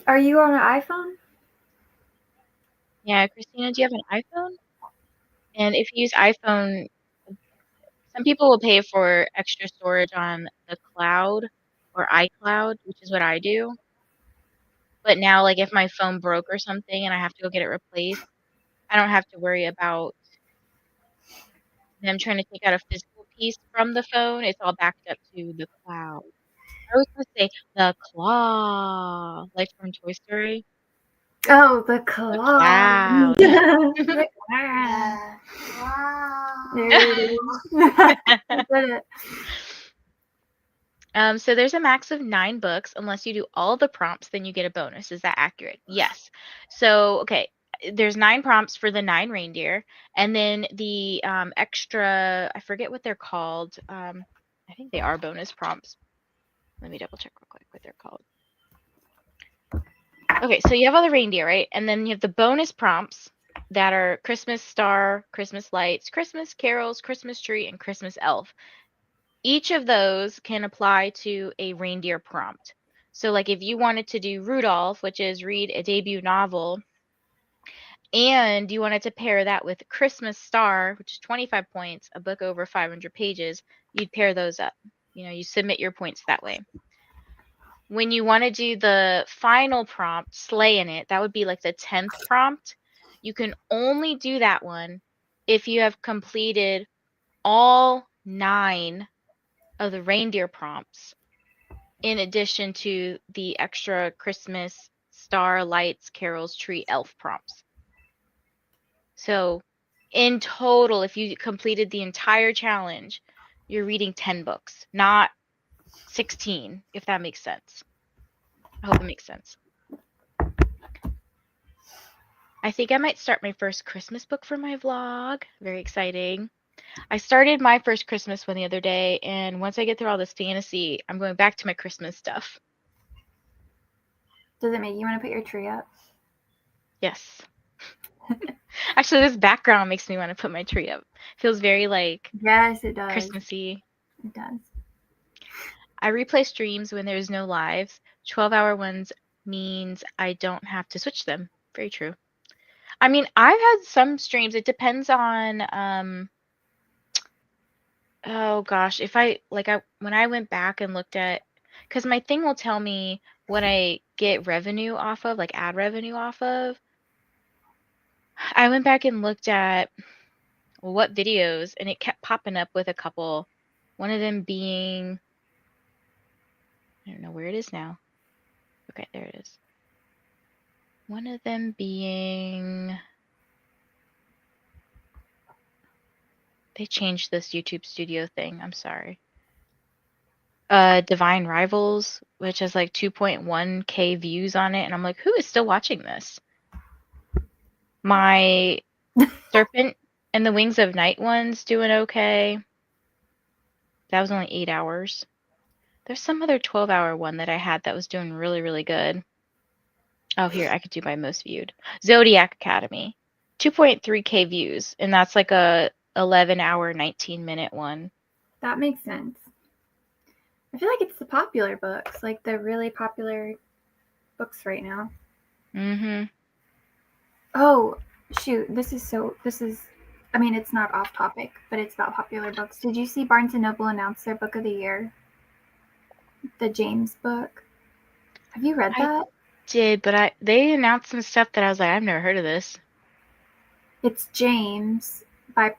B: Are you on an iPhone?
A: Yeah, Christina, do you have an iPhone? And if you use iPhone, some people will pay for extra storage on the cloud or iCloud, which is what I do. But now, like, if my phone broke or something and I have to go get it replaced, I don't have to worry about them trying to take out a physical piece from the phone. It's all backed up to the cloud. I always want to say the claw, like from Toy Story.
B: Oh, the
A: The
B: cloud.
A: cloud.
B: The cloud.
C: Wow.
B: There it is. You did it.
A: So there's a max of 9 books. Unless you do all the prompts, then you get a bonus. Is that accurate? Yes. So, okay, there's 9 prompts for the 9 reindeer, and then the extra, I forget what they're called. I think they are bonus prompts. Let me double check real quick what they're called. Okay, so you have all the reindeer, right? And then you have the bonus prompts that are Christmas star, Christmas lights, Christmas carols, Christmas tree, and Christmas elf. Each of those can apply to a reindeer prompt. So, like, if you wanted to do Rudolph, which is read a debut novel, and you wanted to pair that with Christmas Star, which is 25 points, a book over 500 pages, you'd pair those up. You submit your points that way. When you want to do the final prompt, Slay in It, that would be like the 10th prompt. You can only do that one if you have completed all 9 of the reindeer prompts, in addition to the extra Christmas, star, lights, carols, tree, elf prompts. So in total, if you completed the entire challenge, you're reading 10 books, not 16, if that makes sense. I hope it makes sense. I think I might start my first Christmas book for my vlog. Very exciting. I started my first Christmas one the other day, and once I get through all this fantasy, I'm going back to my Christmas stuff.
B: Does it make you want to put your tree up?
A: Yes. Actually, this background makes me want to put my tree up. Feels very like
B: Yes, it does.
A: Christmassy.
B: It does.
A: I replay streams when there's no lives. 12-hour ones means I don't have to switch them. Very true. I mean, I've had some streams. It depends on oh gosh, if I when I went back and looked at, because my thing will tell me what I get revenue off of, like ad revenue off of. I went back and looked at what videos, and it kept popping up with a couple. One of them being, I don't know where it is now. Okay, there it is. One of them being, they changed this YouTube studio thing. I'm sorry. Divine Rivals, which has like 2.1K views on it, and I'm like, who is still watching this? My Serpent and the Wings of Night one's doing okay. That was only 8 hours. There's some other 12-hour one that I had that was doing really, really good. Oh, here, I could do my most viewed. Zodiac Academy, 2.3K views, and that's like a 11-hour, 19-minute one.
B: That makes sense. I feel like it's the popular books, like the really popular books right now.
A: Mm-hmm.
B: Oh, shoot. I mean, it's not off topic, but it's about popular books. Did you see Barnes & Noble announce their book of the year? The James book. Have you read that?
A: Did, but they announced some stuff that I was like, I've never heard of this.
B: It's James by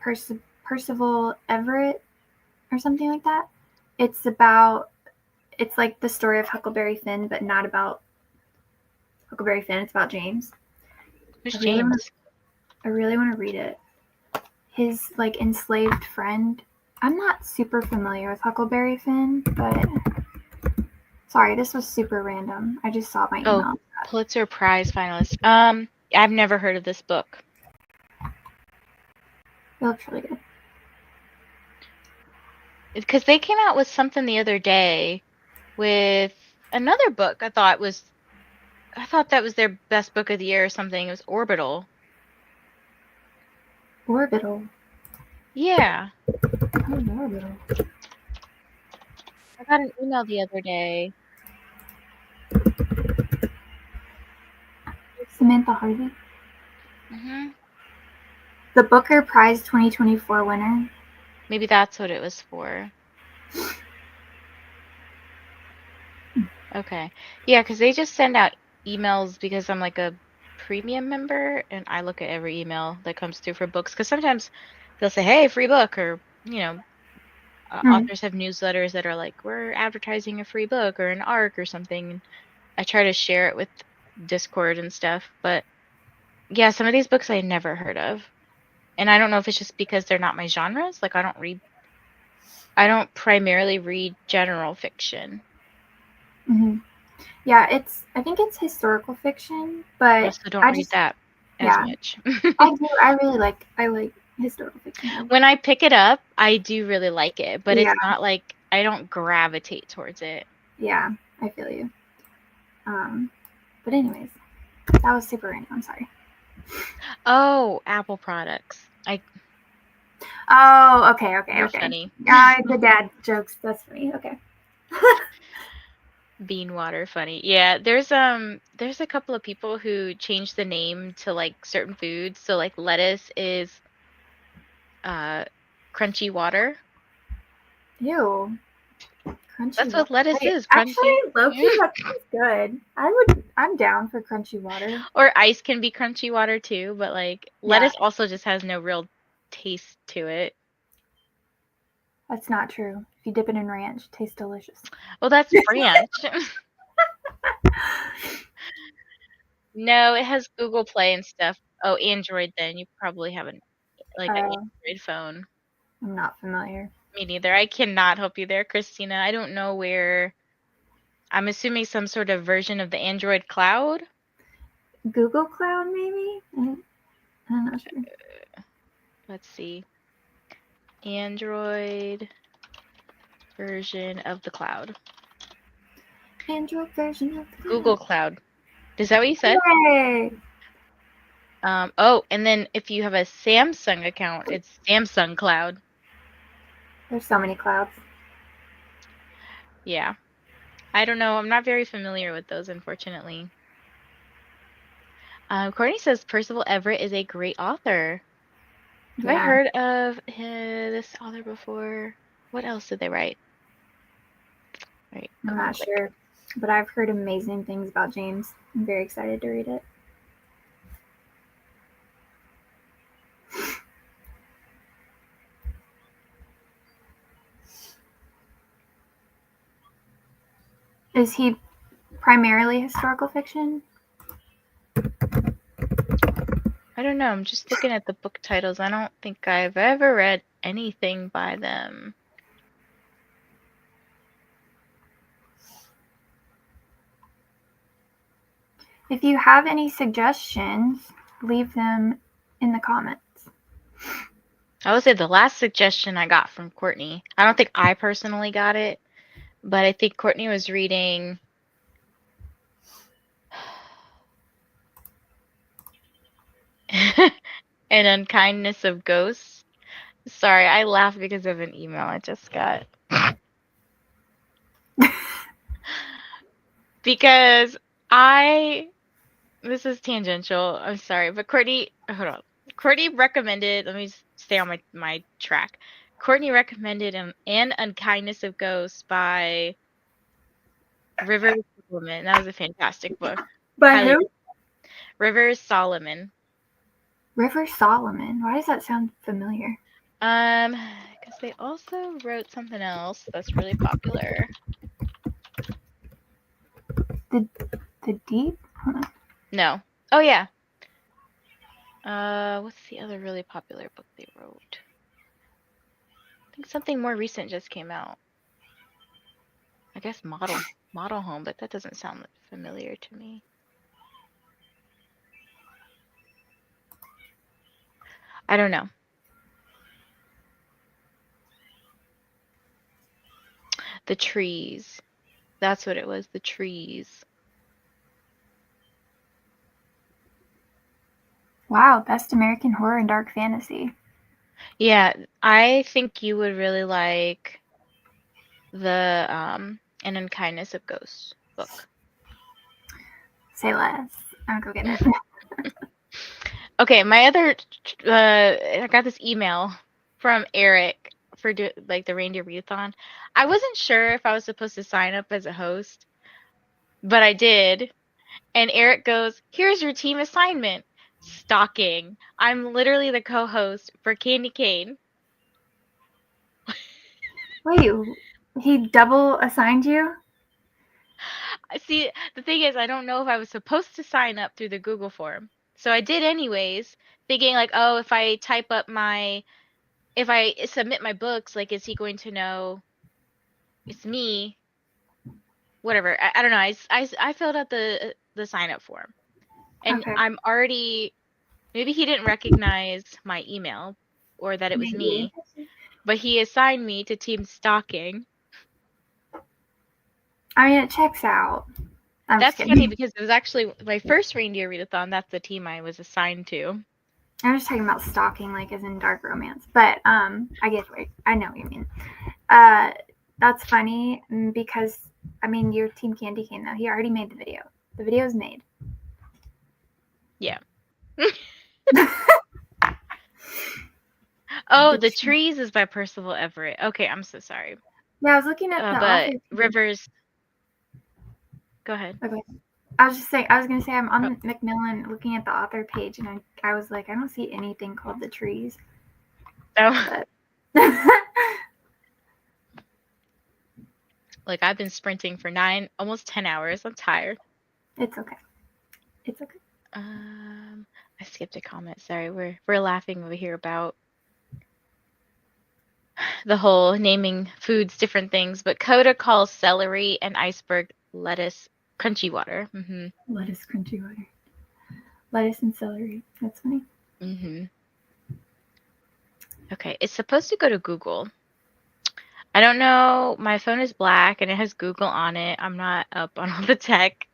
B: Percival Everett or something like that. It's like the story of Huckleberry Finn, but not about Huckleberry Finn. It's about James.
A: Who's James?
B: I really want to read it. His like enslaved friend. I'm not super familiar with Huckleberry Finn, but sorry, this was super random. I just saw my email.
A: Oh, Pulitzer Prize finalist. I've never heard of this book.
B: It looks really good.
A: Because they came out with something the other day with another book I thought was I thought that was their best book of the year or something. It was Orbital.
B: Orbital.
A: Yeah.
B: What is Orbital?
A: I got an email the other day.
B: Samantha Harvey.
A: Mm-hmm.
B: The Booker Prize 2024 winner.
A: Maybe that's what it was for. Okay. Yeah, because they just send out emails because I'm like a premium member and I look at every email that comes through for books because sometimes they'll say, hey, free book, or, authors have newsletters that are like, we're advertising a free book or an ARC or something. And I try to share it with Discord and stuff. But yeah, some of these books I never heard of. And I don't know if it's just because they're not my genres. Like I don't primarily read general fiction.
B: Mm-hmm. Yeah, I think it's historical fiction, but
A: Also don't read that as much.
B: I like historical fiction.
A: When I pick it up, I do really like it, but
B: Yeah.
A: it's not like I don't gravitate towards it.
B: Yeah, I feel you. But anyways, that was super random. I'm sorry.
A: Oh, Apple products.
B: Oh, okay.
A: You're funny.
B: The dad jokes. That's funny. Okay.
A: Bean water funny. Yeah, there's a couple of people who changed the name to like certain foods. So like lettuce is crunchy water.
B: Ew. Crunchy
A: That's
B: water.
A: what lettuce is,
B: Actually,
A: crunchy.
B: low-key, that sounds good. I'm down for crunchy water.
A: Or ice can be crunchy water too, but like
B: Yeah,
A: lettuce also just has no real taste to it.
B: that's not true. If you dip it in ranch, it tastes delicious.
A: Well, that's ranch. No, it has Google Play and stuff. Oh, Android then. You probably have an Android phone.
B: I'm not familiar.
A: Me neither. I cannot help you there, Christina. I don't know where. I'm assuming some sort of version of the Android cloud.
B: Google Cloud, maybe? I'm not sure.
A: Let's see. Android version of the cloud.
B: Android version of the
A: Google Cloud. Is that what you said?
B: Yay!
A: Oh, and then if you have a Samsung account, it's Samsung Cloud.
B: There's so many clouds.
A: Yeah. I don't know. I'm not very familiar with those, unfortunately. Courtney says Percival Everett is a great author. Have I heard of this author before? What else did they write? Right,
B: I'm not sure, but I've heard amazing things about James. I'm very excited to read it. Is he primarily historical fiction?
A: I don't know. I'm just looking at the book titles. I don't think I've ever read anything by them.
B: If you have any suggestions, leave them in the comments.
A: I would say the last suggestion I got from Courtney, I don't think I personally got it, but I think Courtney was reading An Unkindness of Ghosts. Sorry, I laughed because of an email I just got. Because this is tangential. I'm sorry, but Courtney, hold on. Courtney recommended, let me stay on my track. Courtney recommended An Unkindness of Ghosts by Rivers Solomon. That was a fantastic book.
B: By
A: Highly
B: who?
A: Rivers Solomon.
B: River Solomon. Why does that sound familiar?
A: Because they also wrote something else that's really popular.
B: The Deep? Hold on.
A: No. Oh yeah. What's the other really popular book they wrote? I think something more recent just came out. I guess Model Home, but that doesn't sound familiar to me. I don't know. The Trees. That's what it was, The Trees.
B: Wow, best American horror and dark fantasy.
A: Yeah, I think you would really like the An Unkindness of Ghosts book.
B: Say less. I'll go get it.
A: Okay, my other I got this email from Eric for like the reindeer readathon. I wasn't sure if I was supposed to sign up as a host, but I did. And Eric goes, "Here's your team assignment. Stalking. I'm literally the co-host for Candy Cane."
B: Wait, he double assigned you?
A: See, the thing is, I don't know if I was supposed to sign up through the Google form. So I did anyways, thinking like, oh, if I submit my books, like, is he going to know it's me? Whatever. I don't know. I filled out the sign up form, and
B: Okay.
A: I'm already, maybe he didn't recognize my email or that it was
B: Maybe.
A: me, but he assigned me to Team Stalking.
B: I mean, it checks out. I'm just
A: That's funny
B: kidding.
A: because it was actually my first reindeer readathon. That's the team I was assigned to.
B: I'm just talking about stalking, like as in dark romance. But I know what you mean. That's funny because I mean, your Team Candy Cane though. He already made the video. The video's made.
A: Yeah. Oh,
B: The
A: The Trees is by Percival Everett. Okay, I'm so sorry.
B: Yeah, I was looking at the
A: But
B: author.
A: Rivers. Go ahead.
B: Okay. I was gonna say I'm on Macmillan looking at the author page, and I was like, I don't see anything called The Trees.
A: Oh.
B: But
A: Like, I've been sprinting for almost 10 hours. I'm tired.
B: it's okay. It's okay.
A: I skipped a comment. Sorry, we're laughing over here about the whole naming foods different things. But Coda calls celery and iceberg lettuce crunchy water. Mm-hmm.
B: Lettuce crunchy water. Lettuce and celery. That's funny.
A: Mm-hmm. Okay, it's supposed to go to Google. I don't know. My phone is black and it has Google on it. I'm not up on all the tech.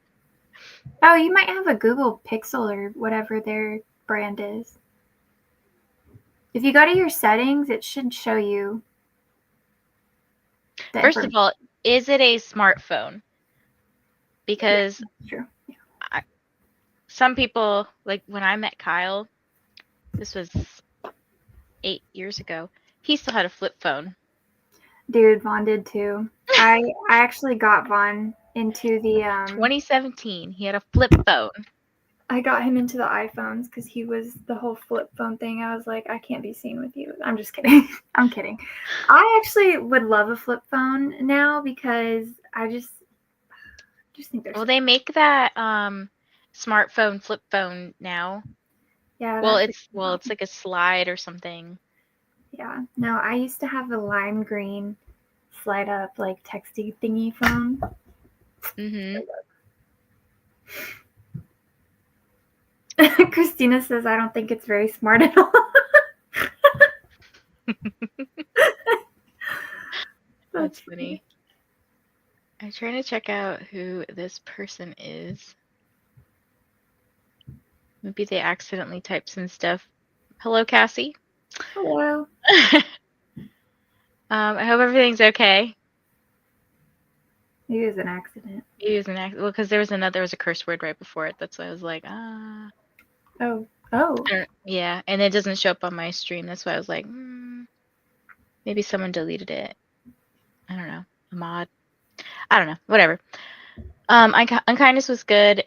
B: Oh, you might have a Google Pixel or whatever their brand is. If you go to your settings, it should show you.
A: First of all, is it a smartphone? Because
B: true.
A: Yeah. Some people, like when I met Kyle, this was 8 years ago, he still had a flip phone.
B: Dude, Vaughn did too. I actually got Vaughn into the
A: 2017, he had a flip phone.
B: I got him into the iPhones because he was the whole flip phone thing. I was like, I can't be seen with you. I'm just kidding. I'm kidding. I actually would love a flip phone now because I just think they're.
A: Well, they make that smartphone flip phone now.
B: Yeah.
A: Well, it's like a slide or something.
B: Yeah. No, I used to have a lime green slide up like texty thingy phone.
A: Mm-hmm.
B: Christina says, I don't think it's very smart at all.
A: That's funny. I'm trying to check out who this person is. Maybe they accidentally typed some stuff. Hello, Cassie.
B: Hello.
A: I hope everything's okay.
B: Maybe it was an accident.
A: Maybe it was an accident. Well, because there was a curse word right before it. That's why I was like, ah.
B: Oh.
A: Yeah, and it doesn't show up on my stream. That's why I was like, maybe someone deleted it. I don't know. A mod. I don't know. Whatever. Unkindness was good.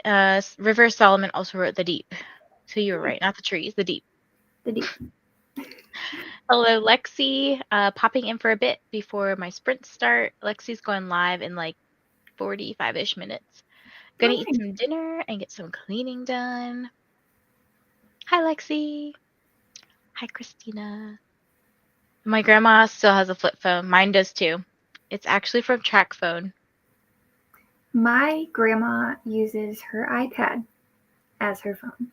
A: River Solomon also wrote The Deep. So you were right. Not The Trees. The Deep.
B: The Deep.
A: Hello, Lexi. Popping in for a bit before my sprints start. Lexi's going live in like 45-ish minutes. Gonna eat some dinner and get some cleaning done. Hi, Lexi. Hi, Christina. My grandma still has a flip phone. Mine does too. It's actually from Track Phone.
B: My grandma uses her iPad as her phone.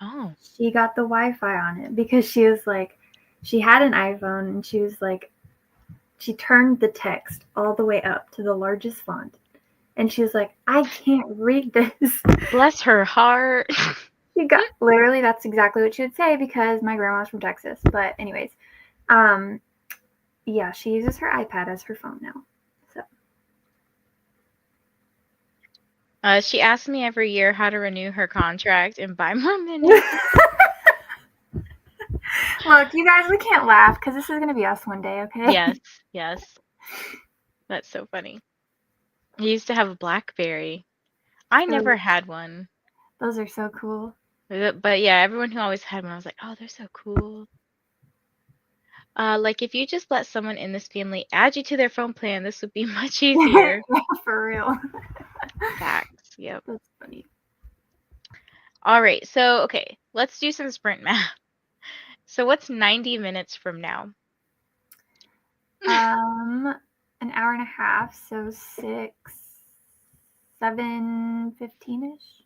A: Oh.
B: She got the Wi-Fi on it because she was like, she had an iPhone and she was like, she turned the text all the way up to the largest font. And she was like, I can't read this.
A: Bless her heart.
B: You got literally that's exactly what she would say because my grandma's from Texas. But anyways, yeah, she uses her iPad as her phone now. So
A: She asks me every year how to renew her contract and buy more minutes.
B: Look, you guys, we can't laugh because this is gonna be us one day, okay?
A: Yes, yes. That's so funny. He used to have a BlackBerry. I never had one.
B: Those are so cool.
A: But yeah, everyone who always had one, I was like, oh, they're so cool. Like if you just let someone in this family add you to their phone plan, this would be much easier.
B: For real.
A: Facts. Yep.
B: That's funny.
A: All right. So, okay, let's do some sprint math. So what's 90 minutes from now?
B: An hour and a half, so 7:15-ish.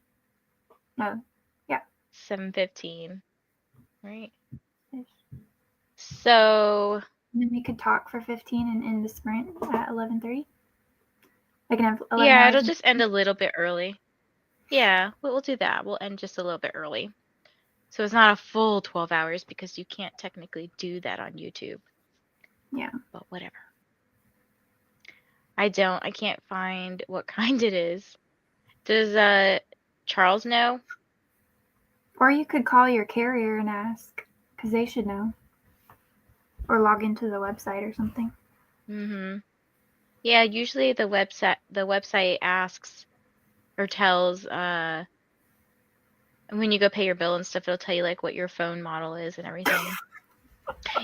B: No, yeah.
A: 7:15, right?
B: Ish.
A: So,
B: And then we could talk for 15 and end the sprint at 11:30. I can have 11
A: yeah,
B: hours.
A: it'll just end a little bit early. Yeah, we'll do that. We'll end just a little bit early. So it's not a full 12 hours because you can't technically do that on YouTube.
B: Yeah.
A: But whatever. I can't find what kind it is. Does Charles know?
B: Or you could call your carrier and ask, because they should know. Or log into the website or something.
A: Mm-hmm. Yeah, usually the website asks or tells when you go pay your bill and stuff, it'll tell you like what your phone model is and everything.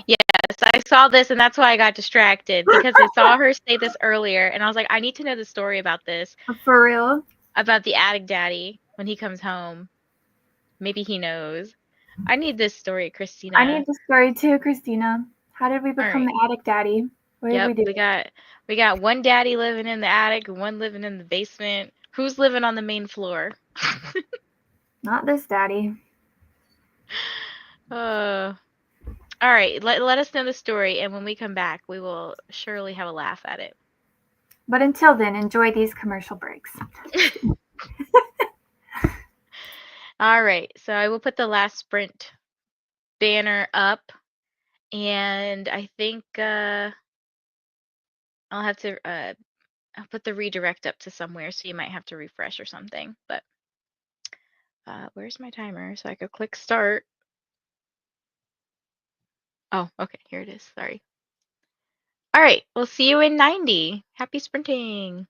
A: Yes, I saw this and that's why I got distracted because I saw her say this earlier and I was like, I need to know the story about this.
B: For real?
A: About the attic daddy when he comes home. Maybe he knows. I need this story, Christina.
B: I need the story too, Christina. How did we become
A: Right.
B: the attic daddy? What did
A: Yep,
B: we do?
A: we got one daddy living in the attic and one living in the basement. Who's living on the main floor?
B: Not this daddy.
A: All right, let us know the story, and when we come back, we will surely have a laugh at it.
B: But until then, enjoy these commercial breaks.
A: All right, so I will put the last sprint banner up, and I think I'll have to I'll put the redirect up to somewhere, so you might have to refresh or something. But where's my timer? So I could click start. Oh, okay, here it is. Sorry. All right, we'll see you in 90. Happy sprinting.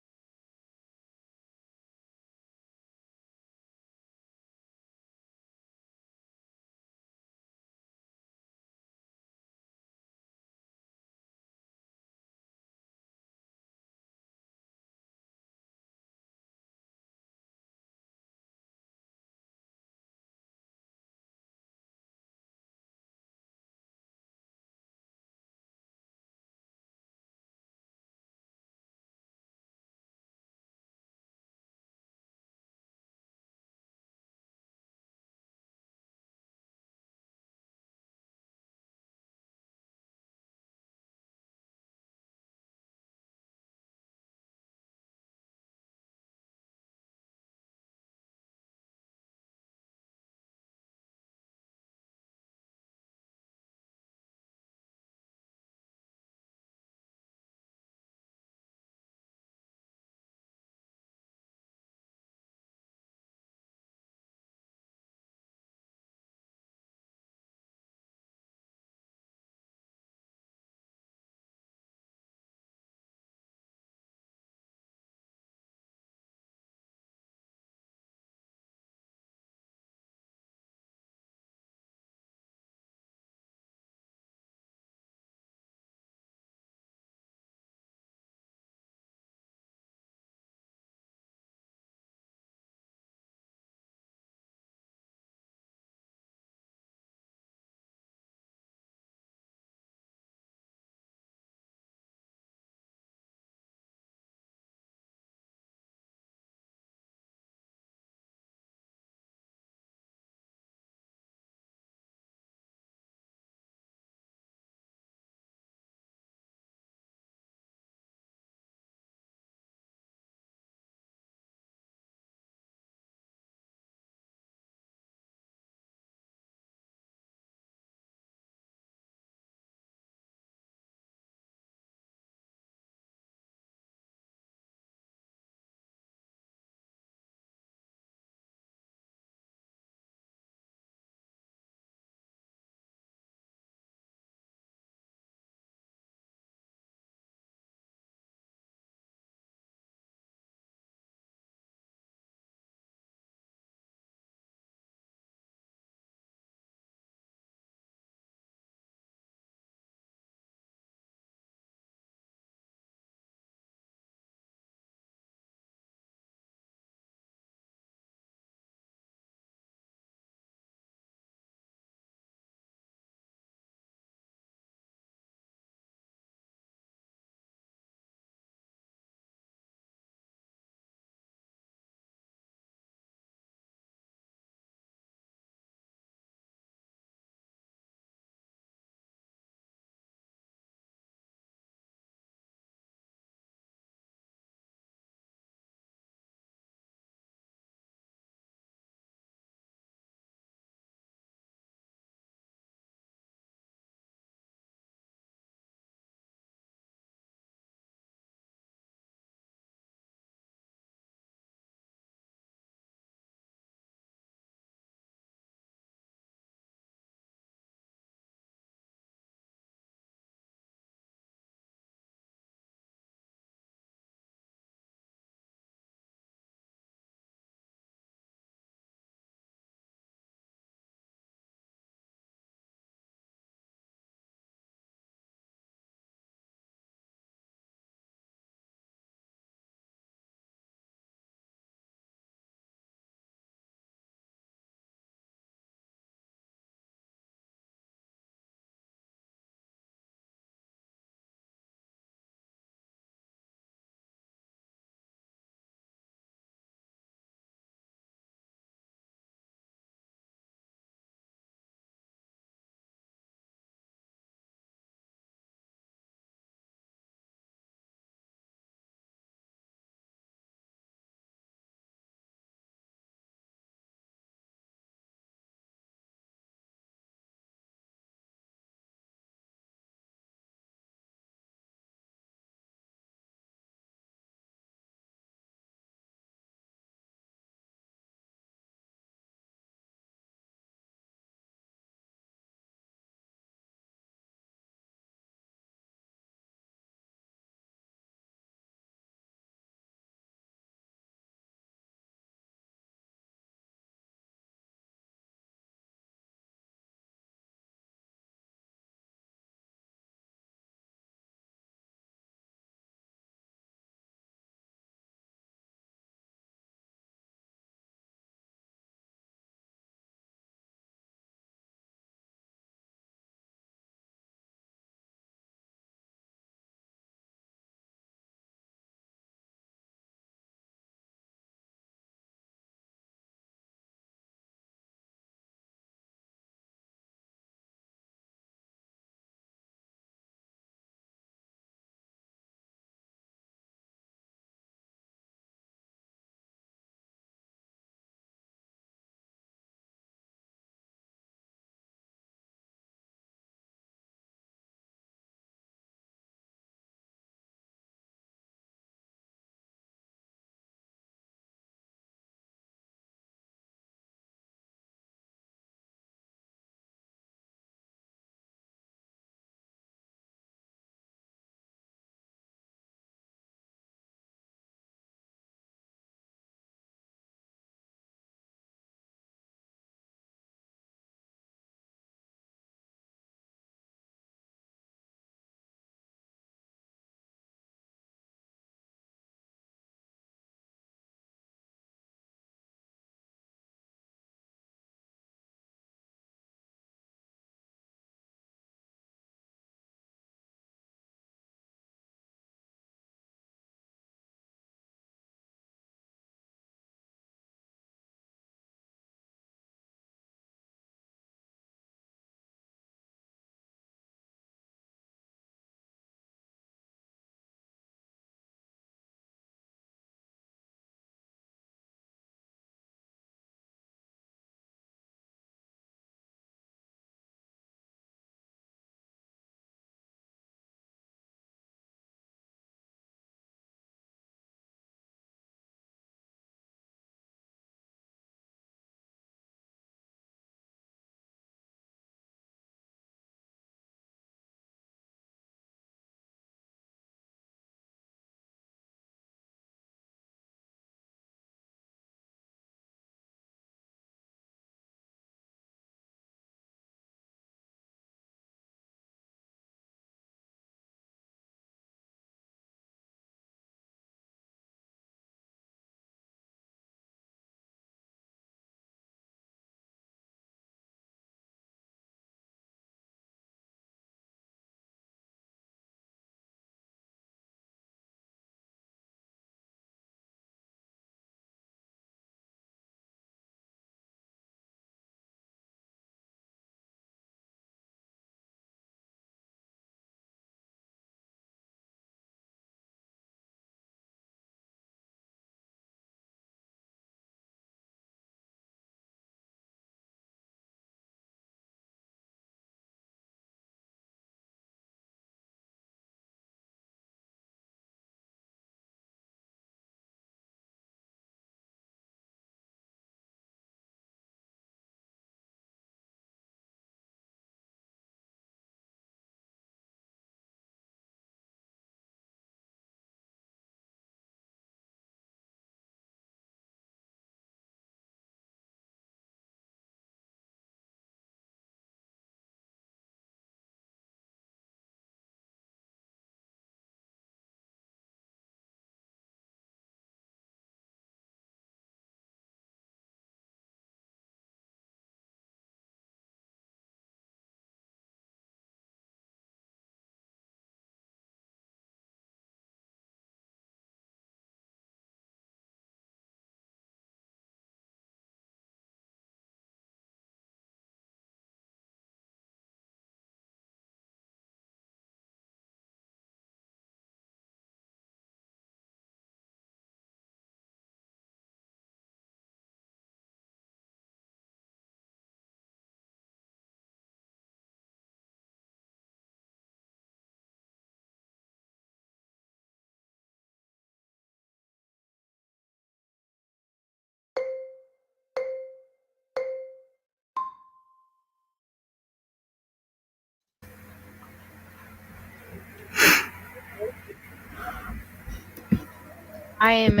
A: I am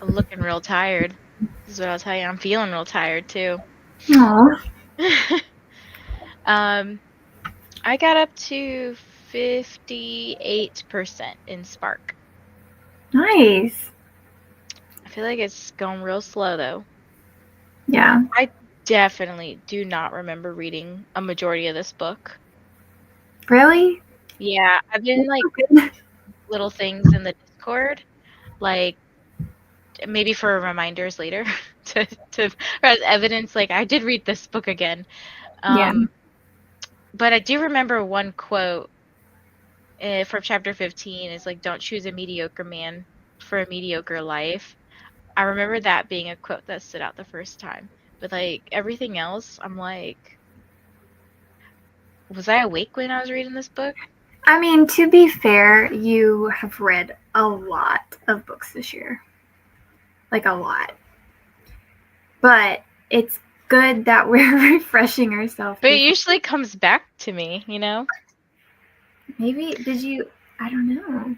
A: looking real tired. This is what I'll tell you. I'm feeling real tired too.
B: Aw,
A: um, I got up to 58% in Spark.
B: nice.
A: I feel like it's going real slow though.
B: Yeah.
A: I definitely do not remember reading a majority of this book.
B: Really?
A: Yeah, I've been
B: That's
A: like
B: so good.
A: little things in the Discord, like maybe for reminders later to or as evidence, like I did read this book again.
B: Yeah.
A: But I do remember one quote from chapter 15 is like, "Don't choose a mediocre man for a mediocre life." I remember that being a quote that stood out the first time. But like everything else, I'm like, was I awake when I was reading this book?
B: I mean, to be fair, you have read a lot of books this year. Like a lot. But it's good that we're refreshing ourselves
A: But it
B: before.
A: usually comes back to me, you know?
B: Maybe, did you? I don't know.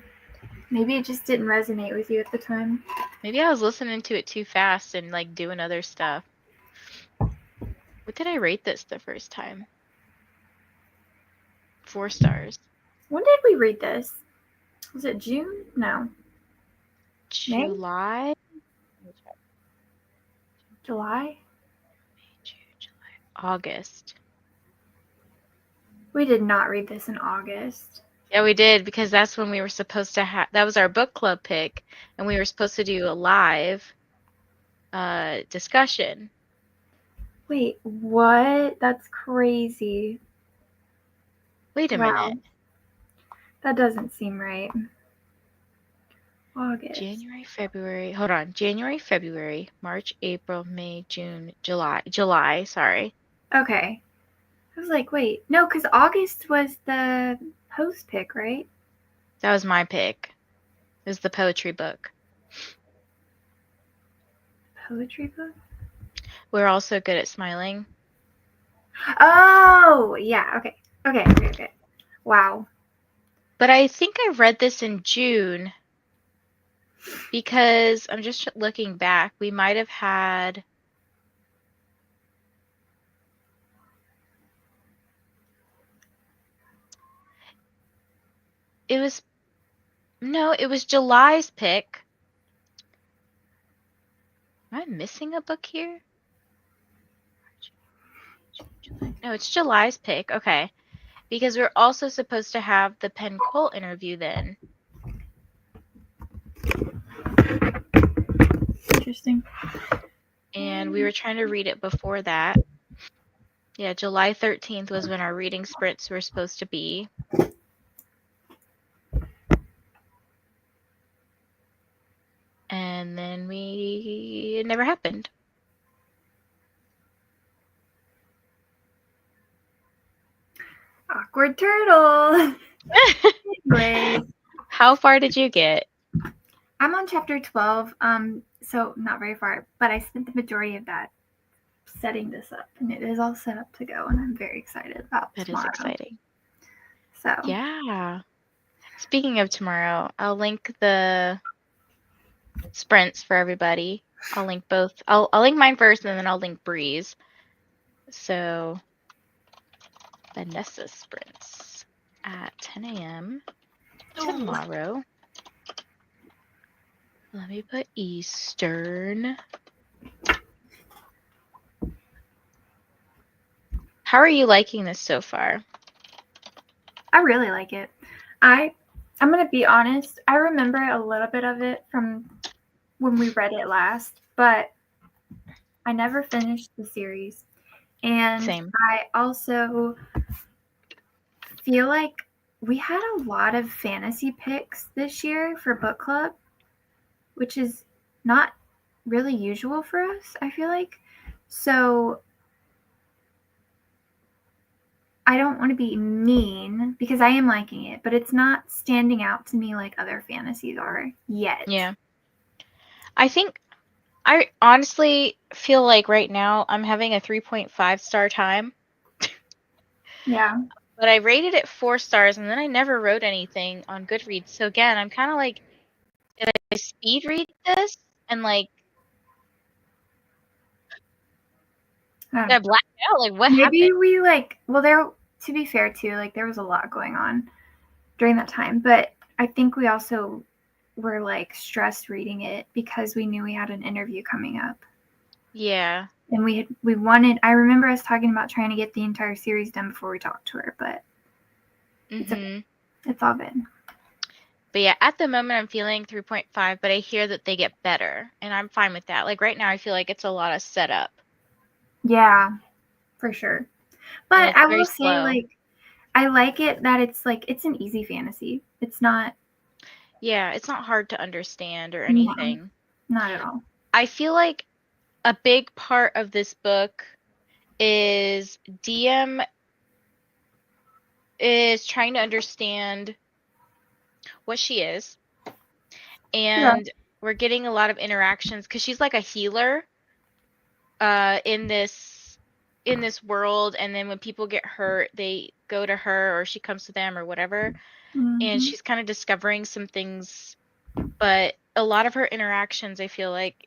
B: Maybe it just didn't resonate with you at the time.
A: Maybe I was listening to it too fast and like doing other stuff. What did I rate this the first time? 4 stars.
B: When did we read this? Was it June? No. May?
A: July?
B: July?
A: June, July, August.
B: We did not read this in August.
A: Yeah, we did because that's when we were supposed to have that was our book club pick and we were supposed to do a live discussion.
B: Wait, what? That's crazy.
A: Wait a
B: Wow.
A: minute.
B: That doesn't seem right. August.
A: January, February. Hold on. January, February, March, April, May, June, July. July, sorry.
B: Okay. I was like, wait. No, because August was the host pick, right?
A: That was my pick. It was the poetry book.
B: Poetry book?
A: We're also good at smiling.
B: Oh, yeah. Okay. Wow.
A: But I think I read this in June because I'm just looking back. We might have had. It was. No, it was July's pick. Am I missing a book here? No, it's July's pick. Okay. Because we're also supposed to have the Penn Cole interview then.
B: Interesting.
A: And we were trying to read it before that. Yeah, July 13th was when our reading sprints were supposed to be. And then it never happened.
B: Awkward turtle. Anyways,
A: How far did you get?
B: I'm on chapter 12. So not very far, but I spent the majority of that setting this up, and it is all set up to go, and I'm very excited about
A: That is
B: tomorrow.
A: exciting.
B: So
A: Yeah. Speaking of tomorrow, I'll link the sprints for everybody. I'll link both. I'll link mine first and then I'll link Bree's. So Vanessa sprints at 10 a.m. tomorrow. Let me put Eastern. How are you liking this so far?
B: I really like it. I'm gonna be honest. I remember a little bit of it from when we read it last, but I never finished the series. And
A: Same.
B: I also feel like we had a lot of fantasy picks this year for book club, which is not really usual for us, I feel like. So I don't want to be mean because I am liking it, but it's not standing out to me like other fantasies are yet.
A: Yeah. I honestly feel like right now I'm having a 3.5 star time.
B: Yeah.
A: But I rated it 4 stars and then I never wrote anything on Goodreads. So again, I'm kind of like did I speed read this and like did I black out? Like what
B: maybe
A: happened?
B: we like, well, there, to be fair too, like there was a lot going on during that time, but I think we also were like stressed reading it because we knew we had an interview coming up.
A: Yeah.
B: And we wanted, I remember us talking about trying to get the entire series done before we talked to her, but it's all good.
A: But yeah, at the moment I'm feeling 3.5, but I hear that they get better, and I'm fine with that. Like right now I feel like it's a lot of setup.
B: Yeah, for sure. But
A: It's
B: I
A: very
B: will say,
A: slow.
B: like, I like it that it's like, it's an easy fantasy. It's not.
A: Yeah, it's not hard to understand or
B: No,
A: anything.
B: not at all.
A: I feel like a big part of this book is DM is trying to understand what she is, and we're getting a lot of interactions because she's like a healer in this world, and then when people get hurt they go to her or she comes to them or whatever, and she's kind of discovering some things, but a lot of her interactions, I feel like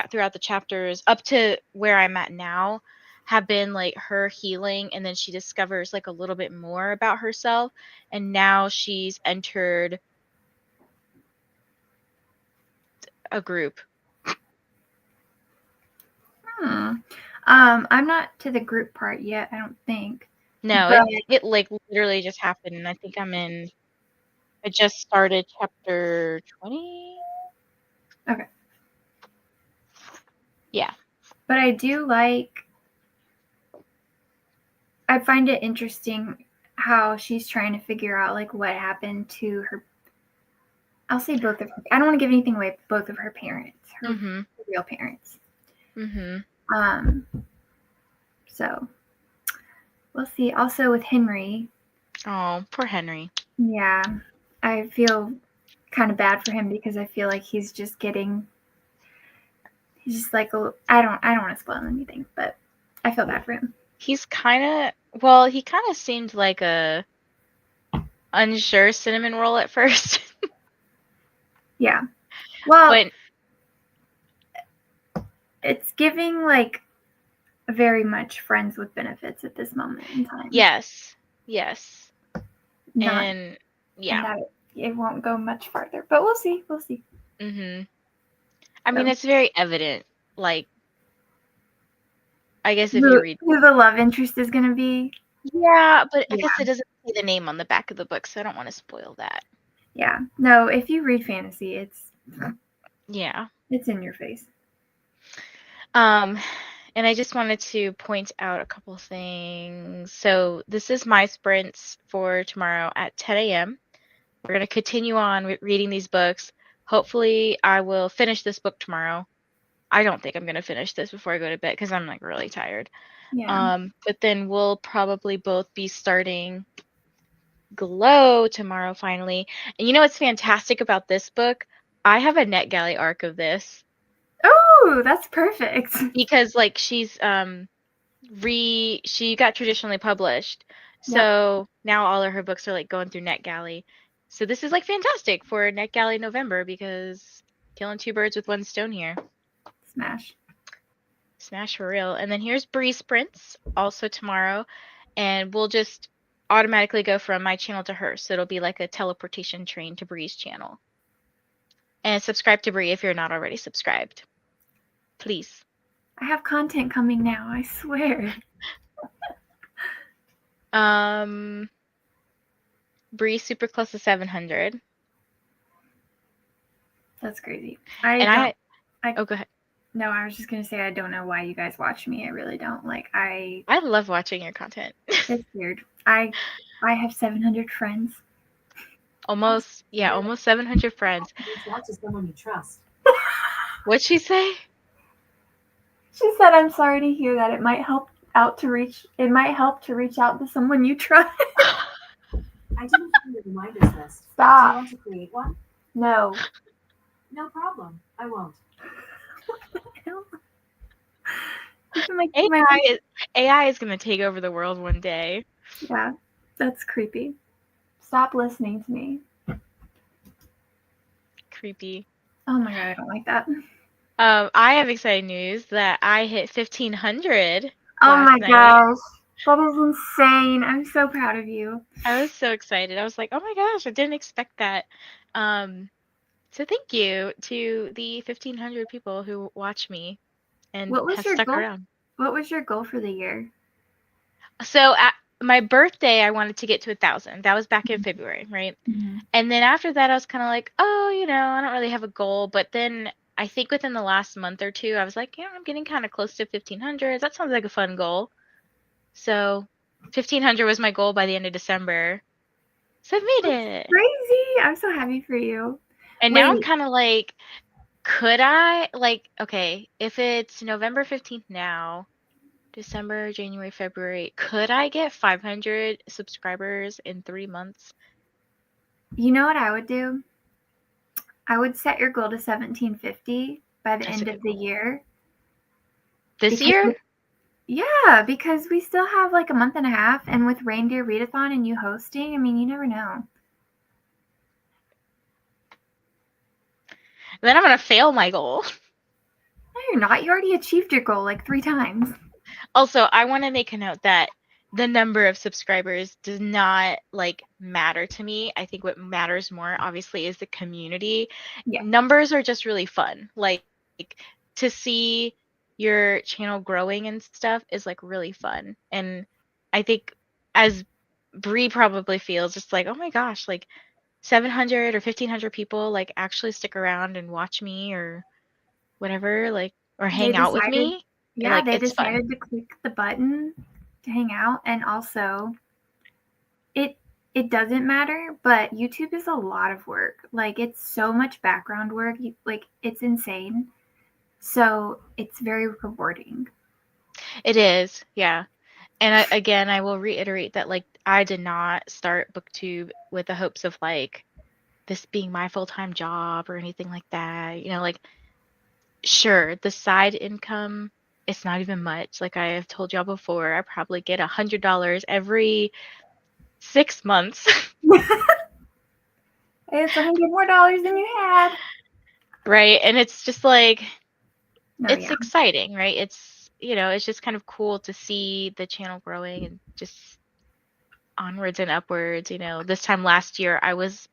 A: throughout the chapters up to where I'm at now have been like her healing, and then she discovers like a little bit more about herself, and now she's entered a group.
B: I'm not to the group part yet, I don't think.
A: No,
B: But
A: it like literally just happened, and I think I just started chapter 20.
B: okay.
A: Yeah.
B: But I do like, I find it interesting how she's trying to figure out like what happened to her. I'll say both of her. I don't want to give anything away. Both of her parents, her real parents. So we'll see. Also with Henry.
A: Oh, poor Henry.
B: Yeah, I feel kind of bad for him because I feel like he's just like I don't want to spoil anything, but I feel bad for him.
A: He's kind of seemed like a unsure cinnamon roll at first.
B: Yeah. Well,
A: but
B: it's giving like very much friends with benefits at this moment in time.
A: Yes.
B: Not,
A: and yeah.
B: And that it won't go much farther, but we'll see.
A: I mean, it's very evident, like, I guess if you read
B: who the love interest is going to be.
A: Yeah, but I guess it doesn't say the name on the back of the book, so I don't want to spoil that.
B: Yeah. No, if you read fantasy, it's in your face.
A: And I just wanted to point out a couple things. So this is my sprints for tomorrow at 10 a.m. We're going to continue on reading these books. Hopefully I will finish this book tomorrow. I don't think I'm going to finish this before I go to bed because I'm like really tired.
B: Yeah.
A: But then we'll probably both be starting Glow tomorrow finally. And you know what's fantastic about this book? I have a NetGalley arc of this.
B: Oh, that's perfect.
A: Because like she got traditionally published. So now all of her books are like going through NetGalley. So this is like fantastic for NetGalley November because killing two birds with one stone here. Smash for real. And then here's Breeze Sprints also tomorrow, and we'll just automatically go from my channel to hers. So it'll be like a teleportation train to Bree's channel. And subscribe to Bree if you're not already subscribed. Please.
B: I have content coming now, I swear.
A: Bree super close to 700.
B: That's crazy.
A: Go ahead.
B: No, I was just gonna say I don't know why you guys watch me. I really don't. Like I
A: love watching your content.
B: It's weird. I have 700 friends.
A: Almost 700 friends.
C: Reach out to someone you trust.
A: What'd she say?
B: She said, "I'm sorry to hear that. It might help to reach out to someone you trust."
C: I didn't see the reminders list.
B: Stop.
C: Do you want to create one?
B: No.
C: No problem. I won't.
B: What the hell?
A: AI is gonna take over the world one day.
B: Yeah, that's creepy. Stop listening to me.
A: Creepy.
B: Oh my god, I don't like that.
A: I have exciting news that I hit 1,500
B: Oh
A: last
B: my
A: night.
B: gosh. That is insane. I'm so proud of you.
A: I was so excited. I was like, oh my gosh, I didn't expect that. So thank you to the 1,500 people who watch me and
B: What was
A: have
B: your
A: stuck
B: goal?
A: around.
B: What was your goal for the year?
A: So at my birthday, I wanted to get to 1,000. That was back in February, right?
B: Mm-hmm.
A: And then after that, I was kind of like, oh, I don't really have a goal. But then I think within the last month or two, I was like, I'm getting kind of close to 1,500. That sounds like a fun goal. So 1,500 was my goal by the end of December. So I've made
B: That's
A: it.
B: crazy. I'm so happy for you.
A: And now I'm
B: Wait,
A: kind of like, could I, like, okay, if it's November 15th now, December, January, February, could I get 500 subscribers in 3 months?
B: you know what I would do? I would set your goal to 1750 by the
A: That's a
B: end
A: good
B: of the
A: goal.
B: year.
A: This
B: Because
A: year?
B: yeah, because we still have like a month and a half, and with Reindeer Readathon and you hosting, I mean, you never know.
A: Then I'm gonna fail my goal.
B: No, you're not. You already achieved your goal like 3 times.
A: Also, I want to make a note that the number of subscribers does not like matter to me. I think what matters more, obviously, is the community.
B: Yeah.
A: Numbers are just really fun. Like to see your channel growing and stuff is like really fun. And I think as Bree probably feels, it's like, oh my gosh, like 700 or 1,500 people like actually stick around and watch me or whatever, like, or
B: They
A: hang out with
B: decided,
A: me.
B: yeah,
A: Like,
B: they
A: it's fun.
B: decided to click the button to hang out, and also it it doesn't matter, but YouTube is a lot of work. Like it's so much background work. Like it's insane. So it's very rewarding.
A: It is, yeah. And again, I will reiterate that like I did not start BookTube with the hopes of like this being my full-time job or anything like that. Like sure, the side income, it's not even much. Like I have told y'all before, I probably get $100 every 6 months.
B: It's $100 more than you had.
A: Right? And it's just like
B: No,
A: it's
B: yeah,
A: exciting, right? It's just kind of cool to see the channel growing and just onwards and upwards. This time last year I was,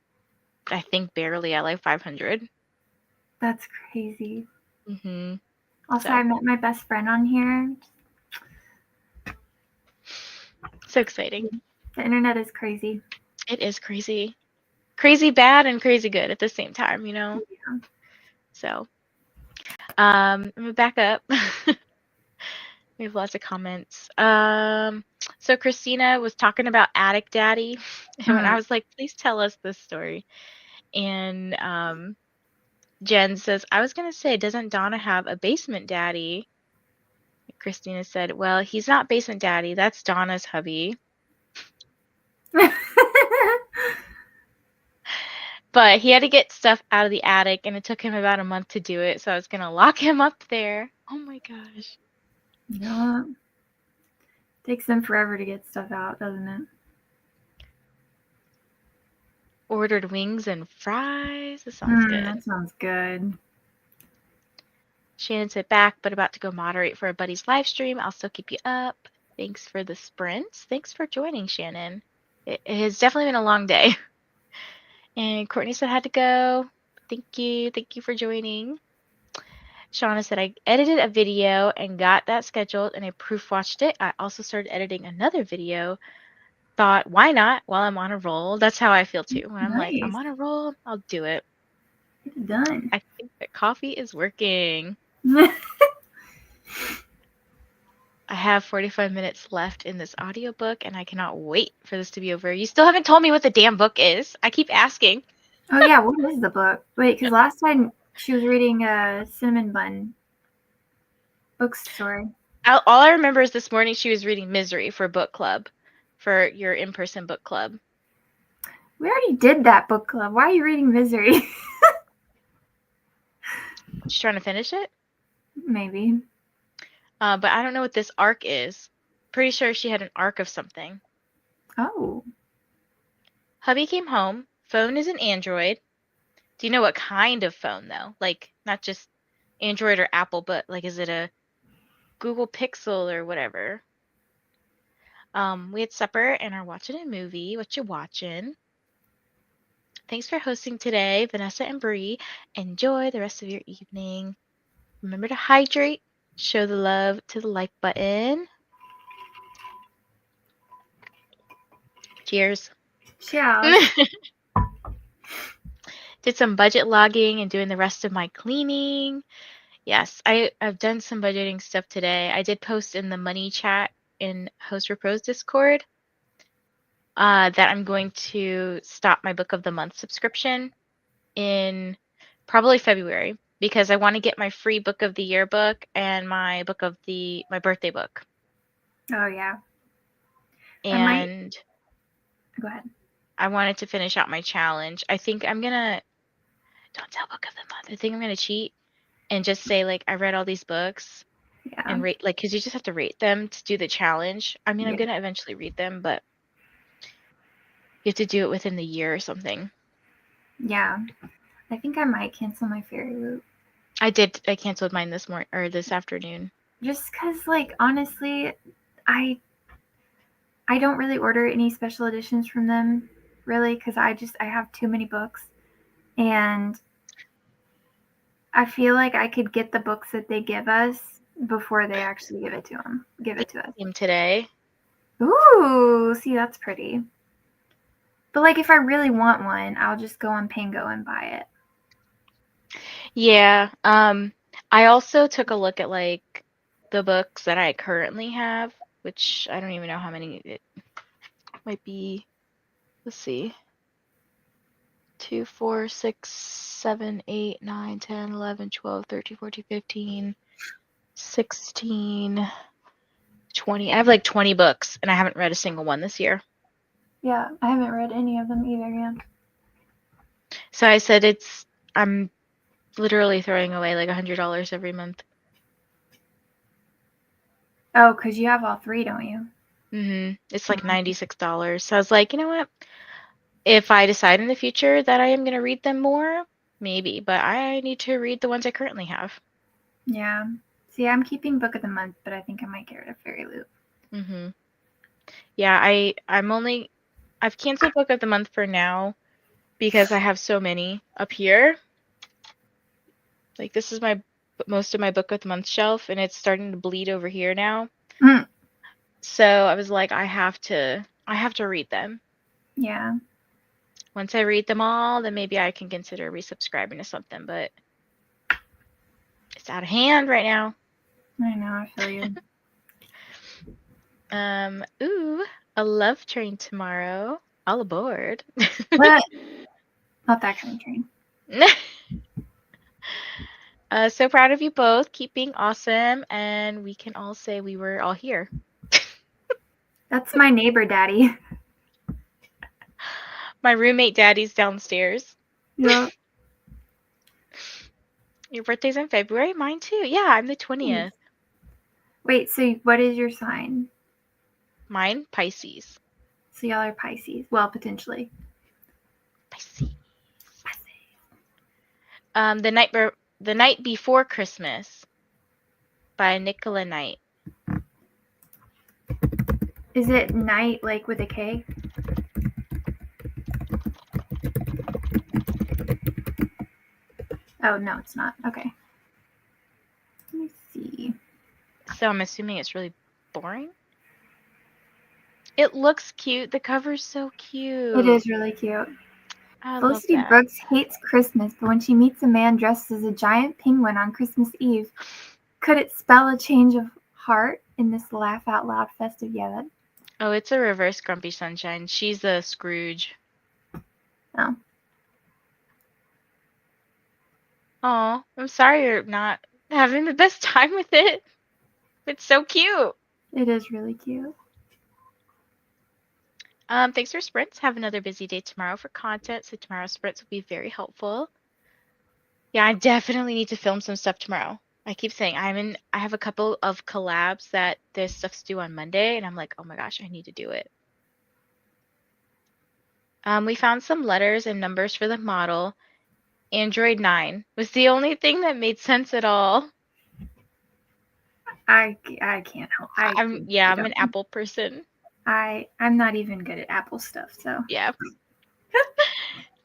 A: I think, barely at like 500.
B: that's crazy.
A: Mm-hmm.
B: Also,
A: So
B: I met my best friend on here.
A: exciting.
B: The internet is crazy.
A: It is crazy. Crazy bad and crazy good at the same time,
B: Yeah.
A: So let me back up. We have lots of comments. So Christina was talking about Attic Daddy, and when I was like, please tell us this story. And Jen says, I was gonna say, doesn't Donna have a basement daddy? Christina said, well, he's not basement daddy, that's Donna's hubby. But he had to get stuff out of the attic, and it took him about a month to do it, so I was gonna lock him up there. Oh my gosh.
B: You know what? Takes them forever to get stuff out, doesn't it?
A: Ordered wings and fries. This sounds good.
B: That sounds good.
A: Shannon said back, but about to go moderate for a buddy's live stream. I'll still keep you up. Thanks for the sprints. Thanks for joining, Shannon. It has definitely been a long day. And Courtney said had to go. Thank you. Thank you for joining. Shauna said I edited a video and got that scheduled and I proof watched it. I also started editing another video. Thought, why not while I'm on a roll? That's how I feel too. When I'm like, I'm
B: Nice.
A: on a roll, I'll do it.
B: Get it done.
A: I think that coffee is working. I have 45 minutes left in this audiobook and I cannot wait for this to be over. You still haven't told me what the damn book is. I keep asking.
B: Oh yeah, what is the book? Wait, because last time she was reading a Cinnamon Bun bookstore.
A: All I remember is this morning she was reading Misery for book club, for your in-person book club.
B: We already did that book club. Why are you reading Misery?
A: She's trying to finish it?
B: Maybe.
A: But I don't know what this arc is. Pretty sure she had an arc of something.
B: Oh.
A: Hubby came home. Phone is an Android. Do you know what kind of phone though? Like not just Android or Apple, but like is it a Google Pixel or whatever? We had supper and are watching a movie. What you watching? Thanks for hosting today, Vanessa and Bree. Enjoy the rest of your evening. Remember to hydrate. Show the love to the like button. Cheers.
B: Cheers.
A: Did some budget logging and doing the rest of my cleaning. Yes, I've done some budgeting stuff today. I did post in the money chat in Host for Pros Discord that I'm going to stop my Book of the Month subscription in probably February because I want to get my free Book of the Year book and my birthday book.
B: Oh yeah.
A: And
B: Go ahead.
A: I wanted to finish out my challenge. I think I'm gonna don't tell Book of the Month. I think I'm gonna cheat and just say like I read all these books and rate like because you just have to rate them to do the challenge. I mean, I'm gonna eventually read them, but you have to do it within the year or something.
B: Yeah. I think I might cancel my Fairy Loot.
A: I did. I canceled mine this morning or this afternoon.
B: Just because, like, honestly, I don't really order any special editions from them, really, because I have too many books, and I feel like I could get the books that they give us before they actually give it to us.
A: Today.
B: Ooh, see, that's pretty. But like, if I really want one, I'll just go on Pango and buy it.
A: Yeah. I also took a look at like the books that I currently have, which I don't even know how many it might be. Let's see. 2, 4, 6, 7, 8, 9, 10, 11, 12, 13, 14, 15, 16, 20. I have like 20 books and I haven't read a single one this year.
B: Yeah, I haven't read any of them either yet.
A: So I said I'm literally throwing away like $100 every month.
B: Oh, because you have all 3, don't you?
A: Mm-hmm. It's like $96. So I was like, you know what? If I decide in the future that I am going to read them more, maybe. But I need to read the ones I currently have.
B: Yeah. See, I'm keeping Book of the Month, but I think I might get rid of Fairy Loot.
A: Mm-hmm. Yeah, I've canceled Book of the Month for now because I have so many up here. Like this is most of my Book of the Month shelf and it's starting to bleed over here now.
B: Mm.
A: So I was like, I have to read them.
B: Yeah.
A: Once I read them all, then maybe I can consider resubscribing to something, but it's out of hand right now.
B: I know, I feel you.
A: Ooh, a love train tomorrow. All aboard.
B: What? Not that kind of train.
A: So proud of you both. Keep being awesome, and we can all say we were all here.
B: That's my neighbor daddy.
A: My roommate daddy's downstairs.
B: Yeah.
A: Your birthday's in February? Mine too. Yeah, I'm the 20th.
B: Wait, so what is your sign?
A: Mine, Pisces.
B: So y'all are Pisces. Well, potentially.
A: Pisces. The Night Before Christmas by Nicola Knight.
B: Is it night like with a K? Oh, no, it's not. Okay. Let me see.
A: So I'm assuming it's really boring. It looks cute. The cover's so cute.
B: It is really cute.
A: Felicity
B: Brooks hates Christmas, but when she meets a man dressed as a giant penguin on Christmas Eve, could it spell a change of heart in this laugh out loud festive yet?
A: Oh, it's a reverse Grumpy Sunshine. She's a Scrooge.
B: Oh.
A: Oh, I'm sorry you're not having the best time with it. It's so cute.
B: It is really cute.
A: Thanks for sprints. Have another busy day tomorrow for content, so tomorrow's sprints will be very helpful. Yeah, I definitely need to film some stuff tomorrow. I keep saying I have a couple of collabs that this stuff's due on Monday, and I'm like, oh my gosh, I need to do it. We found some letters and numbers for the model. Android 9 was the only thing that made sense at all.
B: I can't help.
A: I'm an Apple person.
B: I'm not even good at Apple stuff, so.
A: Yeah.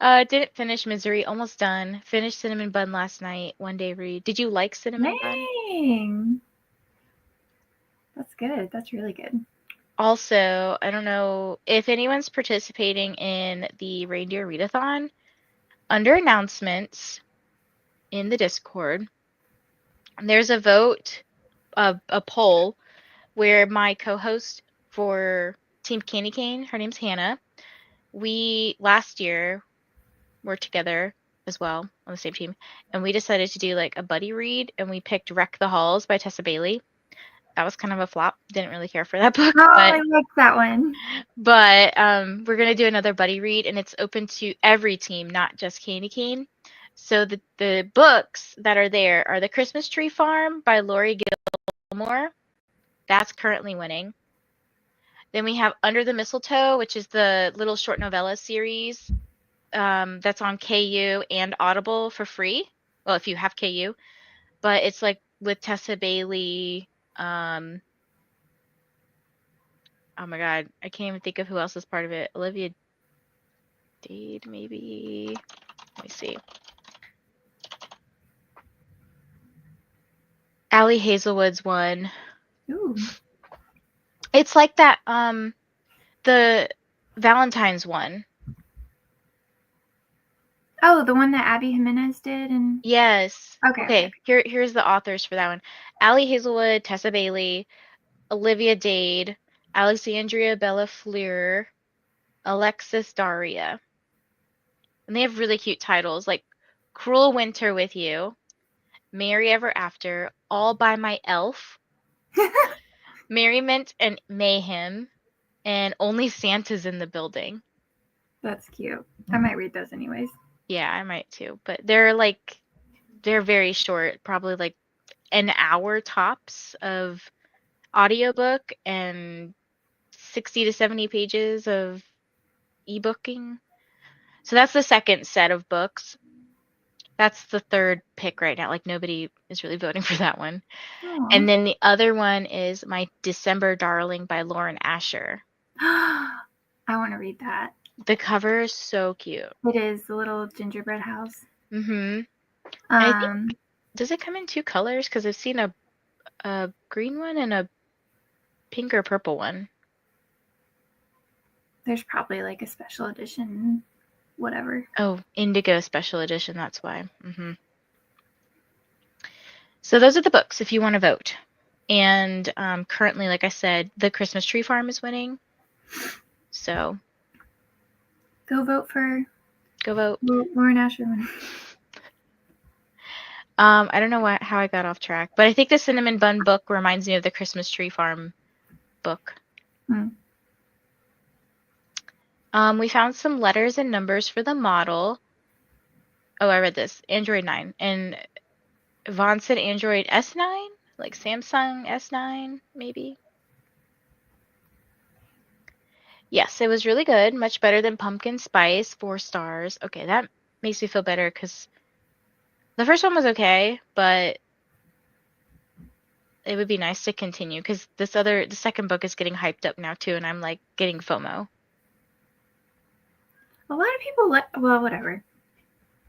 A: Didn't finish Misery, almost done. Finished Cinnamon Bun last night, one day read. Did you like Cinnamon Bun?
B: Dang. That's good. That's really good.
A: Also, I don't know if anyone's participating in the Reindeer Readathon. Under announcements in the Discord, there's a vote, a poll, where my co-host for Team Candy Cane, her name's Hannah, we last year were together as well on the same team, and we decided to do like a buddy read, and we picked Wreck the Halls by Tessa Bailey. That was kind of a flop. Didn't really care for that book.
B: Oh, I like that one.
A: But we're gonna do another buddy read, and it's open to every team, not just Candy Cane. So the books that are there are The Christmas Tree Farm by Lori Gilmore. That's currently winning. Then we have Under the Mistletoe, which is the little short novella series that's on KU and Audible for free. Well, if you have KU, but it's like with Tessa Bailey. Oh my God, I can't even think of who else is part of it. Olivia Dade, maybe. Let me see. Allie Hazelwood's one.
B: Ooh.
A: It's like that. The Valentine's one.
B: Oh, the one that Abby Jimenez did, and
A: Yes.
B: Okay.
A: Here's the authors for that one: Allie Hazelwood, Tessa Bailey, Olivia Dade, Alexandria Bella Fleur, Alexis Daria. And they have really cute titles like Cruel Winter with You, Merry Ever After, All by My Elf, Merriment and Mayhem, and Only Santa's in the Building.
B: That's cute. I might read those anyways.
A: Yeah, I might too. But they're very short, probably like an hour tops of audiobook and 60 to 70 pages of ebooking. So that's the second set of books. That's the third pick right now. Like nobody is really voting for that one.
B: Aww.
A: And then the other one is My December Darling by Lauren Asher.
B: I want to read that.
A: The cover is so cute.
B: It is the little gingerbread house.
A: Mm-hmm. I think, does it come in two colors? Because I've seen a green one and a pink or purple one.
B: There's probably like a special edition, whatever.
A: Oh, Indigo Special Edition, that's why. Mm-hmm. So those are the books if you want to vote. And currently, like I said, The Christmas Tree Farm is winning. So
B: go vote for.
A: Go vote.
B: Lauren Asher.
A: I don't know how I got off track, but I think the Cinnamon Bun book reminds me of the Christmas Tree Farm book. We found some letters and numbers for the model. Oh, I read this. Android 9. And Vaughn said Android S9? Like Samsung S9, maybe? Yes, it was really good. Much better than Pumpkin Spice. 4 stars. Okay, that makes me feel better because the first one was okay, but it would be nice to continue because the second book is getting hyped up now too, and I'm like getting FOMO.
B: A lot of people well, whatever.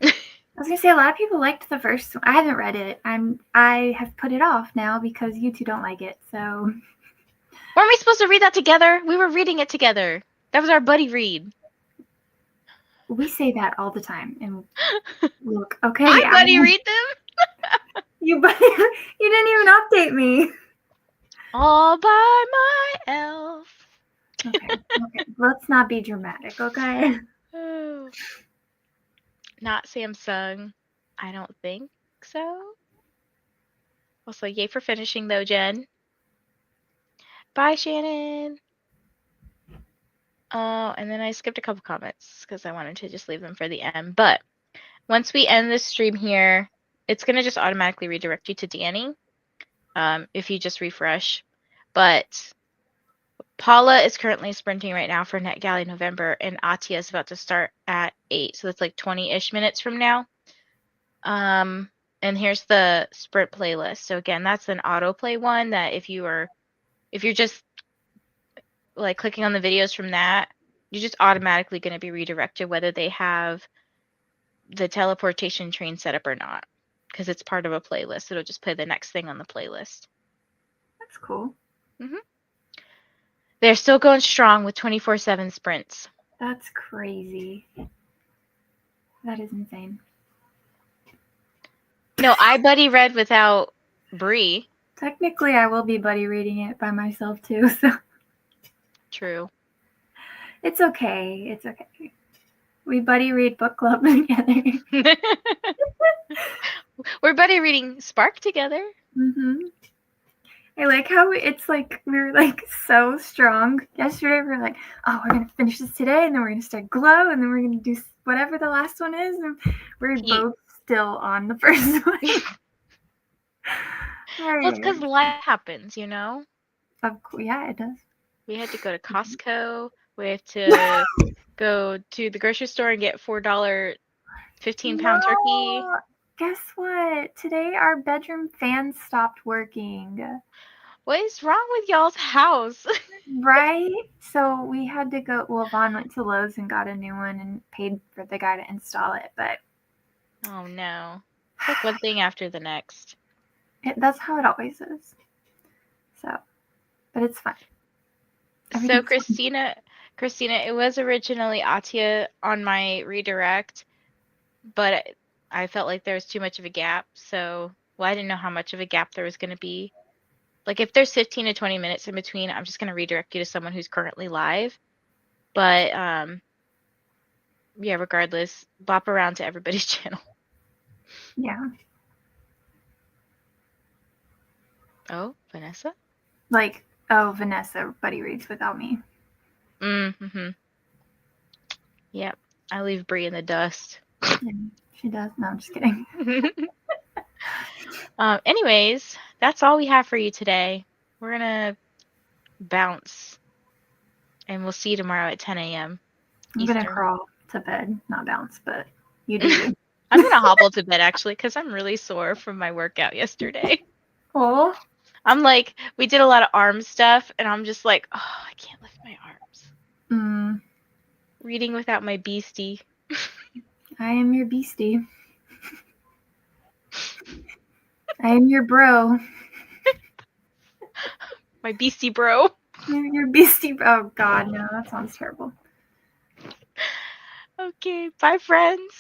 B: I was gonna say a lot of people liked the first one. I haven't read it. I have put it off now because you two don't like it. So
A: weren't we supposed to read that together? We were reading it together. That was our buddy read.
B: We say that all the time. And look, okay.
A: I buddy read them.
B: You didn't even update me.
A: All by myself.
B: Okay. Let's not be dramatic, okay?
A: Oh. Not Samsung. I don't think so. Also, yay for finishing though, Jen. Bye, Shannon. Oh, and then I skipped a couple comments because I wanted to just leave them for the end. But once we end this stream here, it's going to just automatically redirect you to Danny if you just refresh. But Paula is currently sprinting right now for NetGalley November, and Atia is about to start at 8. So that's like 20-ish minutes from now. And here's the sprint playlist. So again, that's an autoplay one that if you're just like clicking on the videos from that, you're just automatically going to be redirected whether they have the teleportation train set up or not, because it's part of a playlist. It'll just play the next thing on the playlist.
B: That's cool.
A: They're still going strong with 24/7 sprints.
B: That's crazy. That is insane.
A: No, I buddy read without Bree.
B: Technically, I will be buddy reading it by myself too, so
A: True.
B: it's okay. It's okay. We buddy read book club together.
A: We're buddy reading Spark together.
B: I like how it's like we're like so strong. Yesterday we were like, oh, we're gonna finish this today, and then we're gonna start Glow, and then we're gonna do whatever the last one is. And we're both still on the first one.
A: Well, it's because life happens, you know?
B: Yeah, it does.
A: We had to go to Costco. We have to go to the grocery store and get $4 15-pound turkey.
B: Guess what? Today our bedroom fan stopped working.
A: What is wrong with y'all's house?
B: Right? So we had to go. Well, Vaughn went to Lowe's and got a new one and paid for the guy to install it. But
A: oh no, it's like one thing after the next.
B: That's how it always is. So, but it's fine.
A: So Christina, it was originally Atia on my redirect, but I felt like there was too much of a gap. So, well, I didn't know how much of a gap there was going to be. Like if there's 15 to 20 minutes in between, I'm just going to redirect you to someone who's currently live. But yeah, regardless, bop around to everybody's channel.
B: Yeah.
A: Oh, Vanessa?
B: Like, oh, Vanessa buddy reads without me.
A: Mm-hmm. Yep. I leave Bree in the dust.
B: Yeah, she does. No, I'm just kidding.
A: Anyways, that's all we have for you today. We're going to bounce. And we'll see you tomorrow at 10 a.m.
B: I'm going to crawl to bed. Not bounce, but you do you.
A: I'm going to hobble to bed, actually, because I'm really sore from my workout yesterday.
B: Oh.
A: I'm like, we did a lot of arm stuff, and I'm just like, oh, I can't lift my arms. Reading without my beastie.
B: I am your beastie. I am your bro.
A: My beastie bro.
B: Your beastie bro. Oh, God, no, that sounds terrible.
A: Okay, bye, friends.